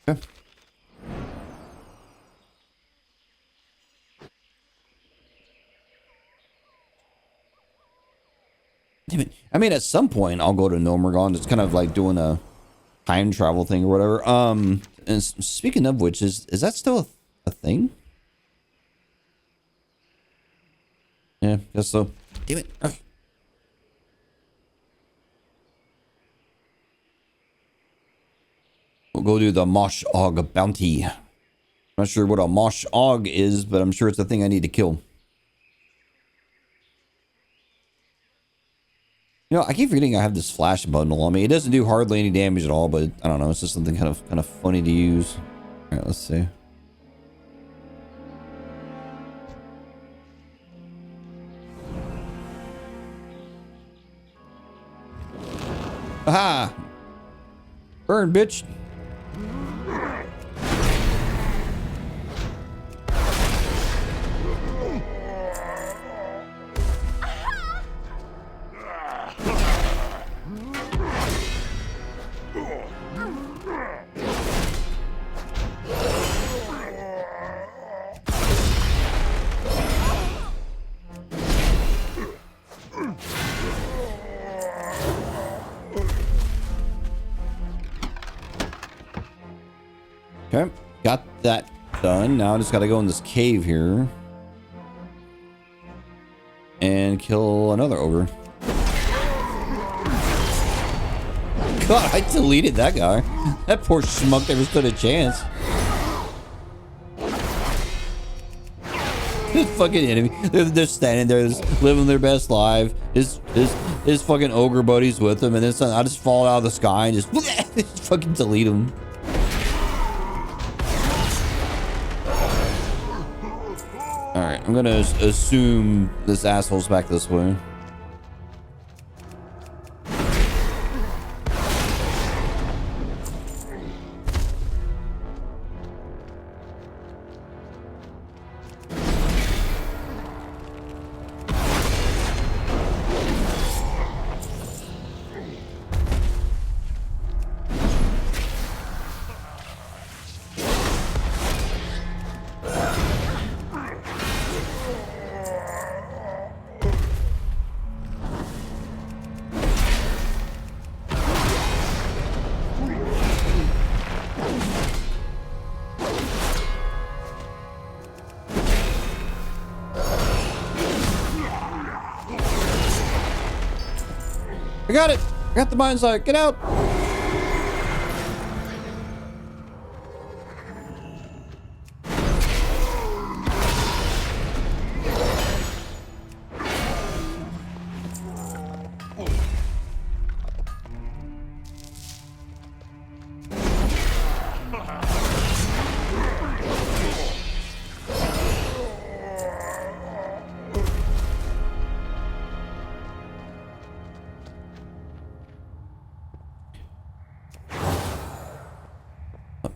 Okay. Damn it. I mean, at some point I'll go to Nomergon. It's kind of like doing a time travel thing or whatever. And speaking of which, is that still a thing? Yeah, guess so. Damn it. Ugh. We'll go do the Mosh Og bounty. Not sure what a Mosh Og is, but I'm sure it's a thing I need to kill. You know, I keep forgetting I have this flash bundle on me. It doesn't do hardly any damage at all, but I don't know. It's just something kind of funny to use. All right, let's see. Aha! Burn, bitch. Okay, got that done. Now I just gotta go in this cave here and kill another ogre. God, I deleted that guy. That poor schmuck never stood a chance. This fucking enemy. They're standing there, just living their best life. His fucking ogre buddies with him, and then I just fall out of the sky and just fucking delete him. Alright, I'm gonna assume this asshole's back this way. I got it! I got the mind's eye. Get out!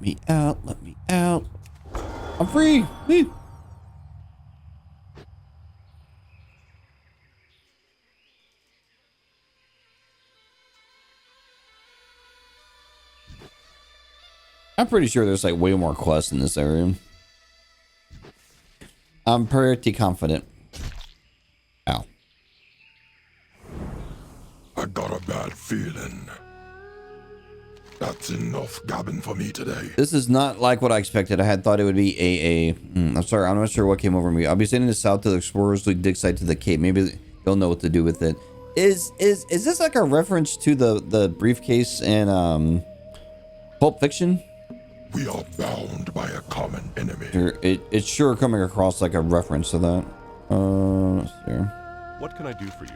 me out. Let me out. I'm free. Woo. I'm pretty sure there's like way more quests in this area. I'm pretty confident. Ow. I got a bad feeling. That's enough gabbing for me today. This is not like what I expected. I had thought it would be AA. I'm sorry, I'm not sure what came over me. I'll be sending this out to the explorers, like dig site to the Cape. Maybe you'll know what to do with it. Is this like a reference to the briefcase in Pulp Fiction? We are bound by a common enemy. It's sure coming across like a reference to that. Let's see here. What can I do for you?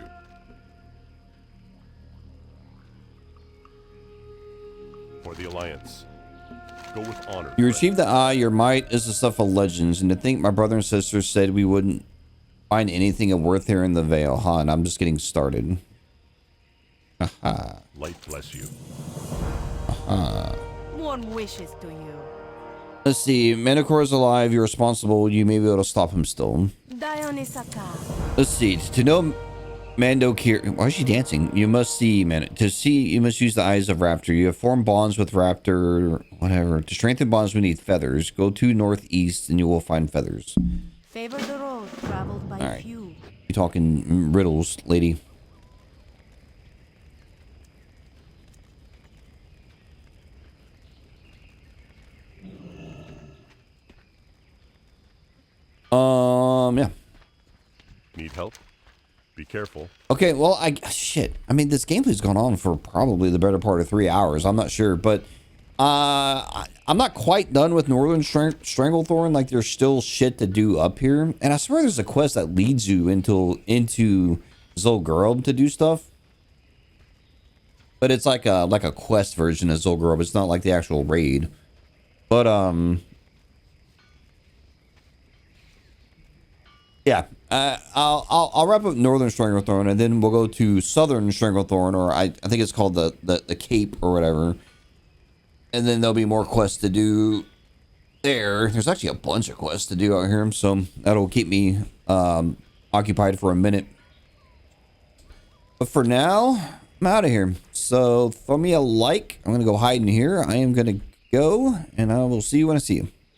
For the Alliance. Go with honor. You friend. achieve the eye, your might is the stuff of legends, and to think my brother and sister said we wouldn't find anything of worth here in the Vale, huh? And I'm just getting started. Haha. Light bless you. Warm wishes to you. Let's see. Manticore is alive. You're responsible. You may be able to stop him still. Dionysaka. Let's see. To know Mando Kier. Why is she dancing? You must see, man. To see, you must use the eyes of Raptor. You have formed bonds with Raptor. Whatever. To strengthen bonds, we need feathers. Go to northeast and you will find feathers. Favor the road traveled by All right. few. You talking riddles, lady? Yeah. Need help? Be careful. Okay, well, shit. I mean, this gameplay's gone on for probably the better part of 3 hours. I'm not sure, but I'm not quite done with Northern Stranglethorn. Like, there's still shit to do up here, and I swear there's a quest that leads you into Zul'Gurub to do stuff. But it's like a quest version of Zul'Gurub. It's not like the actual raid. But yeah, I'll wrap up Northern Stranglethorn, and then we'll go to Southern Stranglethorn, or I think it's called the Cape or whatever. And then there'll be more quests to do there. There's actually a bunch of quests to do out here, so that'll keep me occupied for a minute. But for now, I'm out of here. So throw me a like. I'm gonna go hide in here. I am gonna go, and I will see you when I see you.